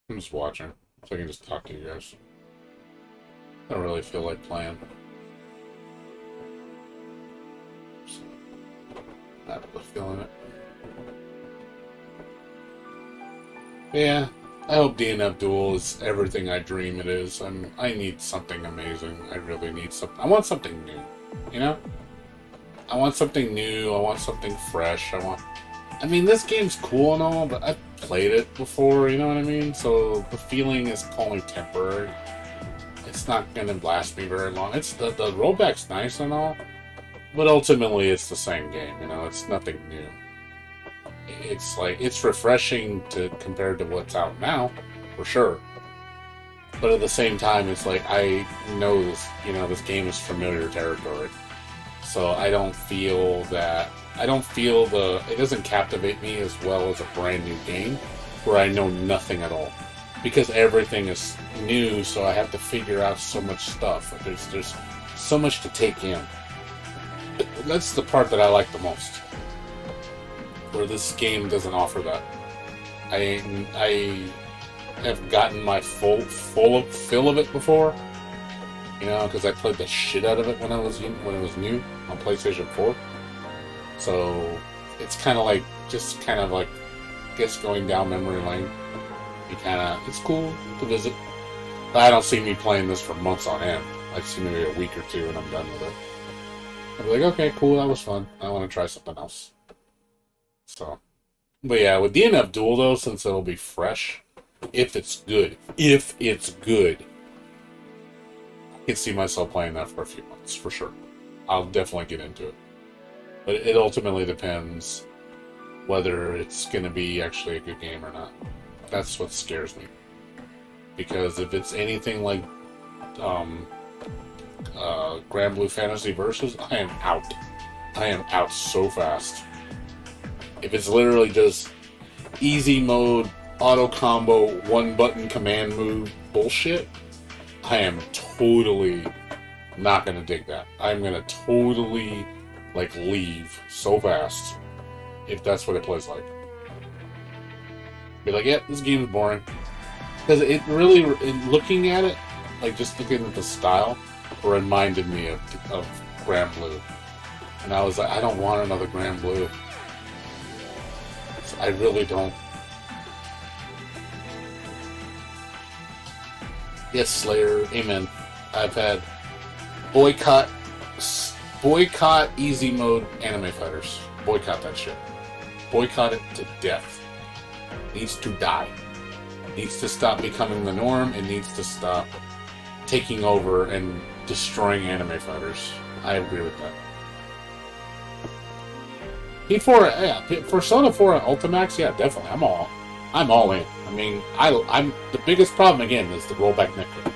I'm just watching, so I can just talk to you guys. I don't really feel like playing. So, not really feeling it. Yeah, I hope DNF Duel is everything I dream it is. I need something amazing. I really need something. I want something new, you know? I want something new. I want something fresh. I mean, this game's cool and all, but I've played it before, you know what I mean? So the feeling is only temporary. It's not going to last me very long. The rollback's nice and all, but ultimately it's the same game, you know? It's nothing new. It's like, it's refreshing compared to what's out now, for sure. But at the same time, it's like, I know this, you know, this game is familiar territory. So I don't feel it doesn't captivate me as well as a brand new game where I know nothing at all. Because everything is new, so I have to figure out so much stuff. There's so much to take in. That's the part that I like the most. Where this game doesn't offer that. I have gotten my fill of it before, you know, because I played the shit out of it when it was new on PlayStation 4. So it's kind of like going down memory lane. It's cool to visit, but I don't see me playing this for months on end. I see maybe a week or two and I'm done with it. I'll be like, okay, cool, that was fun. I want to try something else. So, but yeah, with DNF Duel though, since it'll be fresh, if it's good, I can see myself playing that for a few months, for sure. I'll definitely get into it. But it ultimately depends whether it's going to be actually a good game or not. That's what scares me. Because if it's anything like BlazBlue Fantasy Versus, I am out. I am out so fast. If it's literally just easy mode, auto combo, one button command move bullshit, I am totally not gonna dig that. I'm gonna totally leave so fast if that's what it plays like. Be like, yeah, this game is boring. Because it really, looking at it, just looking at the style, reminded me of BlazBlue. And I was like, I don't want another BlazBlue. I really don't. Yes, Slayer, amen. I've had boycott easy mode anime fighters. Boycott that shit. Boycott it to death. Needs to die. Needs to stop becoming the norm. It needs to stop taking over and destroying anime fighters. I agree with that. P4, yeah, Persona 4 and Ultimax, yeah, definitely. I'm all in. I mean, I'm the biggest problem again is the rollback netcode.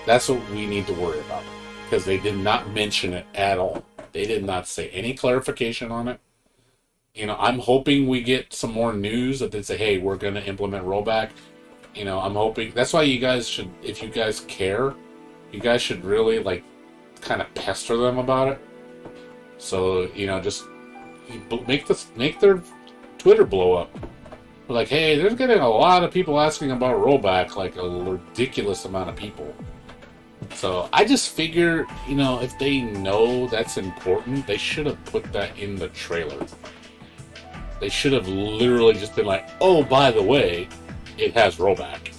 That's what we need to worry about because they did not mention it at all. They did not say any clarification on it. You know, I'm hoping we get some more news that they say, hey, we're going to implement rollback. You know, I'm hoping. That's why you guys should, if you guys care, you guys should really, like, kind of pester them about it. So, you know, just make their Twitter blow up. Like, hey, there's getting a lot of people asking about rollback, like a ridiculous amount of people. So I just figure, you know, if they know that's important, they should have put that in the trailer. They should have literally just been like, oh, by the way, it has rollback.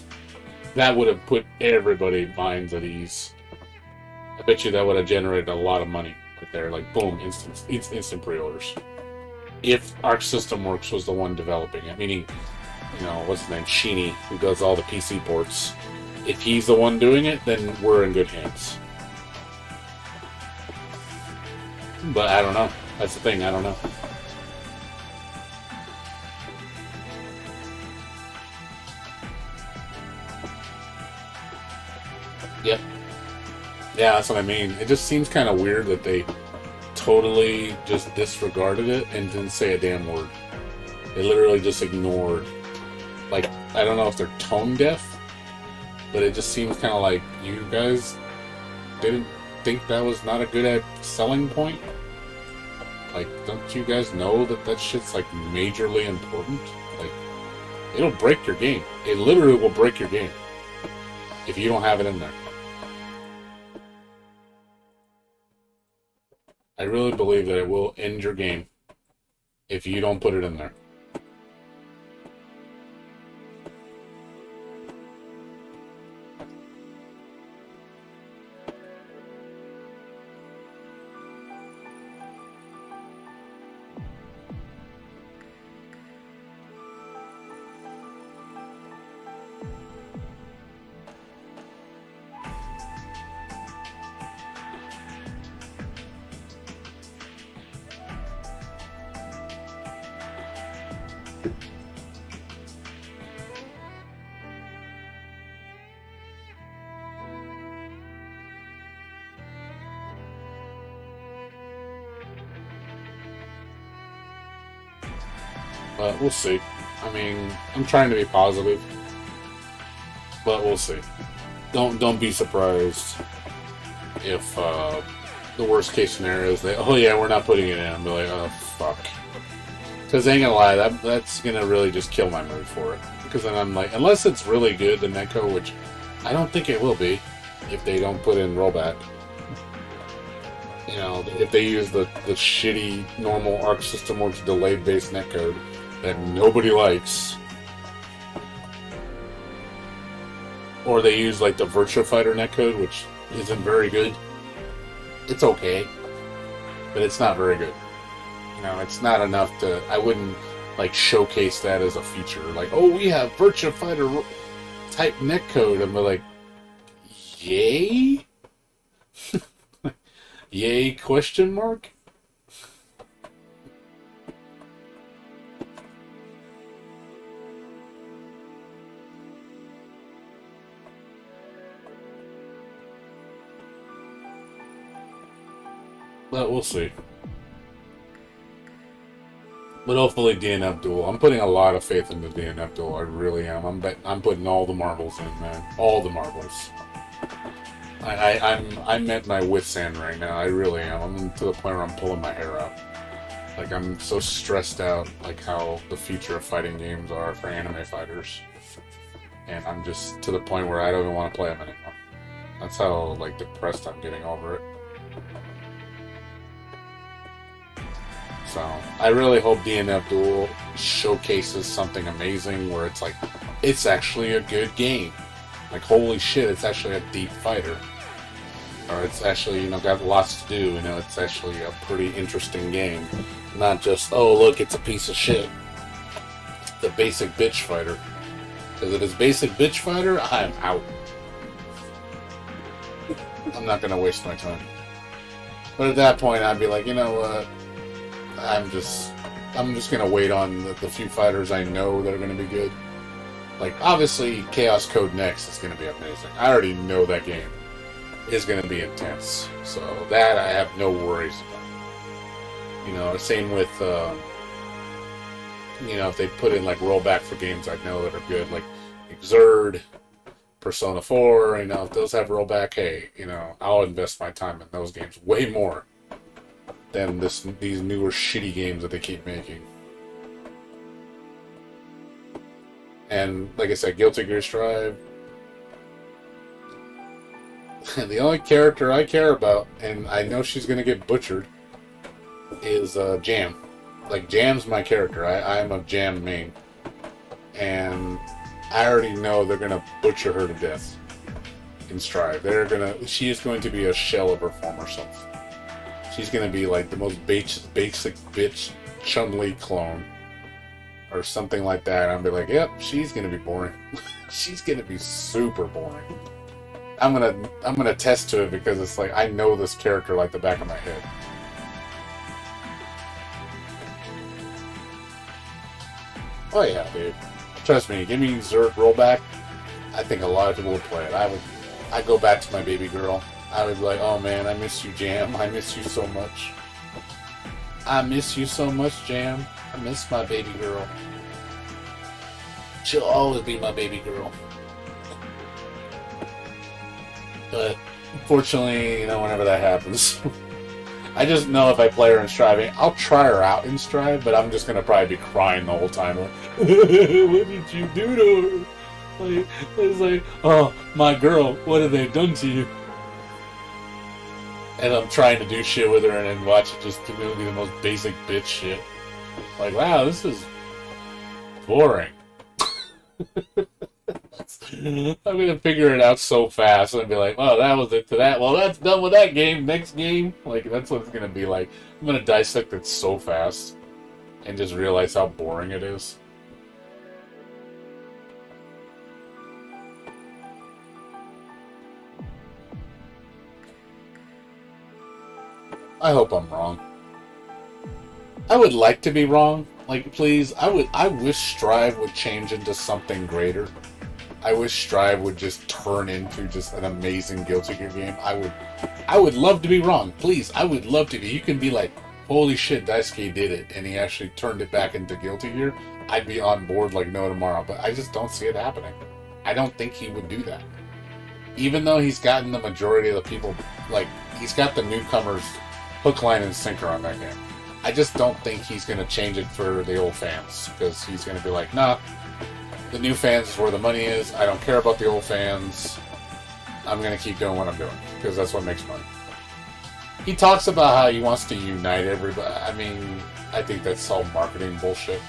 That would have put everybody's minds at ease. I bet you that would have generated a lot of money right there. Like, boom, instant pre-orders. If Arc System Works was the one developing it, meaning, you know, what's his name, Sheeny, who does all the PC ports. If he's the one doing it, then we're in good hands. But I don't know. That's the thing, I don't know. Yep. Yeah, that's what I mean. It just seems kind of weird that they totally just disregarded it and didn't say a damn word. They literally just ignored. Like, I don't know if they're tone deaf, but it just seems kind of like you guys didn't think that was not a good selling point. Like, don't you guys know that that shit's like majorly important? Like, it'll break your game. It literally will break your game if you don't have it in there. I really believe that it will end your game if you don't put it in there. But we'll see. I mean, I'm trying to be positive, but we'll see. Don't be surprised if the worst case scenario is that, oh yeah, we're not putting it in. I'll be like, oh fuck. Because I ain't gonna lie, that's gonna really just kill my mood for it. Because then I'm like, unless it's really good, the netcode, which I don't think it will be, if they don't put in rollback. You know, if they use the shitty normal Arc System Works delayed based netcode that nobody likes, or they use like the Virtua Fighter netcode, which isn't very good. It's okay, but it's not very good. You know, it's not enough to. I wouldn't like showcase that as a feature. Like, oh, we have Virtua Fighter type netcode, and be like, yay, yay? Question mark. But we'll see. But hopefully DNF Duel. I'm putting a lot of faith into DNF Duel. I really am. I'm putting all the marbles in, man. All the marbles. I'm at my wit's end right now. I really am. I'm to the point where I'm pulling my hair out. Like, I'm so stressed out, like how the future of fighting games are for anime fighters. And I'm just to the point where I don't even want to play them anymore. That's how, like, depressed I'm getting over it. So, I really hope DNF Duel showcases something amazing where it's like, it's actually a good game. Like, holy shit, it's actually a deep fighter. Or it's actually, you know, got lots to do, you know, it's actually a pretty interesting game. Not just, oh, look, it's a piece of shit. The basic bitch fighter. Because if it's basic bitch fighter, I'm out. I'm not going to waste my time. But at that point, I'd be like, you know what? I'm just I'm just gonna wait on the few fighters I know that are gonna be good. Like, obviously, Chaos Code Next is gonna be amazing. I already know that game is gonna be intense. So that I have no worries about. You know, same with, you know, if they put in, like, rollback for games I know that are good, like Exerd, Persona 4, you know, if those have rollback, hey, you know, I'll invest my time in those games way more than these newer shitty games that they keep making. And like I said, Guilty Gear Strive. The only character I care about, and I know she's gonna get butchered, is Jam. Like, Jam's my character. I'm a Jam main, and I already know they're gonna butcher her to death in Strive. She is going to be a shell of her former self. She's gonna be like the most basic bitch Chun-Li clone, or something like that. I'll be like, yep, she's gonna be boring. She's gonna be super boring. I'm gonna test to it because it's like I know this character like the back of my head. Oh yeah, dude. Trust me, give me Xrd rollback. I think a lot of people would play it. I'd go back to my baby girl. I would be like, oh man, I miss you, Jam. I miss you so much. I miss you so much, Jam. I miss my baby girl. She'll always be my baby girl. But unfortunately, you know, whenever that happens, I just know if I play her in Strive, I'll try her out in Strive, but I'm just gonna probably be crying the whole time. Like, what did you do to her? Like, it's like, oh, my girl, what have they done to you? And I'm trying to do shit with her and then watch it just do the most basic bitch shit. Like, wow, this is boring. I'm gonna figure it out so fast and be like, oh, that was it to that. Well, that's done with that game. Next game. Like, that's what it's gonna be like. I'm gonna dissect it so fast and just realize how boring it is. I hope I'm wrong. I would like to be wrong. Like, please, I wish Strive would change into something greater. I wish Strive would just turn into just an amazing Guilty Gear game. I would love to be wrong. Please, I would love to be. You can be like, holy shit, Daisuke did it, and he actually turned it back into Guilty Gear. I'd be on board like no tomorrow, but I just don't see it happening. I don't think he would do that. Even though he's gotten the majority of the people, like, he's got the newcomers hook, line, and sinker on that game. I just don't think he's going to change it for the old fans, because he's going to be like, nah, the new fans is where the money is. I don't care about the old fans. I'm going to keep doing what I'm doing, because that's what makes money. He talks about how he wants to unite everybody. I mean, I think that's all marketing bullshit.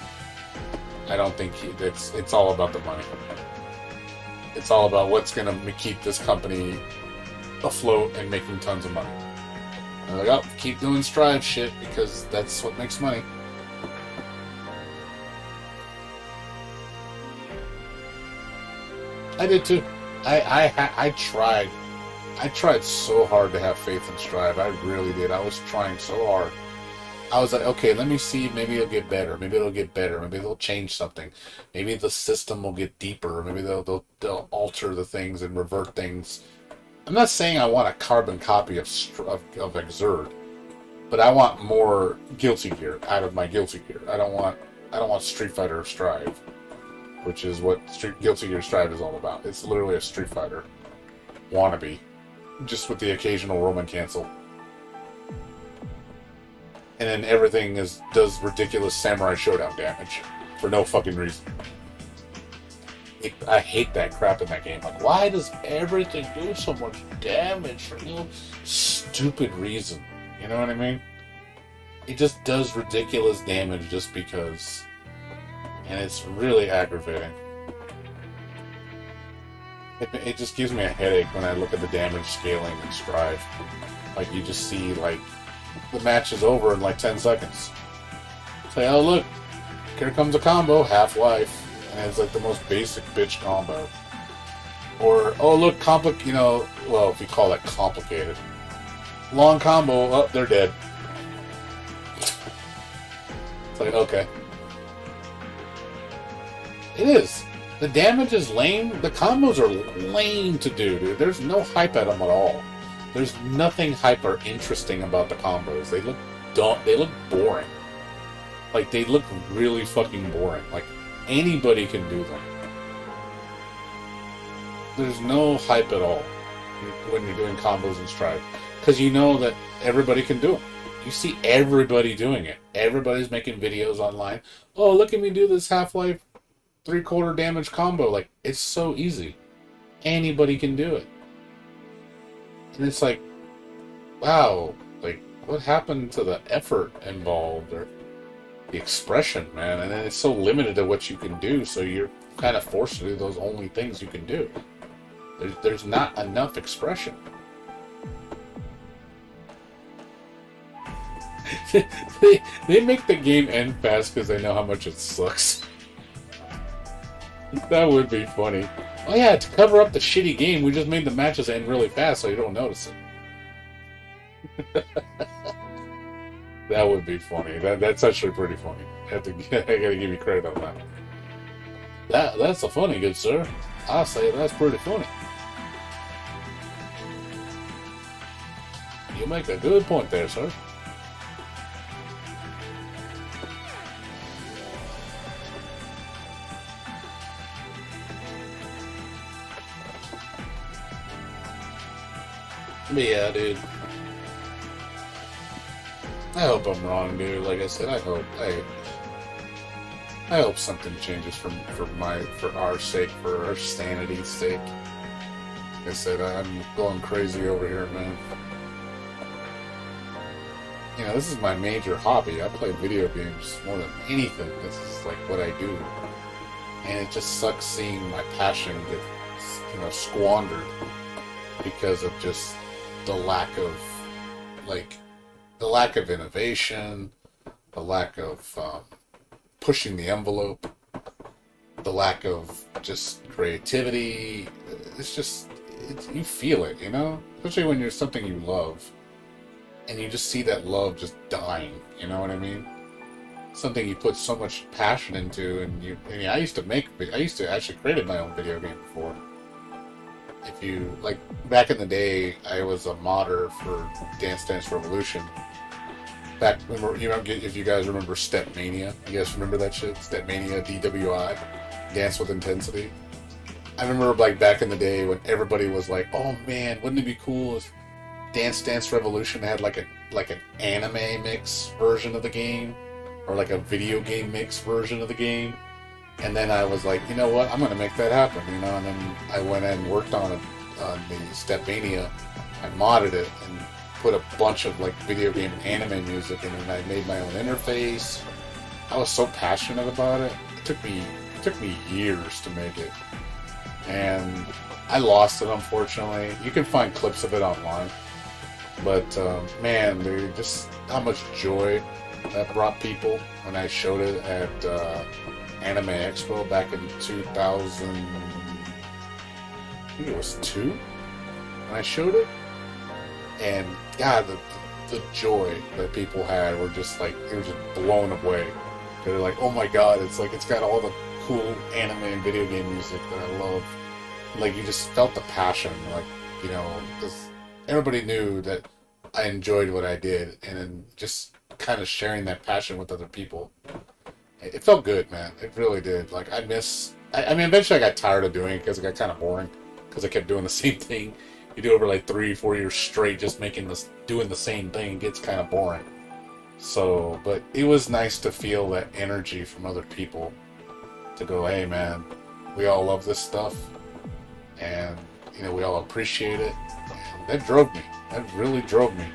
I don't think it's all about the money. It's all about what's going to keep this company afloat and making tons of money. I'm like, oh, keep doing Strive shit, because that's what makes money. I did too. I tried. I tried so hard to have faith in Strive. I really did. I was trying so hard. I was like, okay, let me see. Maybe it'll get better. Maybe it'll get better. Maybe they'll change something. Maybe the system will get deeper. Maybe they'll alter the things and revert things. I'm not saying I want a carbon copy of Exerd, but I want more Guilty Gear out of my Guilty Gear. I don't want Street Fighter Strive, which is what Guilty Gear Strive is all about. It's literally a Street Fighter wannabe, just with the occasional Roman cancel. And then everything does ridiculous Samurai Showdown damage for no fucking reason. I hate that crap in that game. Like, why does everything do so much damage for no stupid reason? You know what I mean? It just does ridiculous damage just because. And it's really aggravating. It just gives me a headache when I look at the damage scaling in Strive. Like, you just see, like, the match is over in like 10 seconds. Say, oh look, here comes a combo, half-life. And it's like the most basic bitch combo. Or, oh look, you know, well, if you call that complicated. Long combo, oh, they're dead. like, okay. It is. The damage is lame. The combos are lame to do, dude. There's no hype at them at all. There's nothing hype or interesting about the combos. They look dumb. They look boring. Like, they look really fucking boring. Like, anybody can do them. There's no hype at all when you're doing combos in Strive. Because you know that everybody can do them. You see everybody doing it. Everybody's making videos online. Oh, look at me do this Half-Life 3/4 damage combo. Like, it's so easy. Anybody can do it. And it's like, wow, like, what happened to the effort involved or the expression, man? And then it's so limited to what you can do, so you're kind of forced to do those only things you can do. There's not enough expression. they make the game end fast because they know how much it sucks. That would be funny. Oh yeah, to cover up the shitty game, we just made the matches end really fast so you don't notice it. That would be funny. That's actually pretty funny. I gotta give you credit on that. That's a funny, good sir. I'll say that's pretty funny. You make a good point there, sir. But yeah, dude. I hope I'm wrong, dude. Like I said, I hope something changes for our sake, for our sanity's sake. Like I said, I'm going crazy over here, man. You know, this is my major hobby. I play video games more than anything. This is like what I do. And it just sucks seeing my passion get, squandered because of just the lack of innovation, the lack of pushing the envelope, the lack of just creativity. You feel it, especially when you're something you love and you just see that love just dying, you know what I mean? Something you put so much passion into, and I used to actually create my own video game before. If you, like, back in the day, I was a modder for Dance Dance Revolution. Back, if you guys remember Step Mania. You guys remember that shit? Step Mania, DWI, Dance with Intensity. I remember, like, back in the day when everybody was like, oh man, wouldn't it be cool if Dance Dance Revolution had like an anime mix version of the game? Or like a video game mix version of the game? And then I was like, you know what? I'm going to make that happen, And then I went and worked on it, on the Stepmania. I modded it and put a bunch of like video game anime music in it. And I made my own interface. I was so passionate about it. It took me years to make it, and I lost it, unfortunately. You can find clips of it online, but man, dude, just how much joy that brought people when I showed it at Anime Expo back in 2000. I think it was 2 when I showed it, and God, the joy that people had were just like, it was just blown away. They're like, oh my God, it's got all the cool anime and video game music that I love. Like, you just felt the passion, like, because everybody knew that I enjoyed what I did, and then just kind of sharing that passion with other people. It felt good, man. It really did. Like, I mean, eventually I got tired of doing it because it got kind of boring, because I kept doing the same thing. You do it over like 3-4 years straight, just doing the same thing. It gets kind of boring. So, but it was nice to feel that energy from other people to go, hey man, we all love this stuff, and we all appreciate it. And that drove me. That really drove me.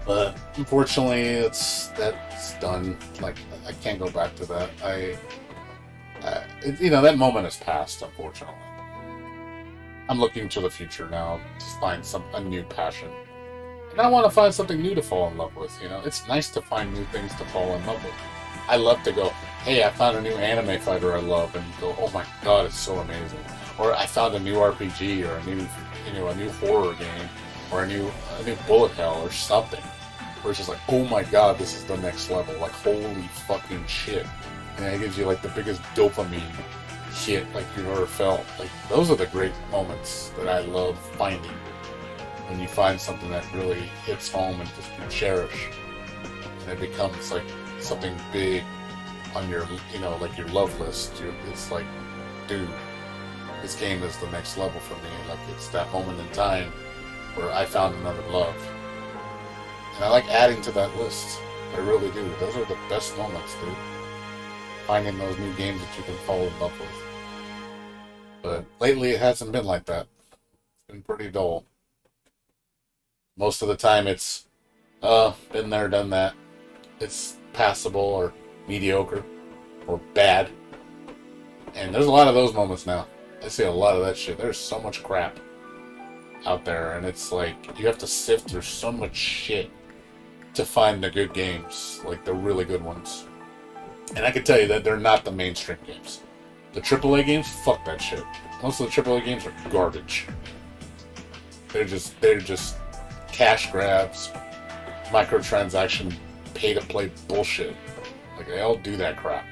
But unfortunately, that's done. Like, I can't go back to that. That moment has passed. Unfortunately, I'm looking to the future now to find a new passion, and I want to find something new to fall in love with. It's nice to find new things to fall in love with. I love to go, hey, I found a new anime fighter I love, and go, oh my God, it's so amazing. Or I found a new RPG, or a new horror game, or a new bullet hell, or something. where it's just like, oh my god, this is the next level. Like, holy fucking shit. And it gives you like the biggest dopamine hit like you've ever felt. Like, those are the great moments that I love finding. When you find something that really hits home and just you cherish. And it becomes like something big on your, you know, like your love list. It's like, dude, this game is the next level for me. Like, it's that moment in time where I found another love. And I like adding to that list. I really do. Those are the best moments, dude. Finding those new games that you can fall in love with. But lately it hasn't been like that. It's been pretty dull. Most of the time it's, been there, done that. It's passable or mediocre or bad. And there's a lot of those moments now. I see a lot of that shit. There's so much crap out there, and it's like you have to sift through so much shit to find the good games, like the really good ones. And I can tell you that they're not the mainstream games. The AAA games, fuck that shit. Most of the AAA games are garbage. They're just cash grabs, microtransaction, pay-to-play bullshit. Like, they all do that crap.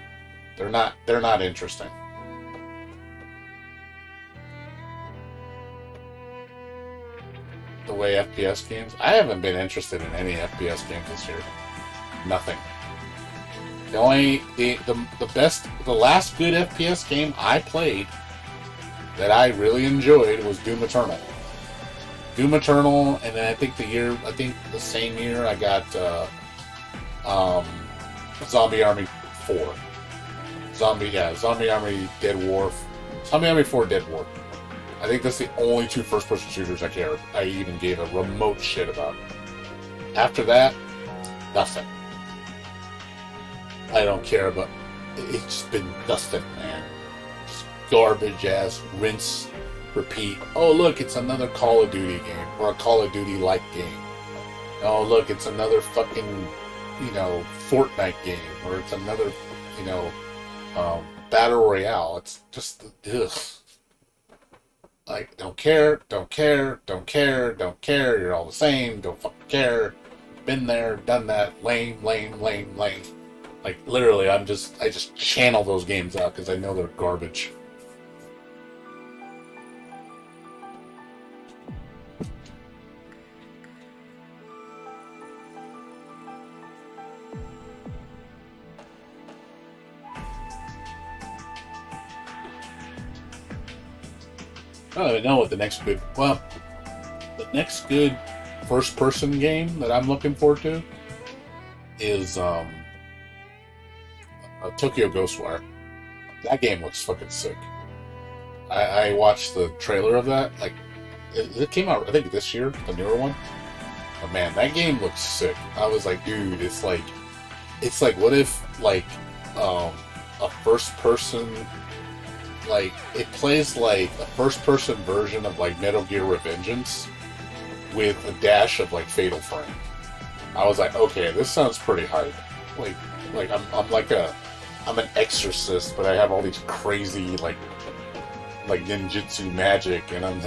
They're not interesting. The way FPS games, I haven't been interested in any FPS games this year. Nothing. The last good FPS game I played that I really enjoyed was Doom Eternal. Doom Eternal, and then I think the same year I got Zombie Army 4. Zombie Army Dead War. Zombie Army 4 Dead War. I think that's the only two first-person shooters I even gave a remote shit about. After that, nothing. I don't care about. It's just been nothing, man. Just garbage ass, rinse, repeat. Oh look, it's another Call of Duty game or a Call of Duty-like game. Oh look, it's another fucking, Fortnite game, or it's another, Battle Royale. It's just, ugh. Like, don't care. You're all the same. Don't fucking care. Been there, done that. Lame. Like, literally, I just channel those games out because I know they're garbage. I don't even know what the next good first-person game that I'm looking forward to is Tokyo Ghostwire. That game looks fucking sick. I watched the trailer of that. Like, it came out, I think, this year, the newer one. But man, that game looks sick. I was like, dude, it's like, what if, like, a first-person, like, it plays like a first-person version of, like, Metal Gear Revengeance with a dash of, like, Fatal Frame. I was like, okay, this sounds pretty hype. Like I'm an exorcist, but I have all these crazy, like ninjutsu magic, and I'm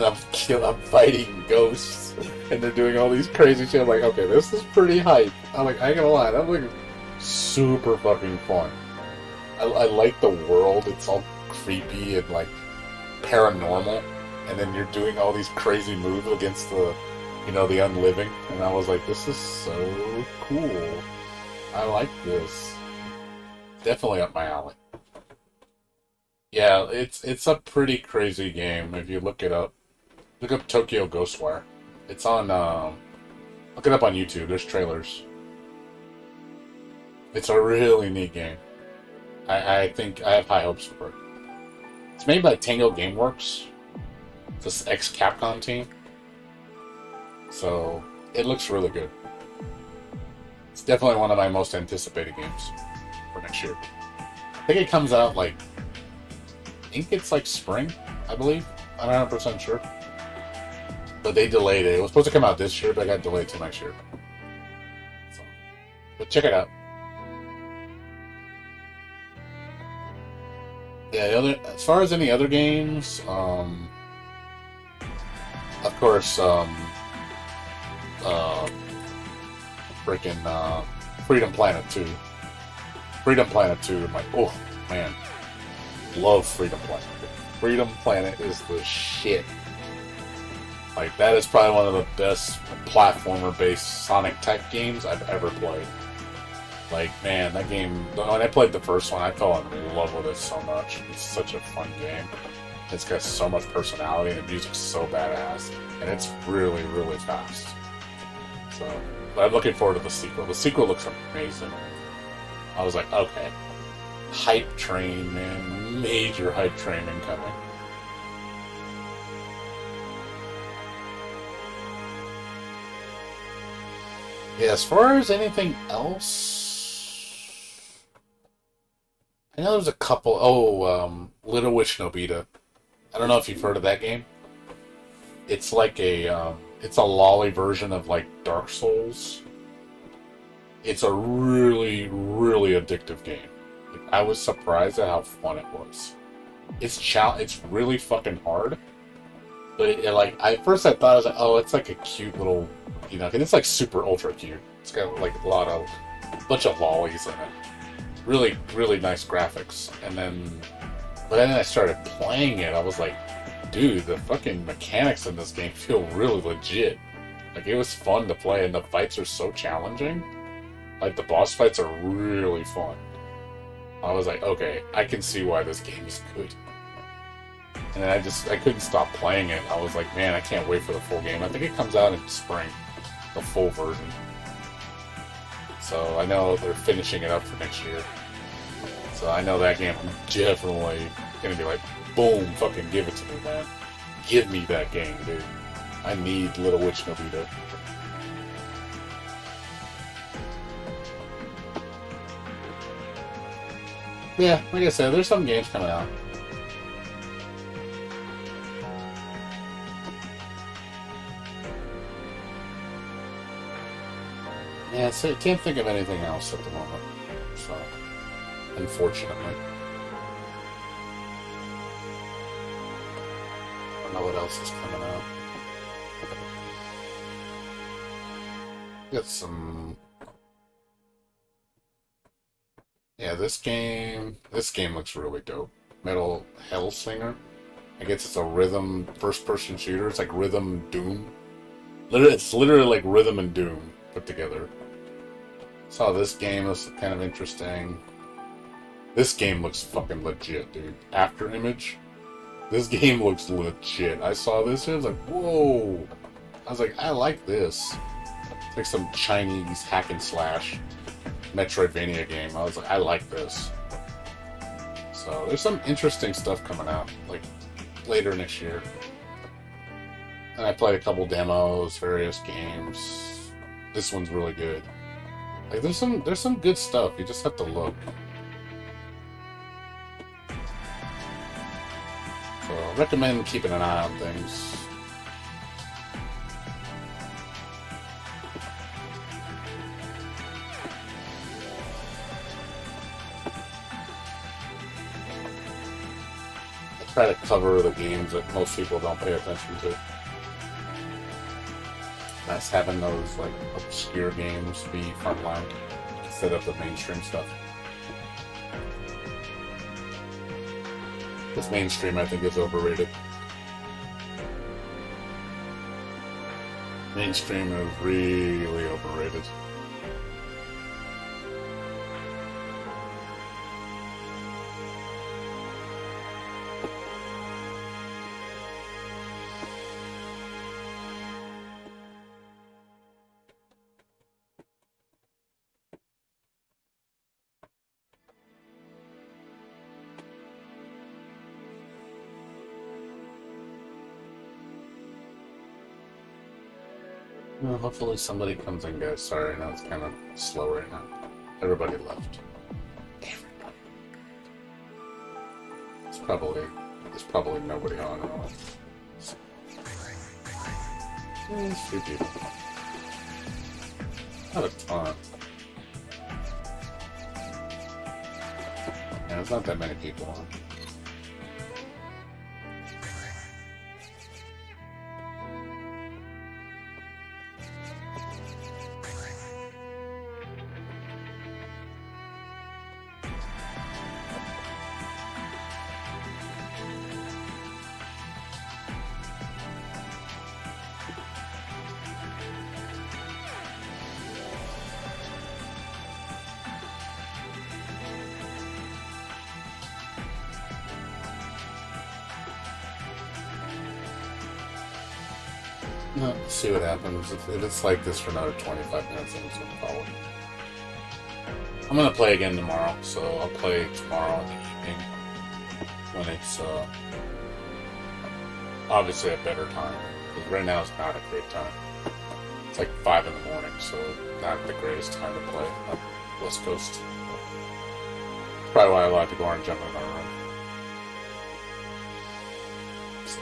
fighting ghosts, and they're doing all these crazy shit. I'm like, okay, this is pretty hype. I'm like, I ain't gonna lie, that looks super fucking fun. I like the world. It's all creepy and like paranormal, and then you're doing all these crazy moves against the unliving, and I was like, this is so cool. I like this. Definitely up my alley. Yeah, it's a pretty crazy game if you look it up. Look up Tokyo Ghostwire. It's on, look it up on YouTube. There's trailers. It's a really neat game. I think I have high hopes for it. It's made by Tango Gameworks. It's this ex-Capcom team. So, it looks really good. It's definitely one of my most anticipated games for next year. I think it comes out I think it's like spring, I believe. I'm not 100% sure. But they delayed it. It was supposed to come out this year, but it got delayed to next year. So, but check it out. Yeah, as far as any other games, of freaking Freedom Planet 2. Freedom Planet 2, I'm like, oh man, love Freedom Planet. Freedom Planet is the shit. Like, that is probably one of the best platformer-based Sonic type games I've ever played. Like, man, that game, when I played the first one, I fell in love with it so much. It's such a fun game. It's got so much personality, and the music's so badass, and it's really, really fast. So, but I'm looking forward to the sequel. The sequel looks amazing. I was like, okay. Hype train, man. Major hype train incoming. Yeah, as far as anything else, I know there's a couple. Oh, Little Witch Nobita. I don't know if you've heard of that game. It's like it's a lolly version of like Dark Souls. It's a really, really addictive game. Like, I was surprised at how fun it was. It's really fucking hard. But like, at first I thought, I was like, oh, it's like a cute little, you know, 'cause it's like super ultra cute. It's got like a bunch of lollies in it. Really, really nice graphics. But then I started playing it. I was like, dude, the fucking mechanics in this game feel really legit. Like, it was fun to play, and the fights are so challenging. Like, the boss fights are really fun. I was like, okay, I can see why this game is good. And then I couldn't stop playing it. I was like, man, I can't wait for the full game. I think it comes out in spring, the full version. So I know they're finishing it up for next year. So I know that game, I'm definitely gonna be like, boom, fucking give it to me, man. Give me that game, dude. I need Little Witch Nobita. Yeah, like I said, there's some games coming out. Yeah, so I can't think of anything else at the moment. So, unfortunately. I don't know what else is coming out. Got some. Yeah, this game looks really dope. Metal Hellsinger. I guess it's a rhythm first-person shooter. It's like Rhythm Doom. It's literally like Rhythm and Doom put together. Saw this game, was kind of interesting. This game looks fucking legit, dude. After Image. This game looks legit. I saw this, and I was like, whoa. I was like, I like this. It's like some Chinese hack and slash Metroidvania game. I was like, I like this. So there's some interesting stuff coming out, like later next year. And I played a couple demos, various games. This one's really good. Like there's some good stuff. You just have to look. So I recommend keeping an eye on things. Try to cover the games that most people don't pay attention to. Nice having those like obscure games be frontline instead of the mainstream stuff. This mainstream, I think, is overrated. Mainstream is really overrated. Well, hopefully somebody comes in, guys. Sorry, I know it's kind of slow right now. Everybody left. Everybody. There's probably nobody on at all. There's a few people. Not a ton. Yeah, there's not that many people on. No, see what happens. If it's like this for another 25 minutes, then it's gonna follow. I'm gonna play again tomorrow, so I'll play tomorrow in the evening when it's obviously a better time. Because right now it's not a great time. It's like 5 in the morning, so not the greatest time to play on West Coast. Probably why I like to go around and jump in my room. So,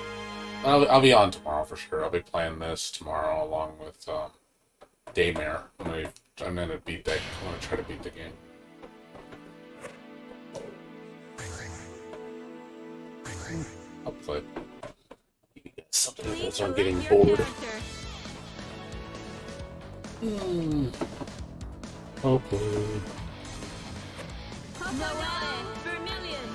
I'll be on tomorrow for sure. I'll be playing this tomorrow along with Daymare. I'm gonna beat that. I'm gonna try to beat the game. I'll play. Something Please else. I'm select getting your bored. character. Okay. Rollback, Vermilion.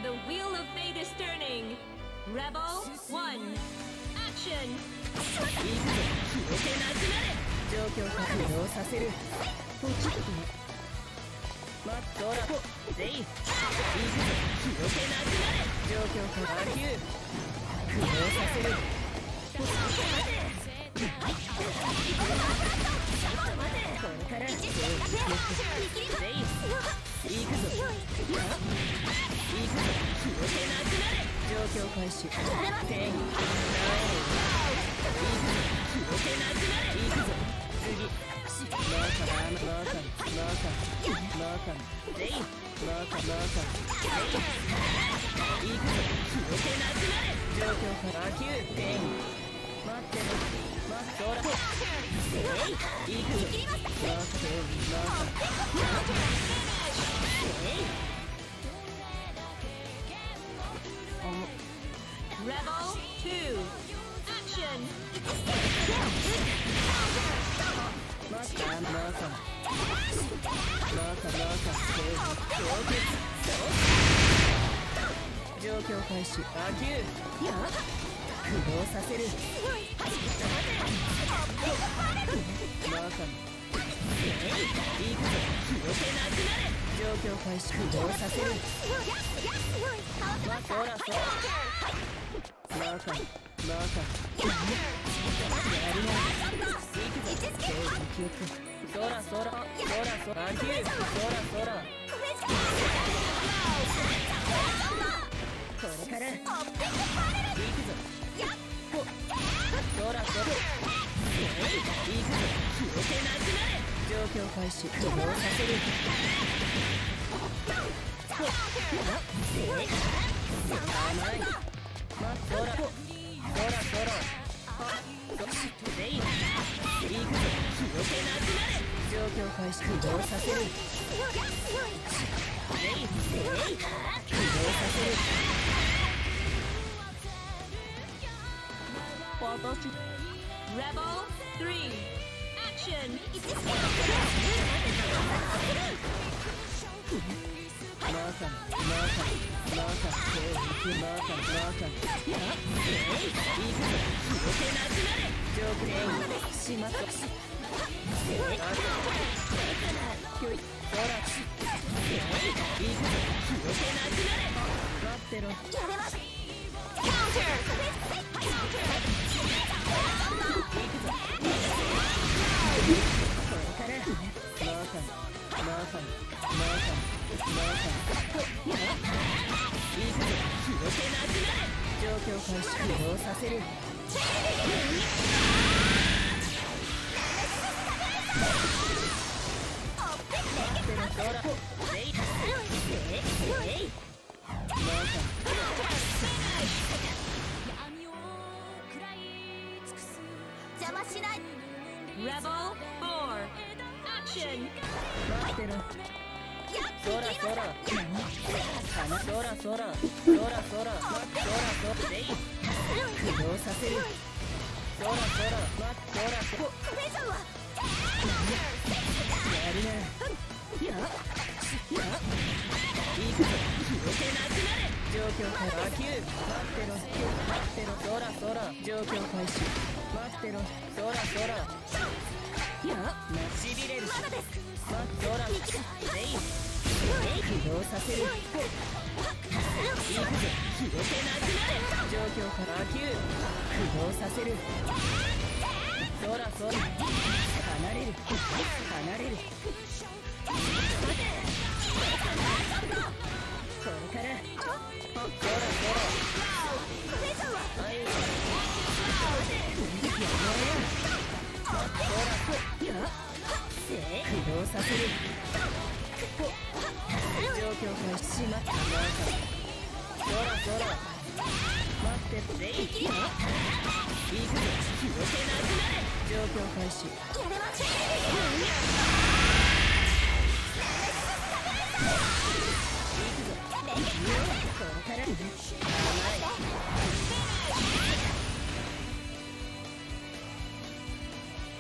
The wheel of fate is turning. Rebel 1. Action. 2. Rebel 3. Action. Rebel 4. Action.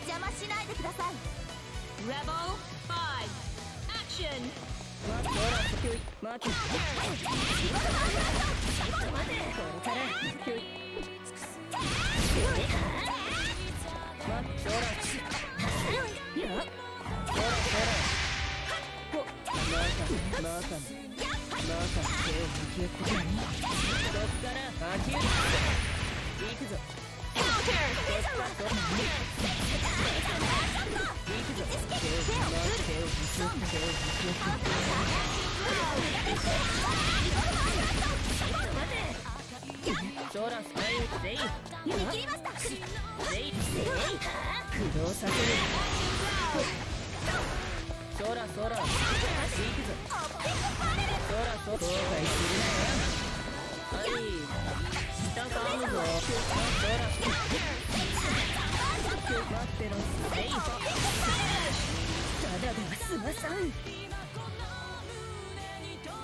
邪魔しないでください。 Rebel 5 Action。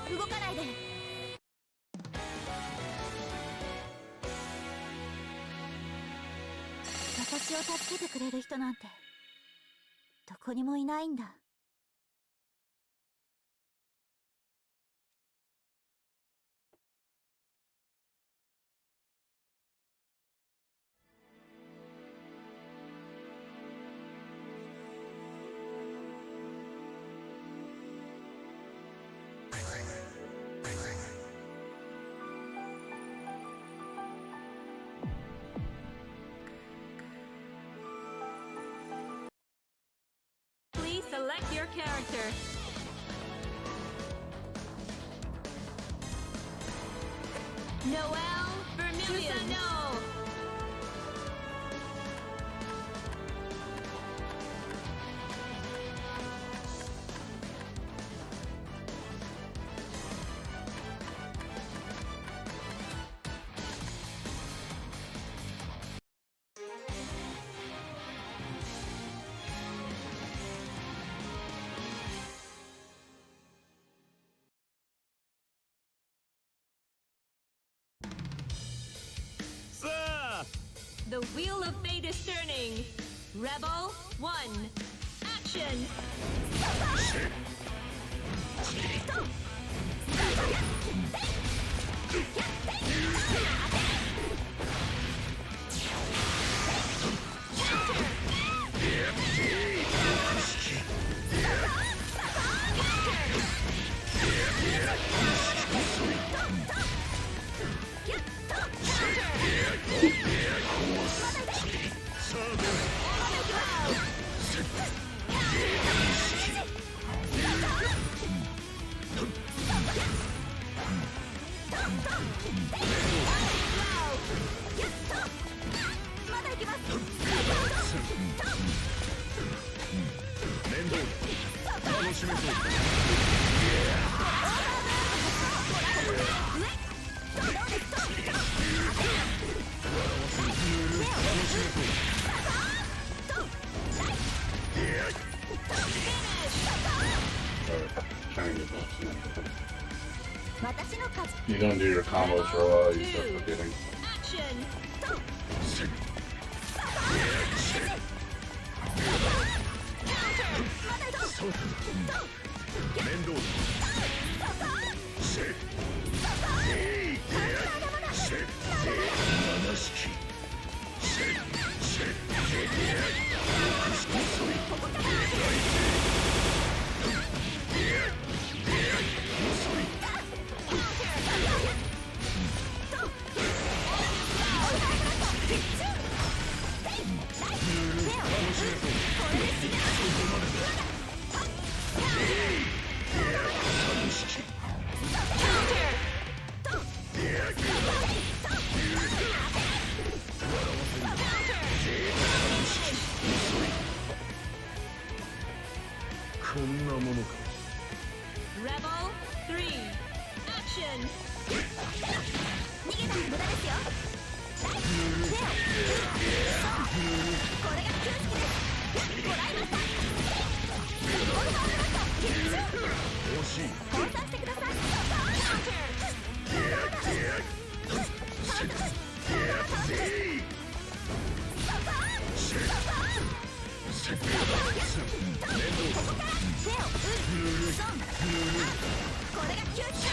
動かないで。私を助けてくれる人なんてどこにもいないんだ。Please select your character. Noel Vermilion. No. The wheel of fate is turning. Rebel 1 Action. You don't do your combos for a while, you start forgetting. Action. 面倒だせ正しきこんなものか。 Rebel 3 Action 逃げた無駄ですよ。これが9式です。もらいました。惜しい。降参してください。これが9式。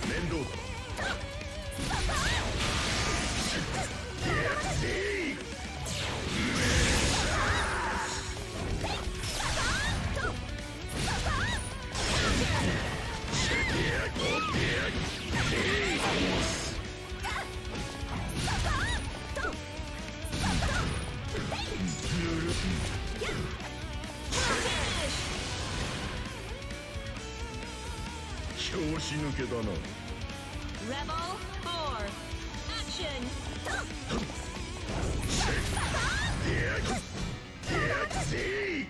面倒拍子抜けだな。 Rebel 4 Action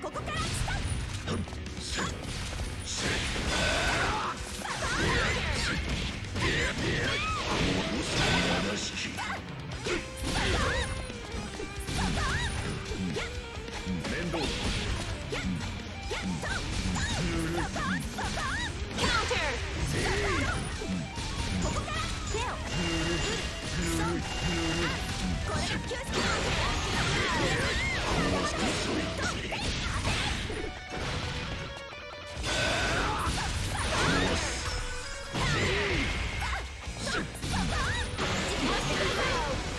ここから面倒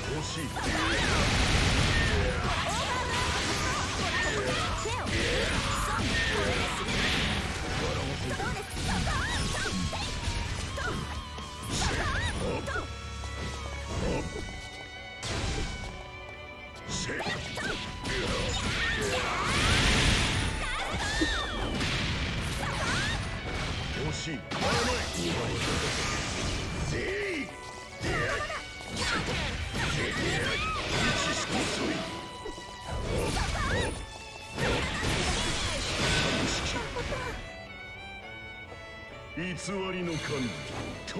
惜しい。惜しい。偽りの神と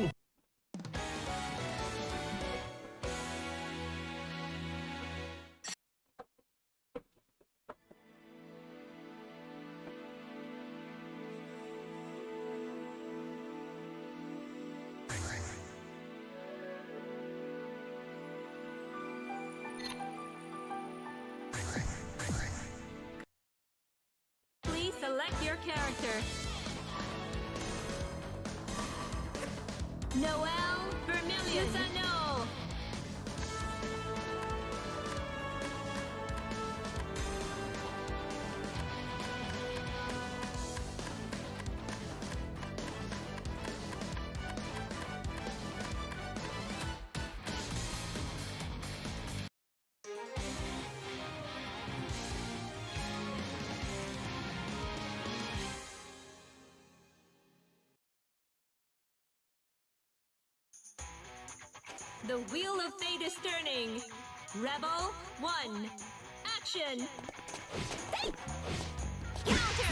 Please select your character. Noel Vermilion. Susano. The wheel of fate is turning. Rebel 1. Action. Counter.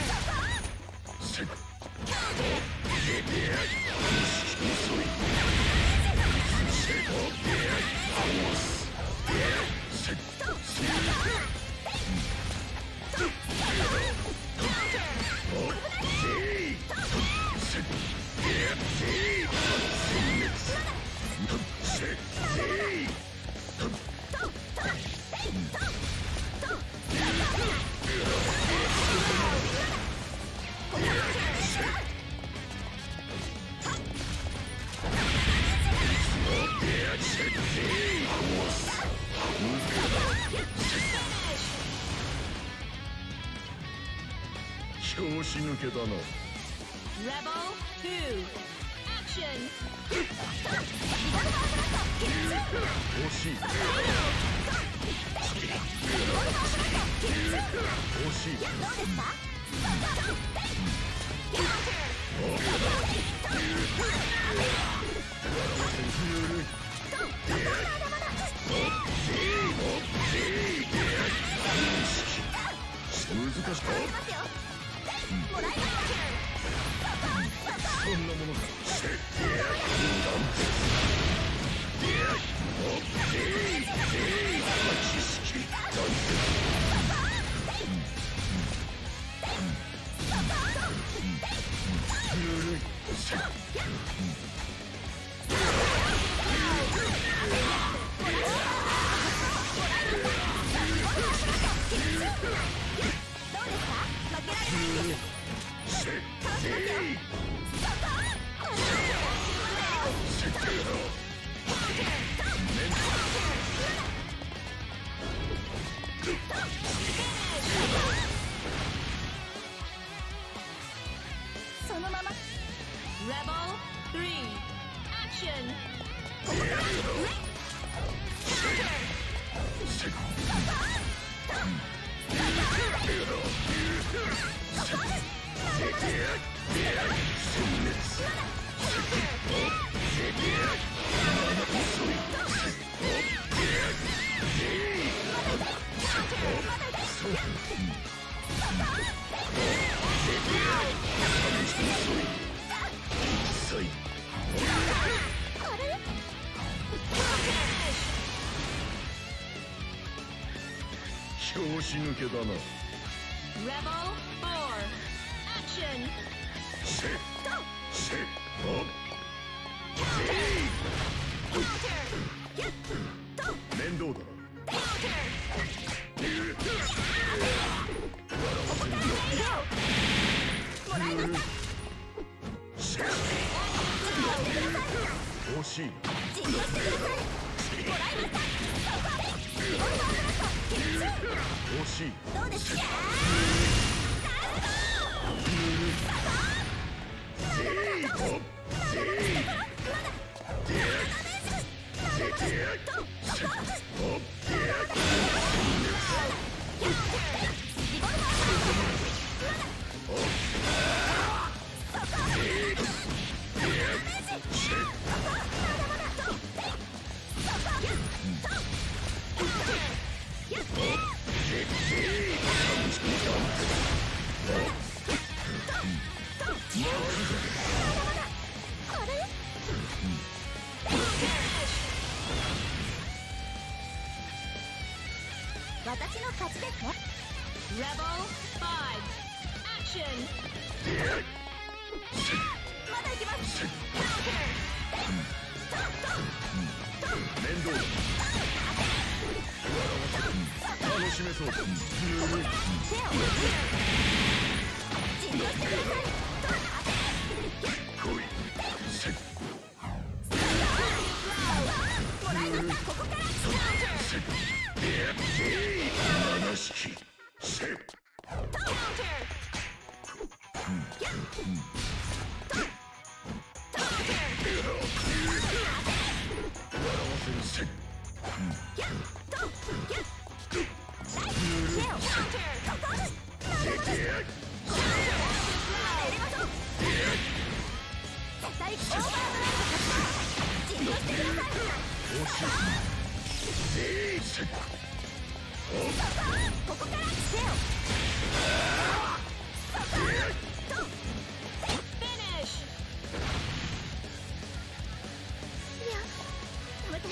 拍子抜けだな。 Rebel 2 Action 惜しい。惜しい。どうですか？ゆるい。難しかった。もらいます。そんなものか。知識。ゆるい。そのまま Rebel 3 Action 拍子抜けだな。 Rebel 4 Action 面倒だな。惜しい。惜しい。どうですか？私の勝ちですね。Rebel 5 Action まだ行きます。面倒だ。楽しめそう。ゆるい。手をじっとしてください。来い。もらいます。ここから七式。ここから手をFinish いや、止めて。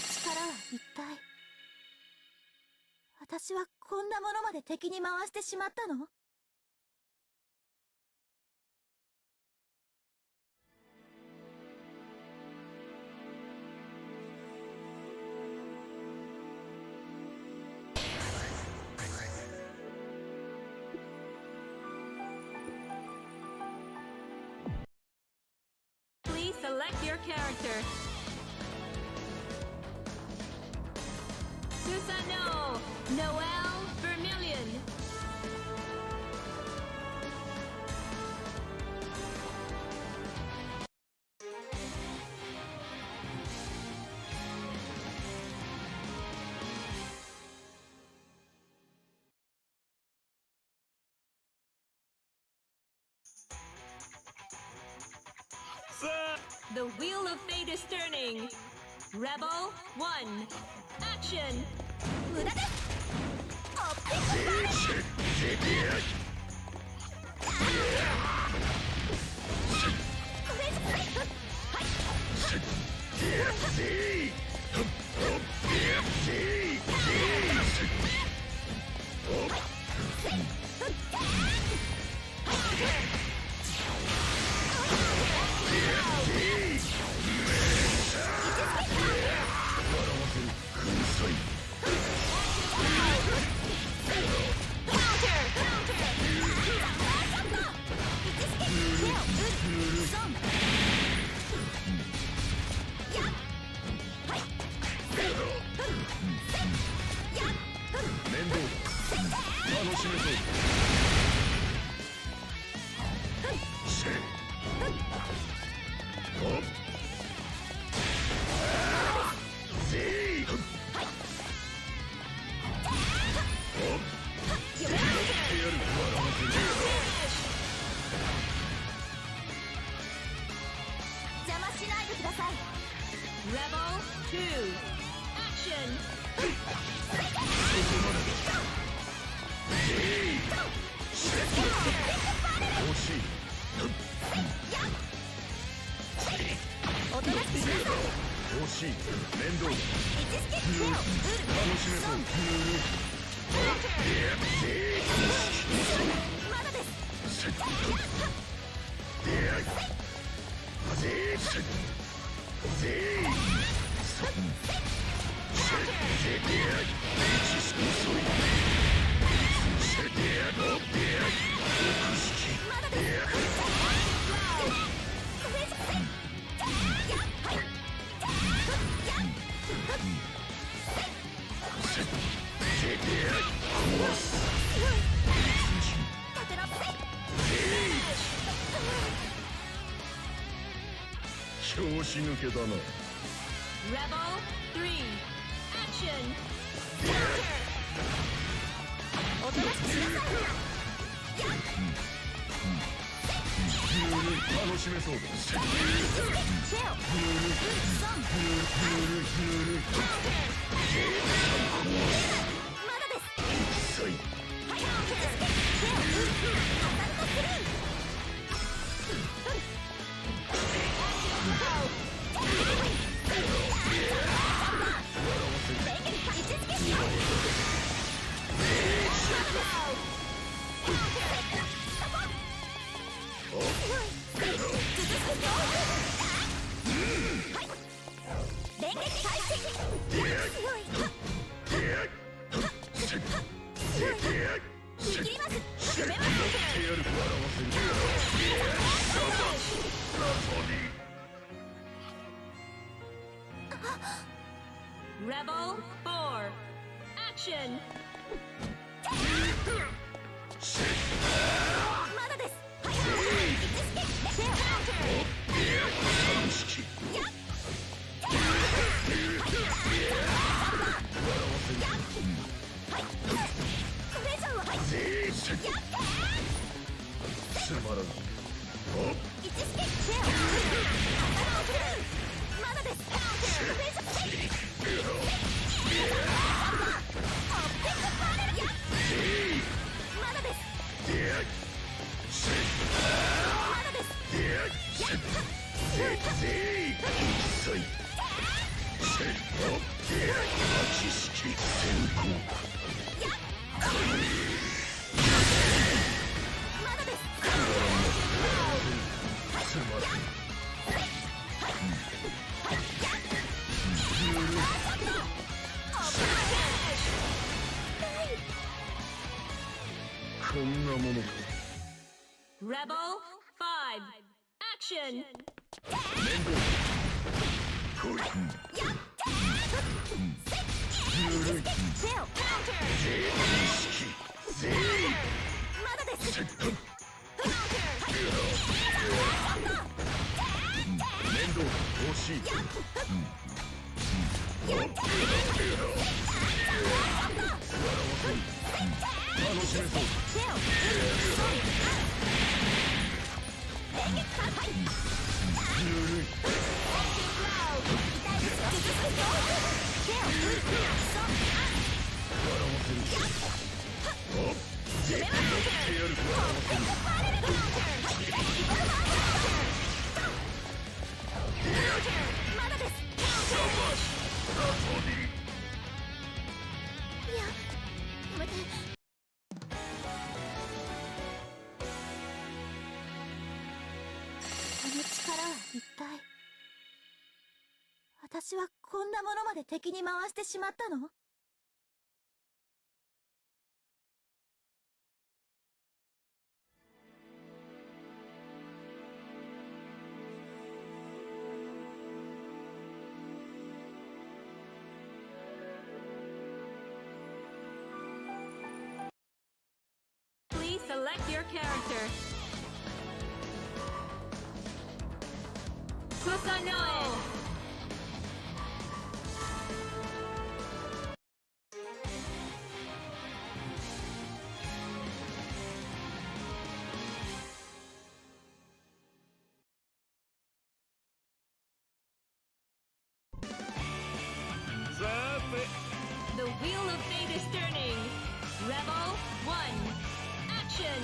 力は一体。私はこんなものまで敵に回してしまったの？Please select your character. Susano Noel Vermilion. The wheel of fate is turning. Rebel 1, action! 無駄です。オプティックパーこれじゃない。はい邪魔しないでください。Rebel 2, action! おとなしくしなさい。惜しい。面倒だ。一式手を楽しめそう。まだです。拍子抜けだな。Rebel 3, action! おとなしくしなさい。楽しめそうだ。手をまだです。さい。Rebel 4, action! まだです。つまらん。まだです。まだです。んなものか。 Rebel 5. Action! 面倒惜しい。楽しめそう。この力は一体。私はこんなものまで敵に回してしまったの？ Please select your character. Kusanoe! The wheel of fate is turning. Rebel 1. Action!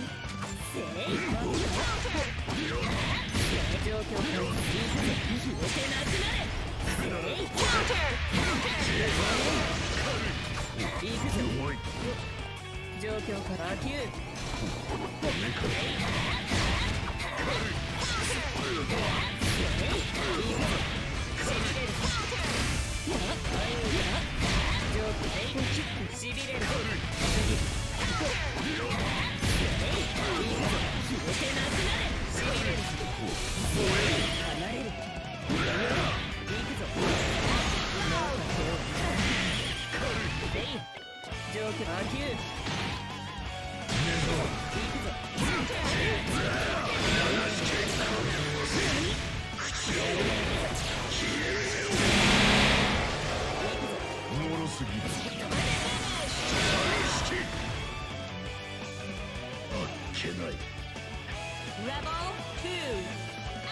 Rebel 2.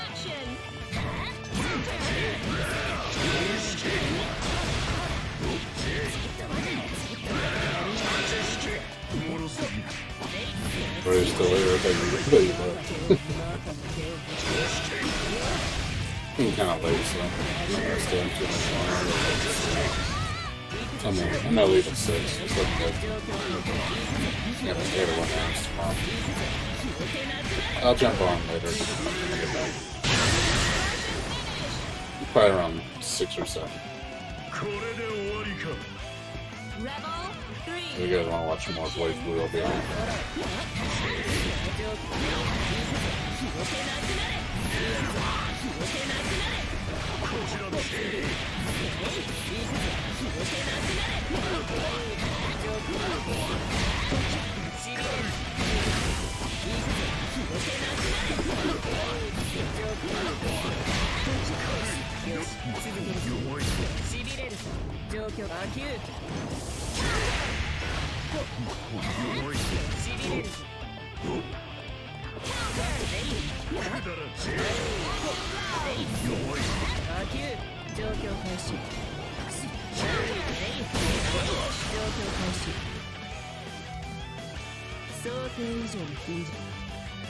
Action! We're still here, but you kind of late, so I'm not gonna stay too much longer. I might leave at 6. Just look good. Yeah, but everyone else tomorrow. I'll jump on later. Probably around 6 or 7. Rebel 3. If you guys want to watch more BlazBlue, I'll be on.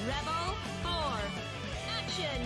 Rebel 4. Action!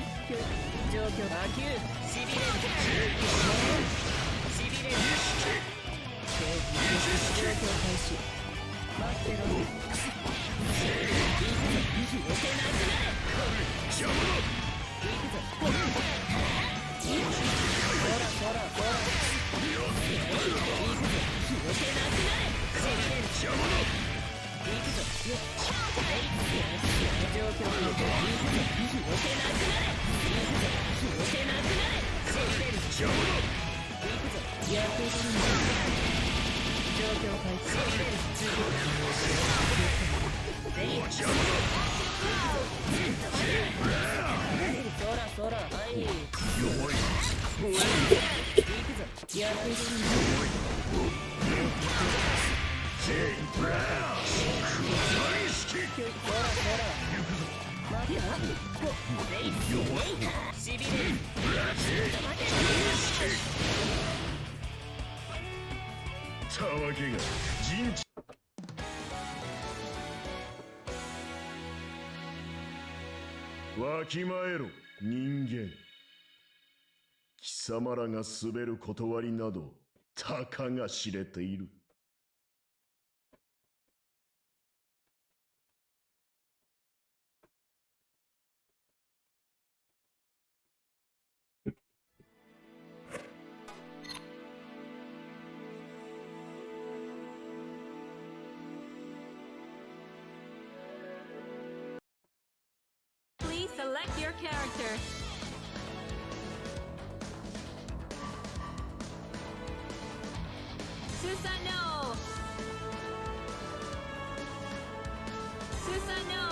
たわけが陣地わきまえろ人間。貴様らが滑る断りなどたかが知れている。Please select your character. Susano! Susano!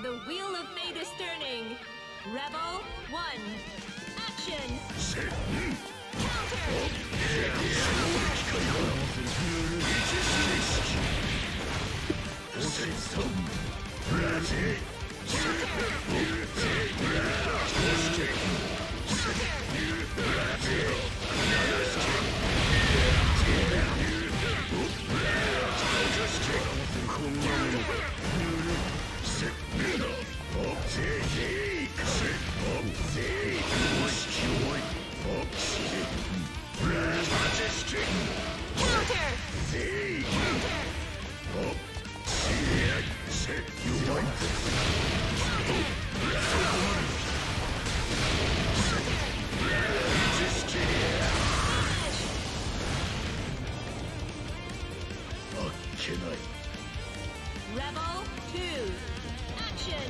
The wheel of fate is turning. Rebel 1. Action! Counter! Rebel 2. Action!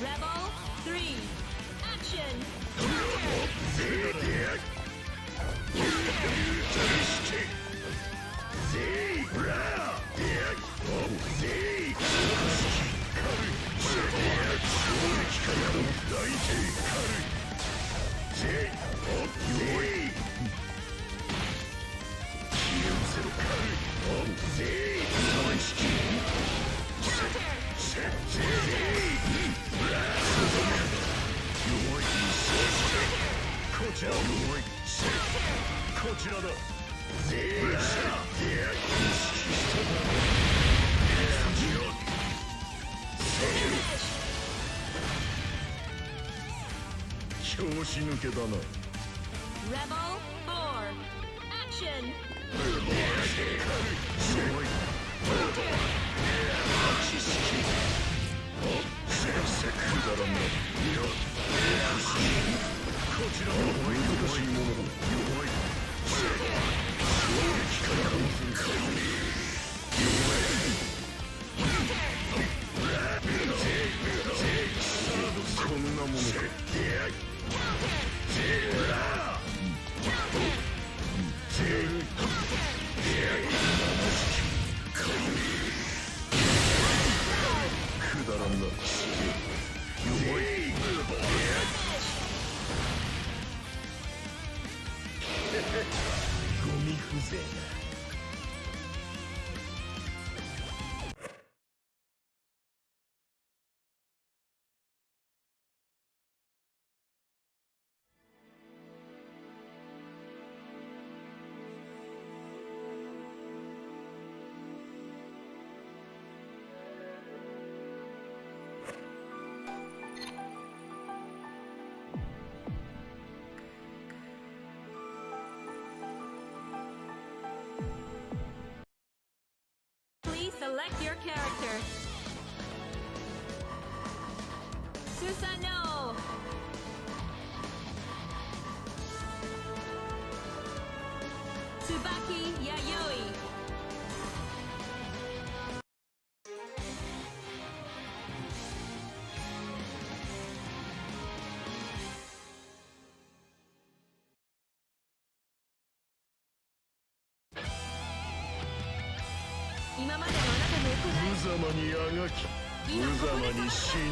Rebel 3. Action! Rebel 4. Action! ものだ。くだらんな。弱い。ゴミ風情な。Please select your character. Susano. Tsubaki Yayoi. Imamade no anata no 無様にあがき、無様に死ね。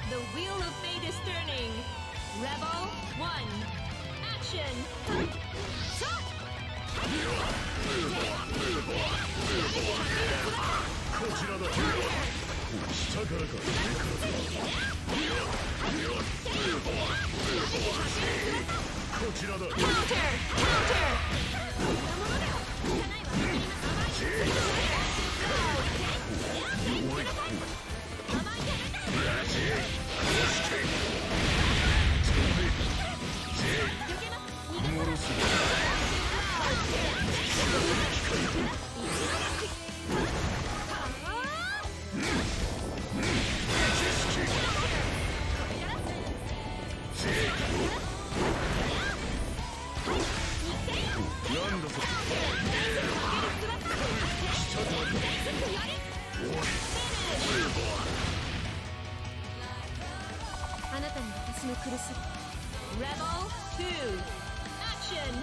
The wheel of fate is turning. Rebel 1. Action. こちらだ。下からか上からか。こちらだ。 あなたに私の苦しみ。Rebel 2. Action.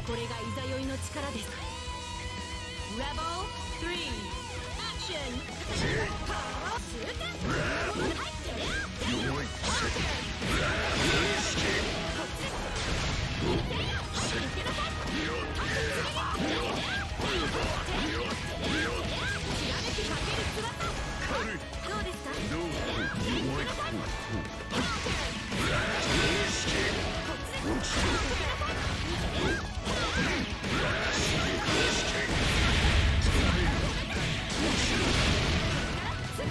これがイザヨイの力です。Rebel 3. Action. どうですか？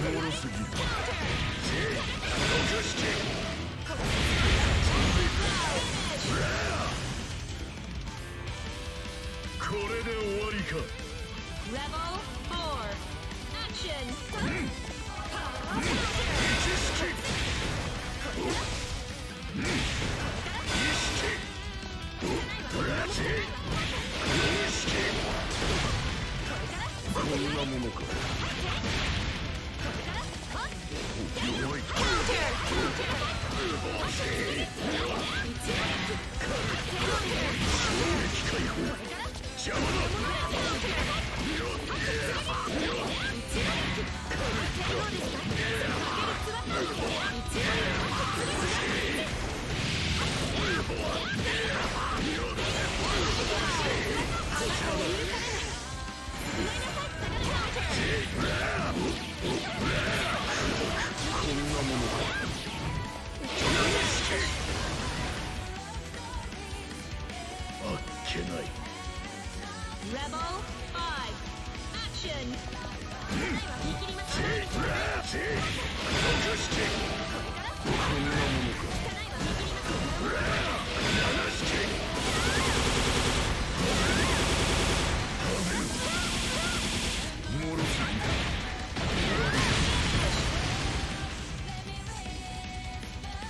もろすぎる。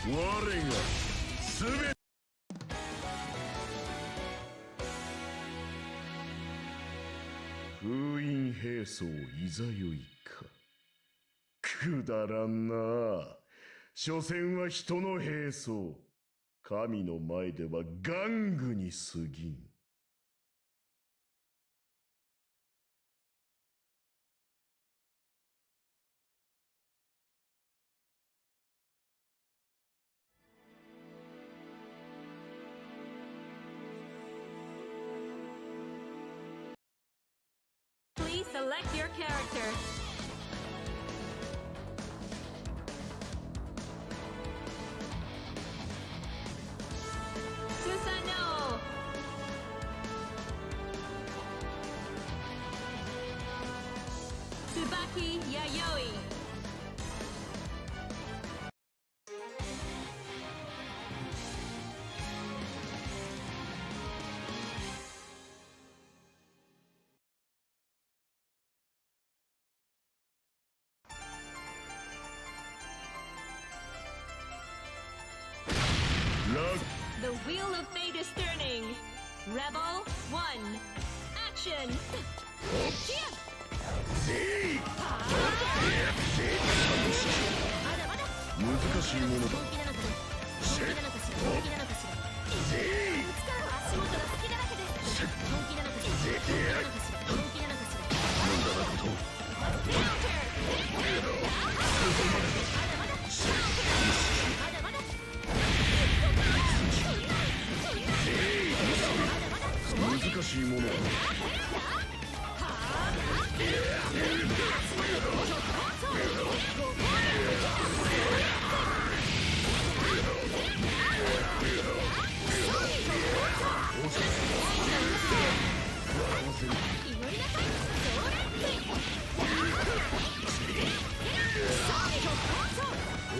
我がすべて封印兵装いざよいか。くだらんな。所詮は人の兵装。神の前では玩具に過ぎん。Please select your character. Susanoo. Tsubaki Yayoi. The wheel of fate is turning. Rebel 1. Action. 難しいものだ。難しいものだ。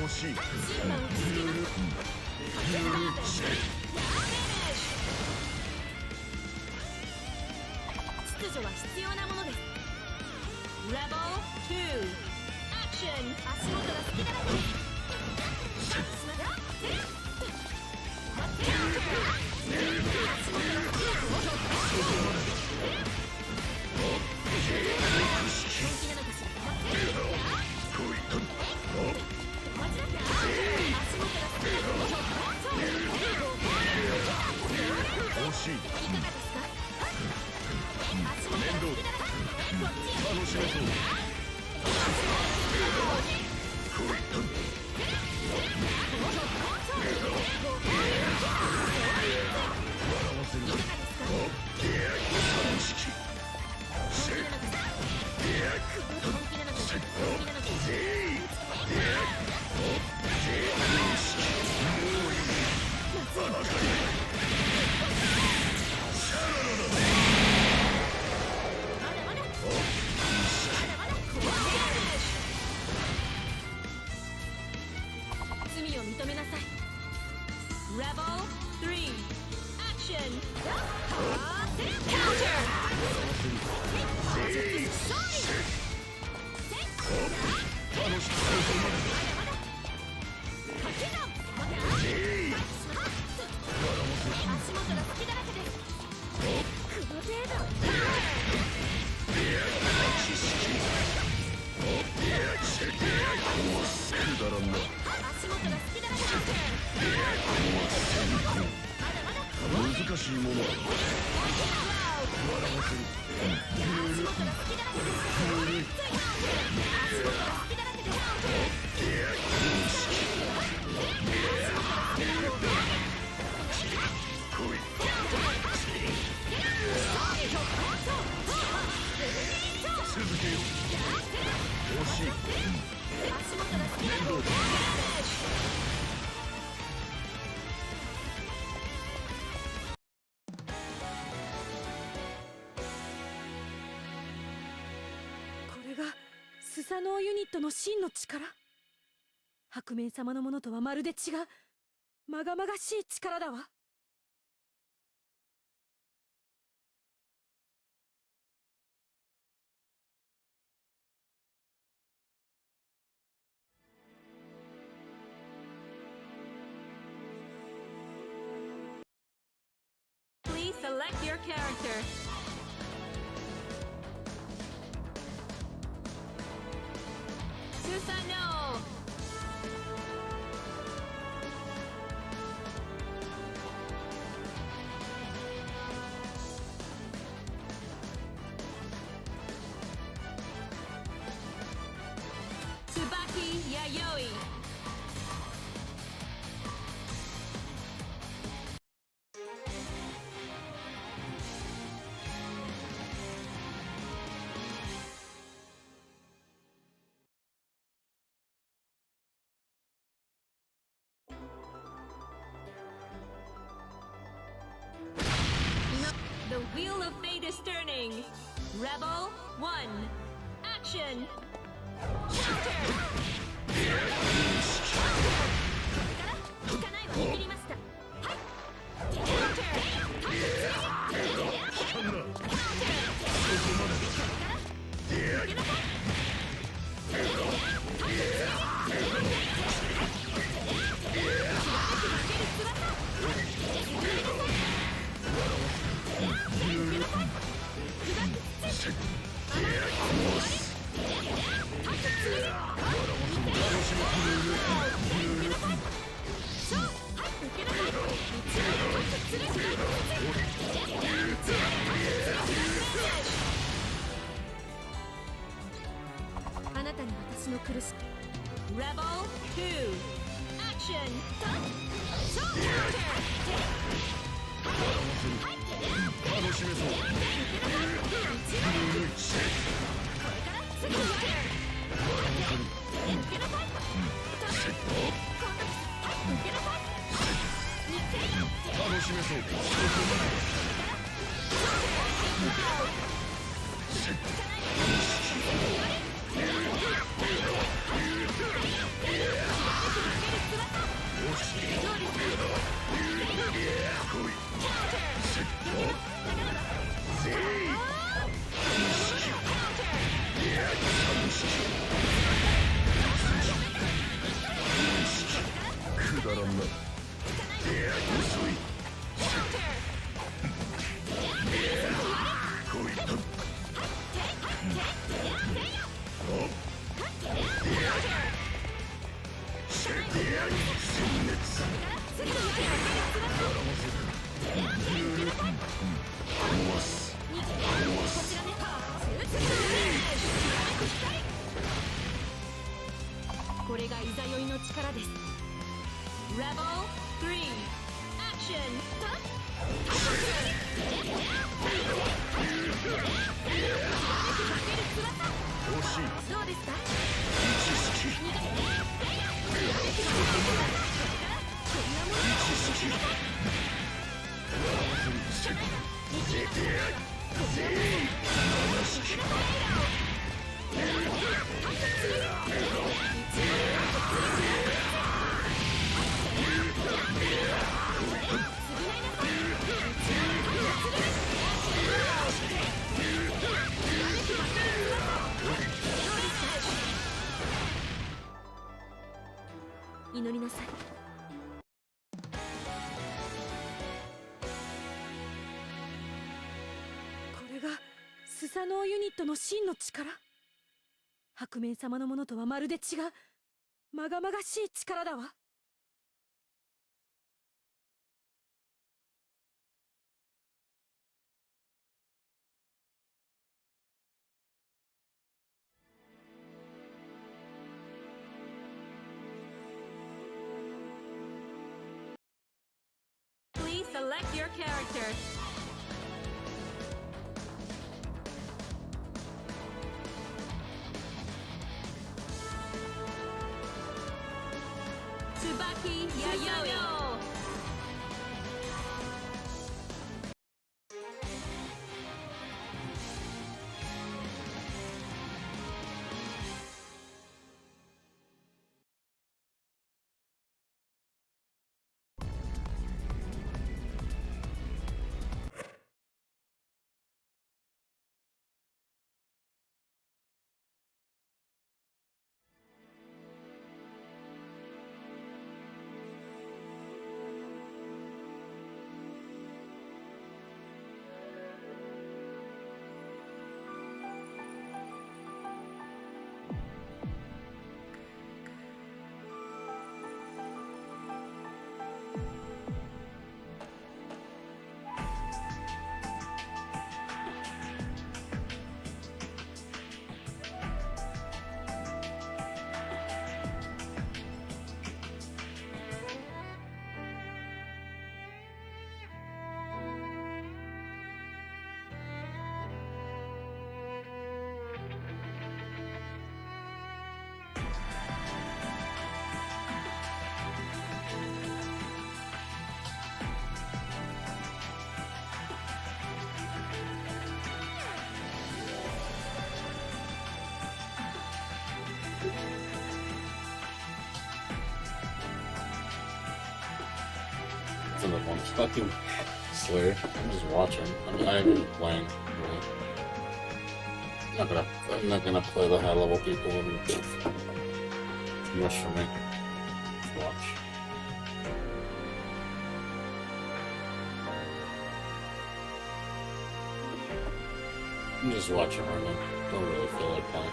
惜しい。秩序は必要なものです。Rebel 2 Action。足元が隙だらけです。惜しい。面倒だ。楽しめそう。笑わせるな。罪を認めなさい。Rebel 3 Action。 くだらんな。難しいものだ。笑わせる。続けよう。惜しい。面倒だ。これがスサノオユニットの真の力。白面様のものとはまるで違うまがまがしい力だわ。弥生 The wheel of fate is turning. Rebel 1. Action. Counter. これから引かないわ握りました。はい。Counter. 聞かんな。 Counter. そこまでだ。受けなさい。あなたに私の苦しみ Rebel 2. Action. So counter. 楽しめそう。これから次のターン。受けなさい。今度です。はい、受けなさい。2点。楽しめそう。そこくだらんな。遅い。来い。これがイザヨイの力です。Rebel 3 Action 惜しい。どうですか？知識。祈りなさい。これがスサノオユニットの真の力。白面様のものとはまるで違うまがまがしい力だわ。Please select your character. Tsubaki Yayoi. That's another one. Fucking Slayer. I'm just watching. I mean, I ain't even playing. Really. I'm not gonna play the high level people. Too much for me. Just watch. I'm just watching right now. Don't really feel like playing.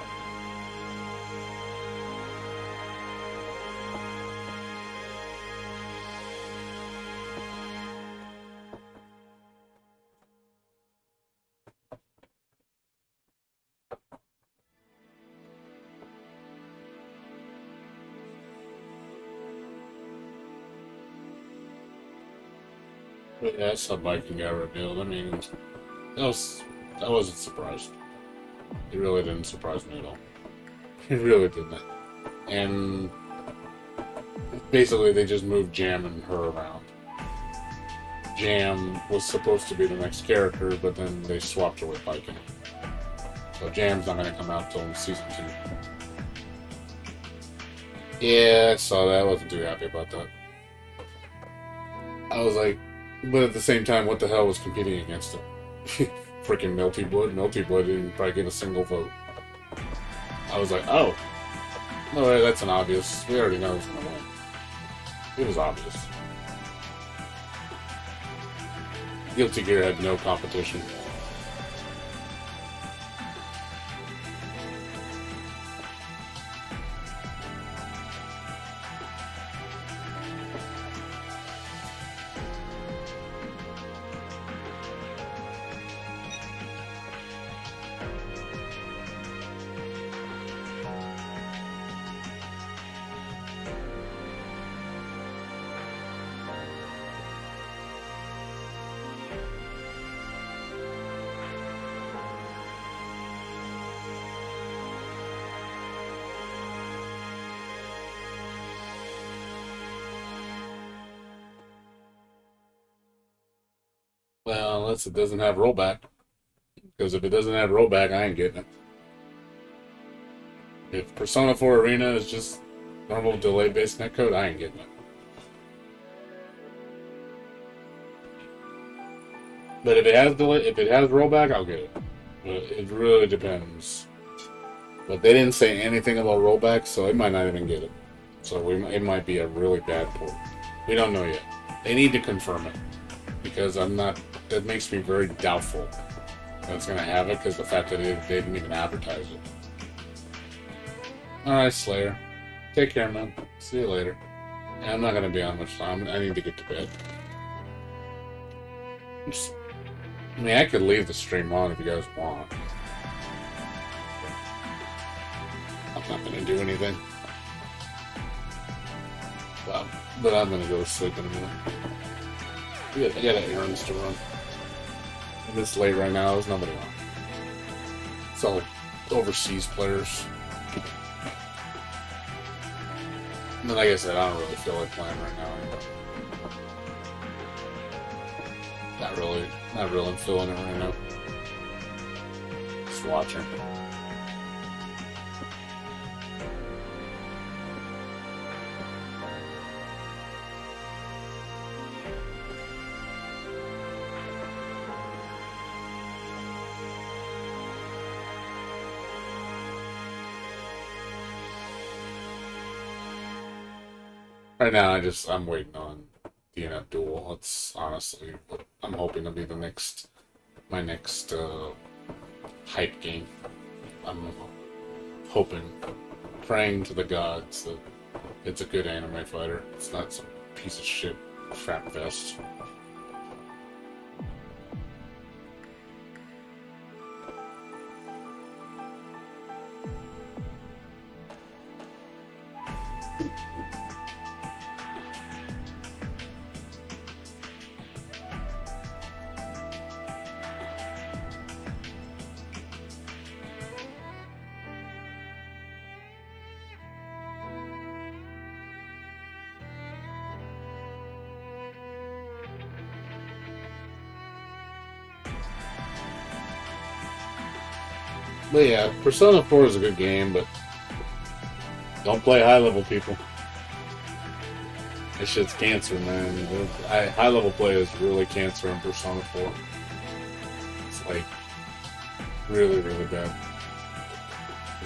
But yeah, that's how Viking got revealed. I mean, I wasn't surprised. It really didn't surprise me at all. It really didn't. And basically, they just moved Jam and her around. Jam was supposed to be the next character, but then they swapped her with Viking. So Jam's not going to come out till season 2. Yeah, I saw that. I wasn't too happy about that. I was like, but at the same time, what the hell was competing against it? Freaking Melty Blood. Melty Blood didn't probably get a single vote. I was like, oh. No, that's an obvious. We already know who's going to win. It was obvious. Guilty Gear had no competition. Well, unless it doesn't have rollback. Because if it doesn't have rollback, I ain't getting it. If Persona 4 Arena is just normal delay-based netcode, I ain't getting it. But if it has rollback, I'll get it. But it really depends. But they didn't say anything about rollback, so it might not even get it. So it might be a really bad port. We don't know yet. They need to confirm it. Because that makes me very doubtful that it's going to have it, because the fact that they didn't even advertise it. Alright, Slayer. Take care, man. See you later. And I'm not going to be on much time. I need to get to bed. I mean, I could leave the stream on if you guys want. I'm not going to do anything. Well, but I'm going to go to sleep in a minute. I got errands to run. And it's late right now, there's nobody on. It's all overseas players. And like I said, I don't really feel like playing right now. Not really feeling it right now. Just watching. Right now, I'm waiting on DNF Duel. It's honestly, I'm hoping to be my next hype game. I'm hoping, praying to the gods that it's a good anime fighter. It's not some piece of shit crap fest. But yeah, Persona 4 is a good game, but don't play high level people. This shit's cancer, man. High level play is really cancer in Persona 4. It's like really, really bad.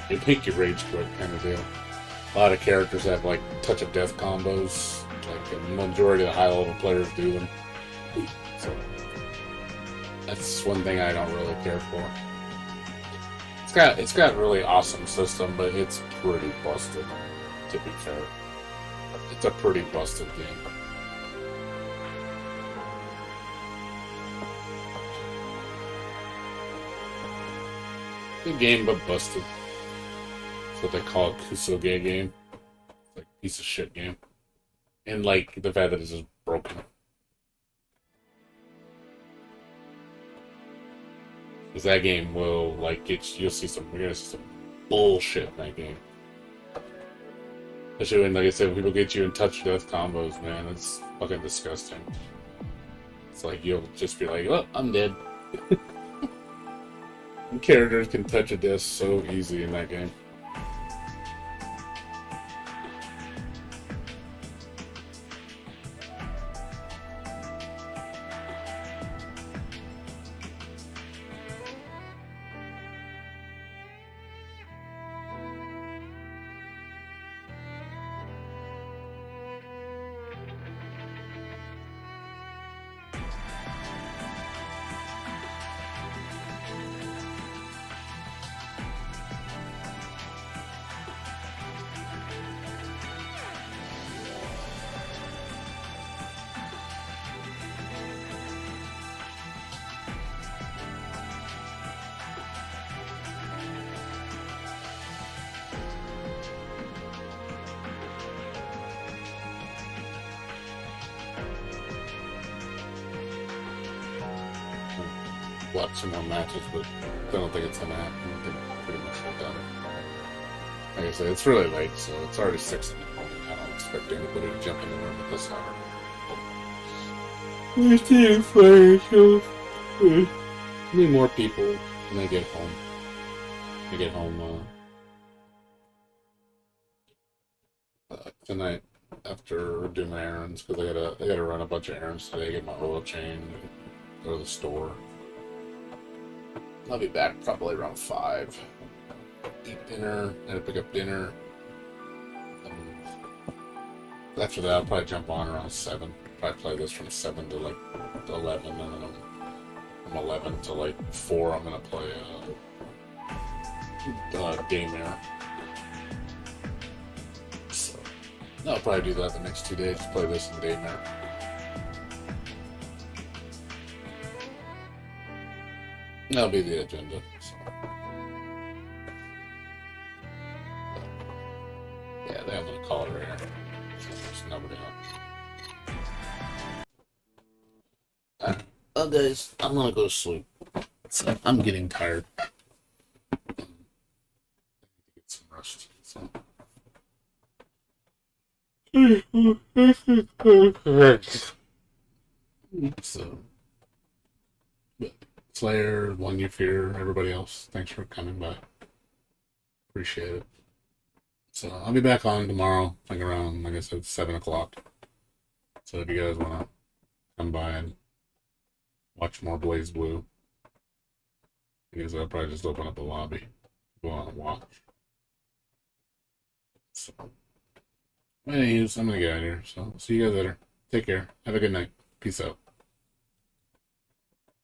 It make you rage quit kind of deal. A lot of characters have like touch of death combos. Like the majority of the high level players do them. So that's one thing I don't really care for. It's got really awesome system, but it's pretty busted, to be fair. It's a pretty busted game. Good game, but busted. That's what they call a Kusoge game. It's like a piece of shit game. And like the fact that it's just broken. Because that game will like you're gonna see some bullshit in that game. Especially when, like I said, people get you in touch death combos, man. It's fucking disgusting. It's like you'll just be like, oh, I'm dead. Characters can touch a death so easy in that game. Watch some more matches, but I don't think it's gonna happen. I think pretty much we're done. Like I said, it's really late, so it's already 6 in the morning. I don't expect anybody to jump in the room at this hour. We're still fire shows. Need more people when they get home. They get home tonight after doing my errands, because I gotta run a bunch of errands today. Get my oil change, go to the store. I'll be back probably around 5. Eat dinner, I had to pick up dinner. After that, I'll probably jump on around 7. Probably play this from 7 to like 11, and then from 11 to like 4, I'm gonna play Daymare. So, I'll probably do that the next 2 days, play this and Daymare. That'll be the agenda. So. Yeah, I think I'm gonna call it right here. So there's nobody on. Well, guys, I'm gonna go to sleep. So I'm getting tired. Get some rest. So. Slayer, One You Fear, everybody else, thanks for coming by. Appreciate it. So I'll be back on tomorrow, like around, like I said, 7 o'clock. So if you guys want to come by and watch more BlazBlue, because I'll probably just open up a lobby, go on and watch. So, anyways, I'm gonna get out of here. So see you guys later. Take care. Have a good night. Peace out.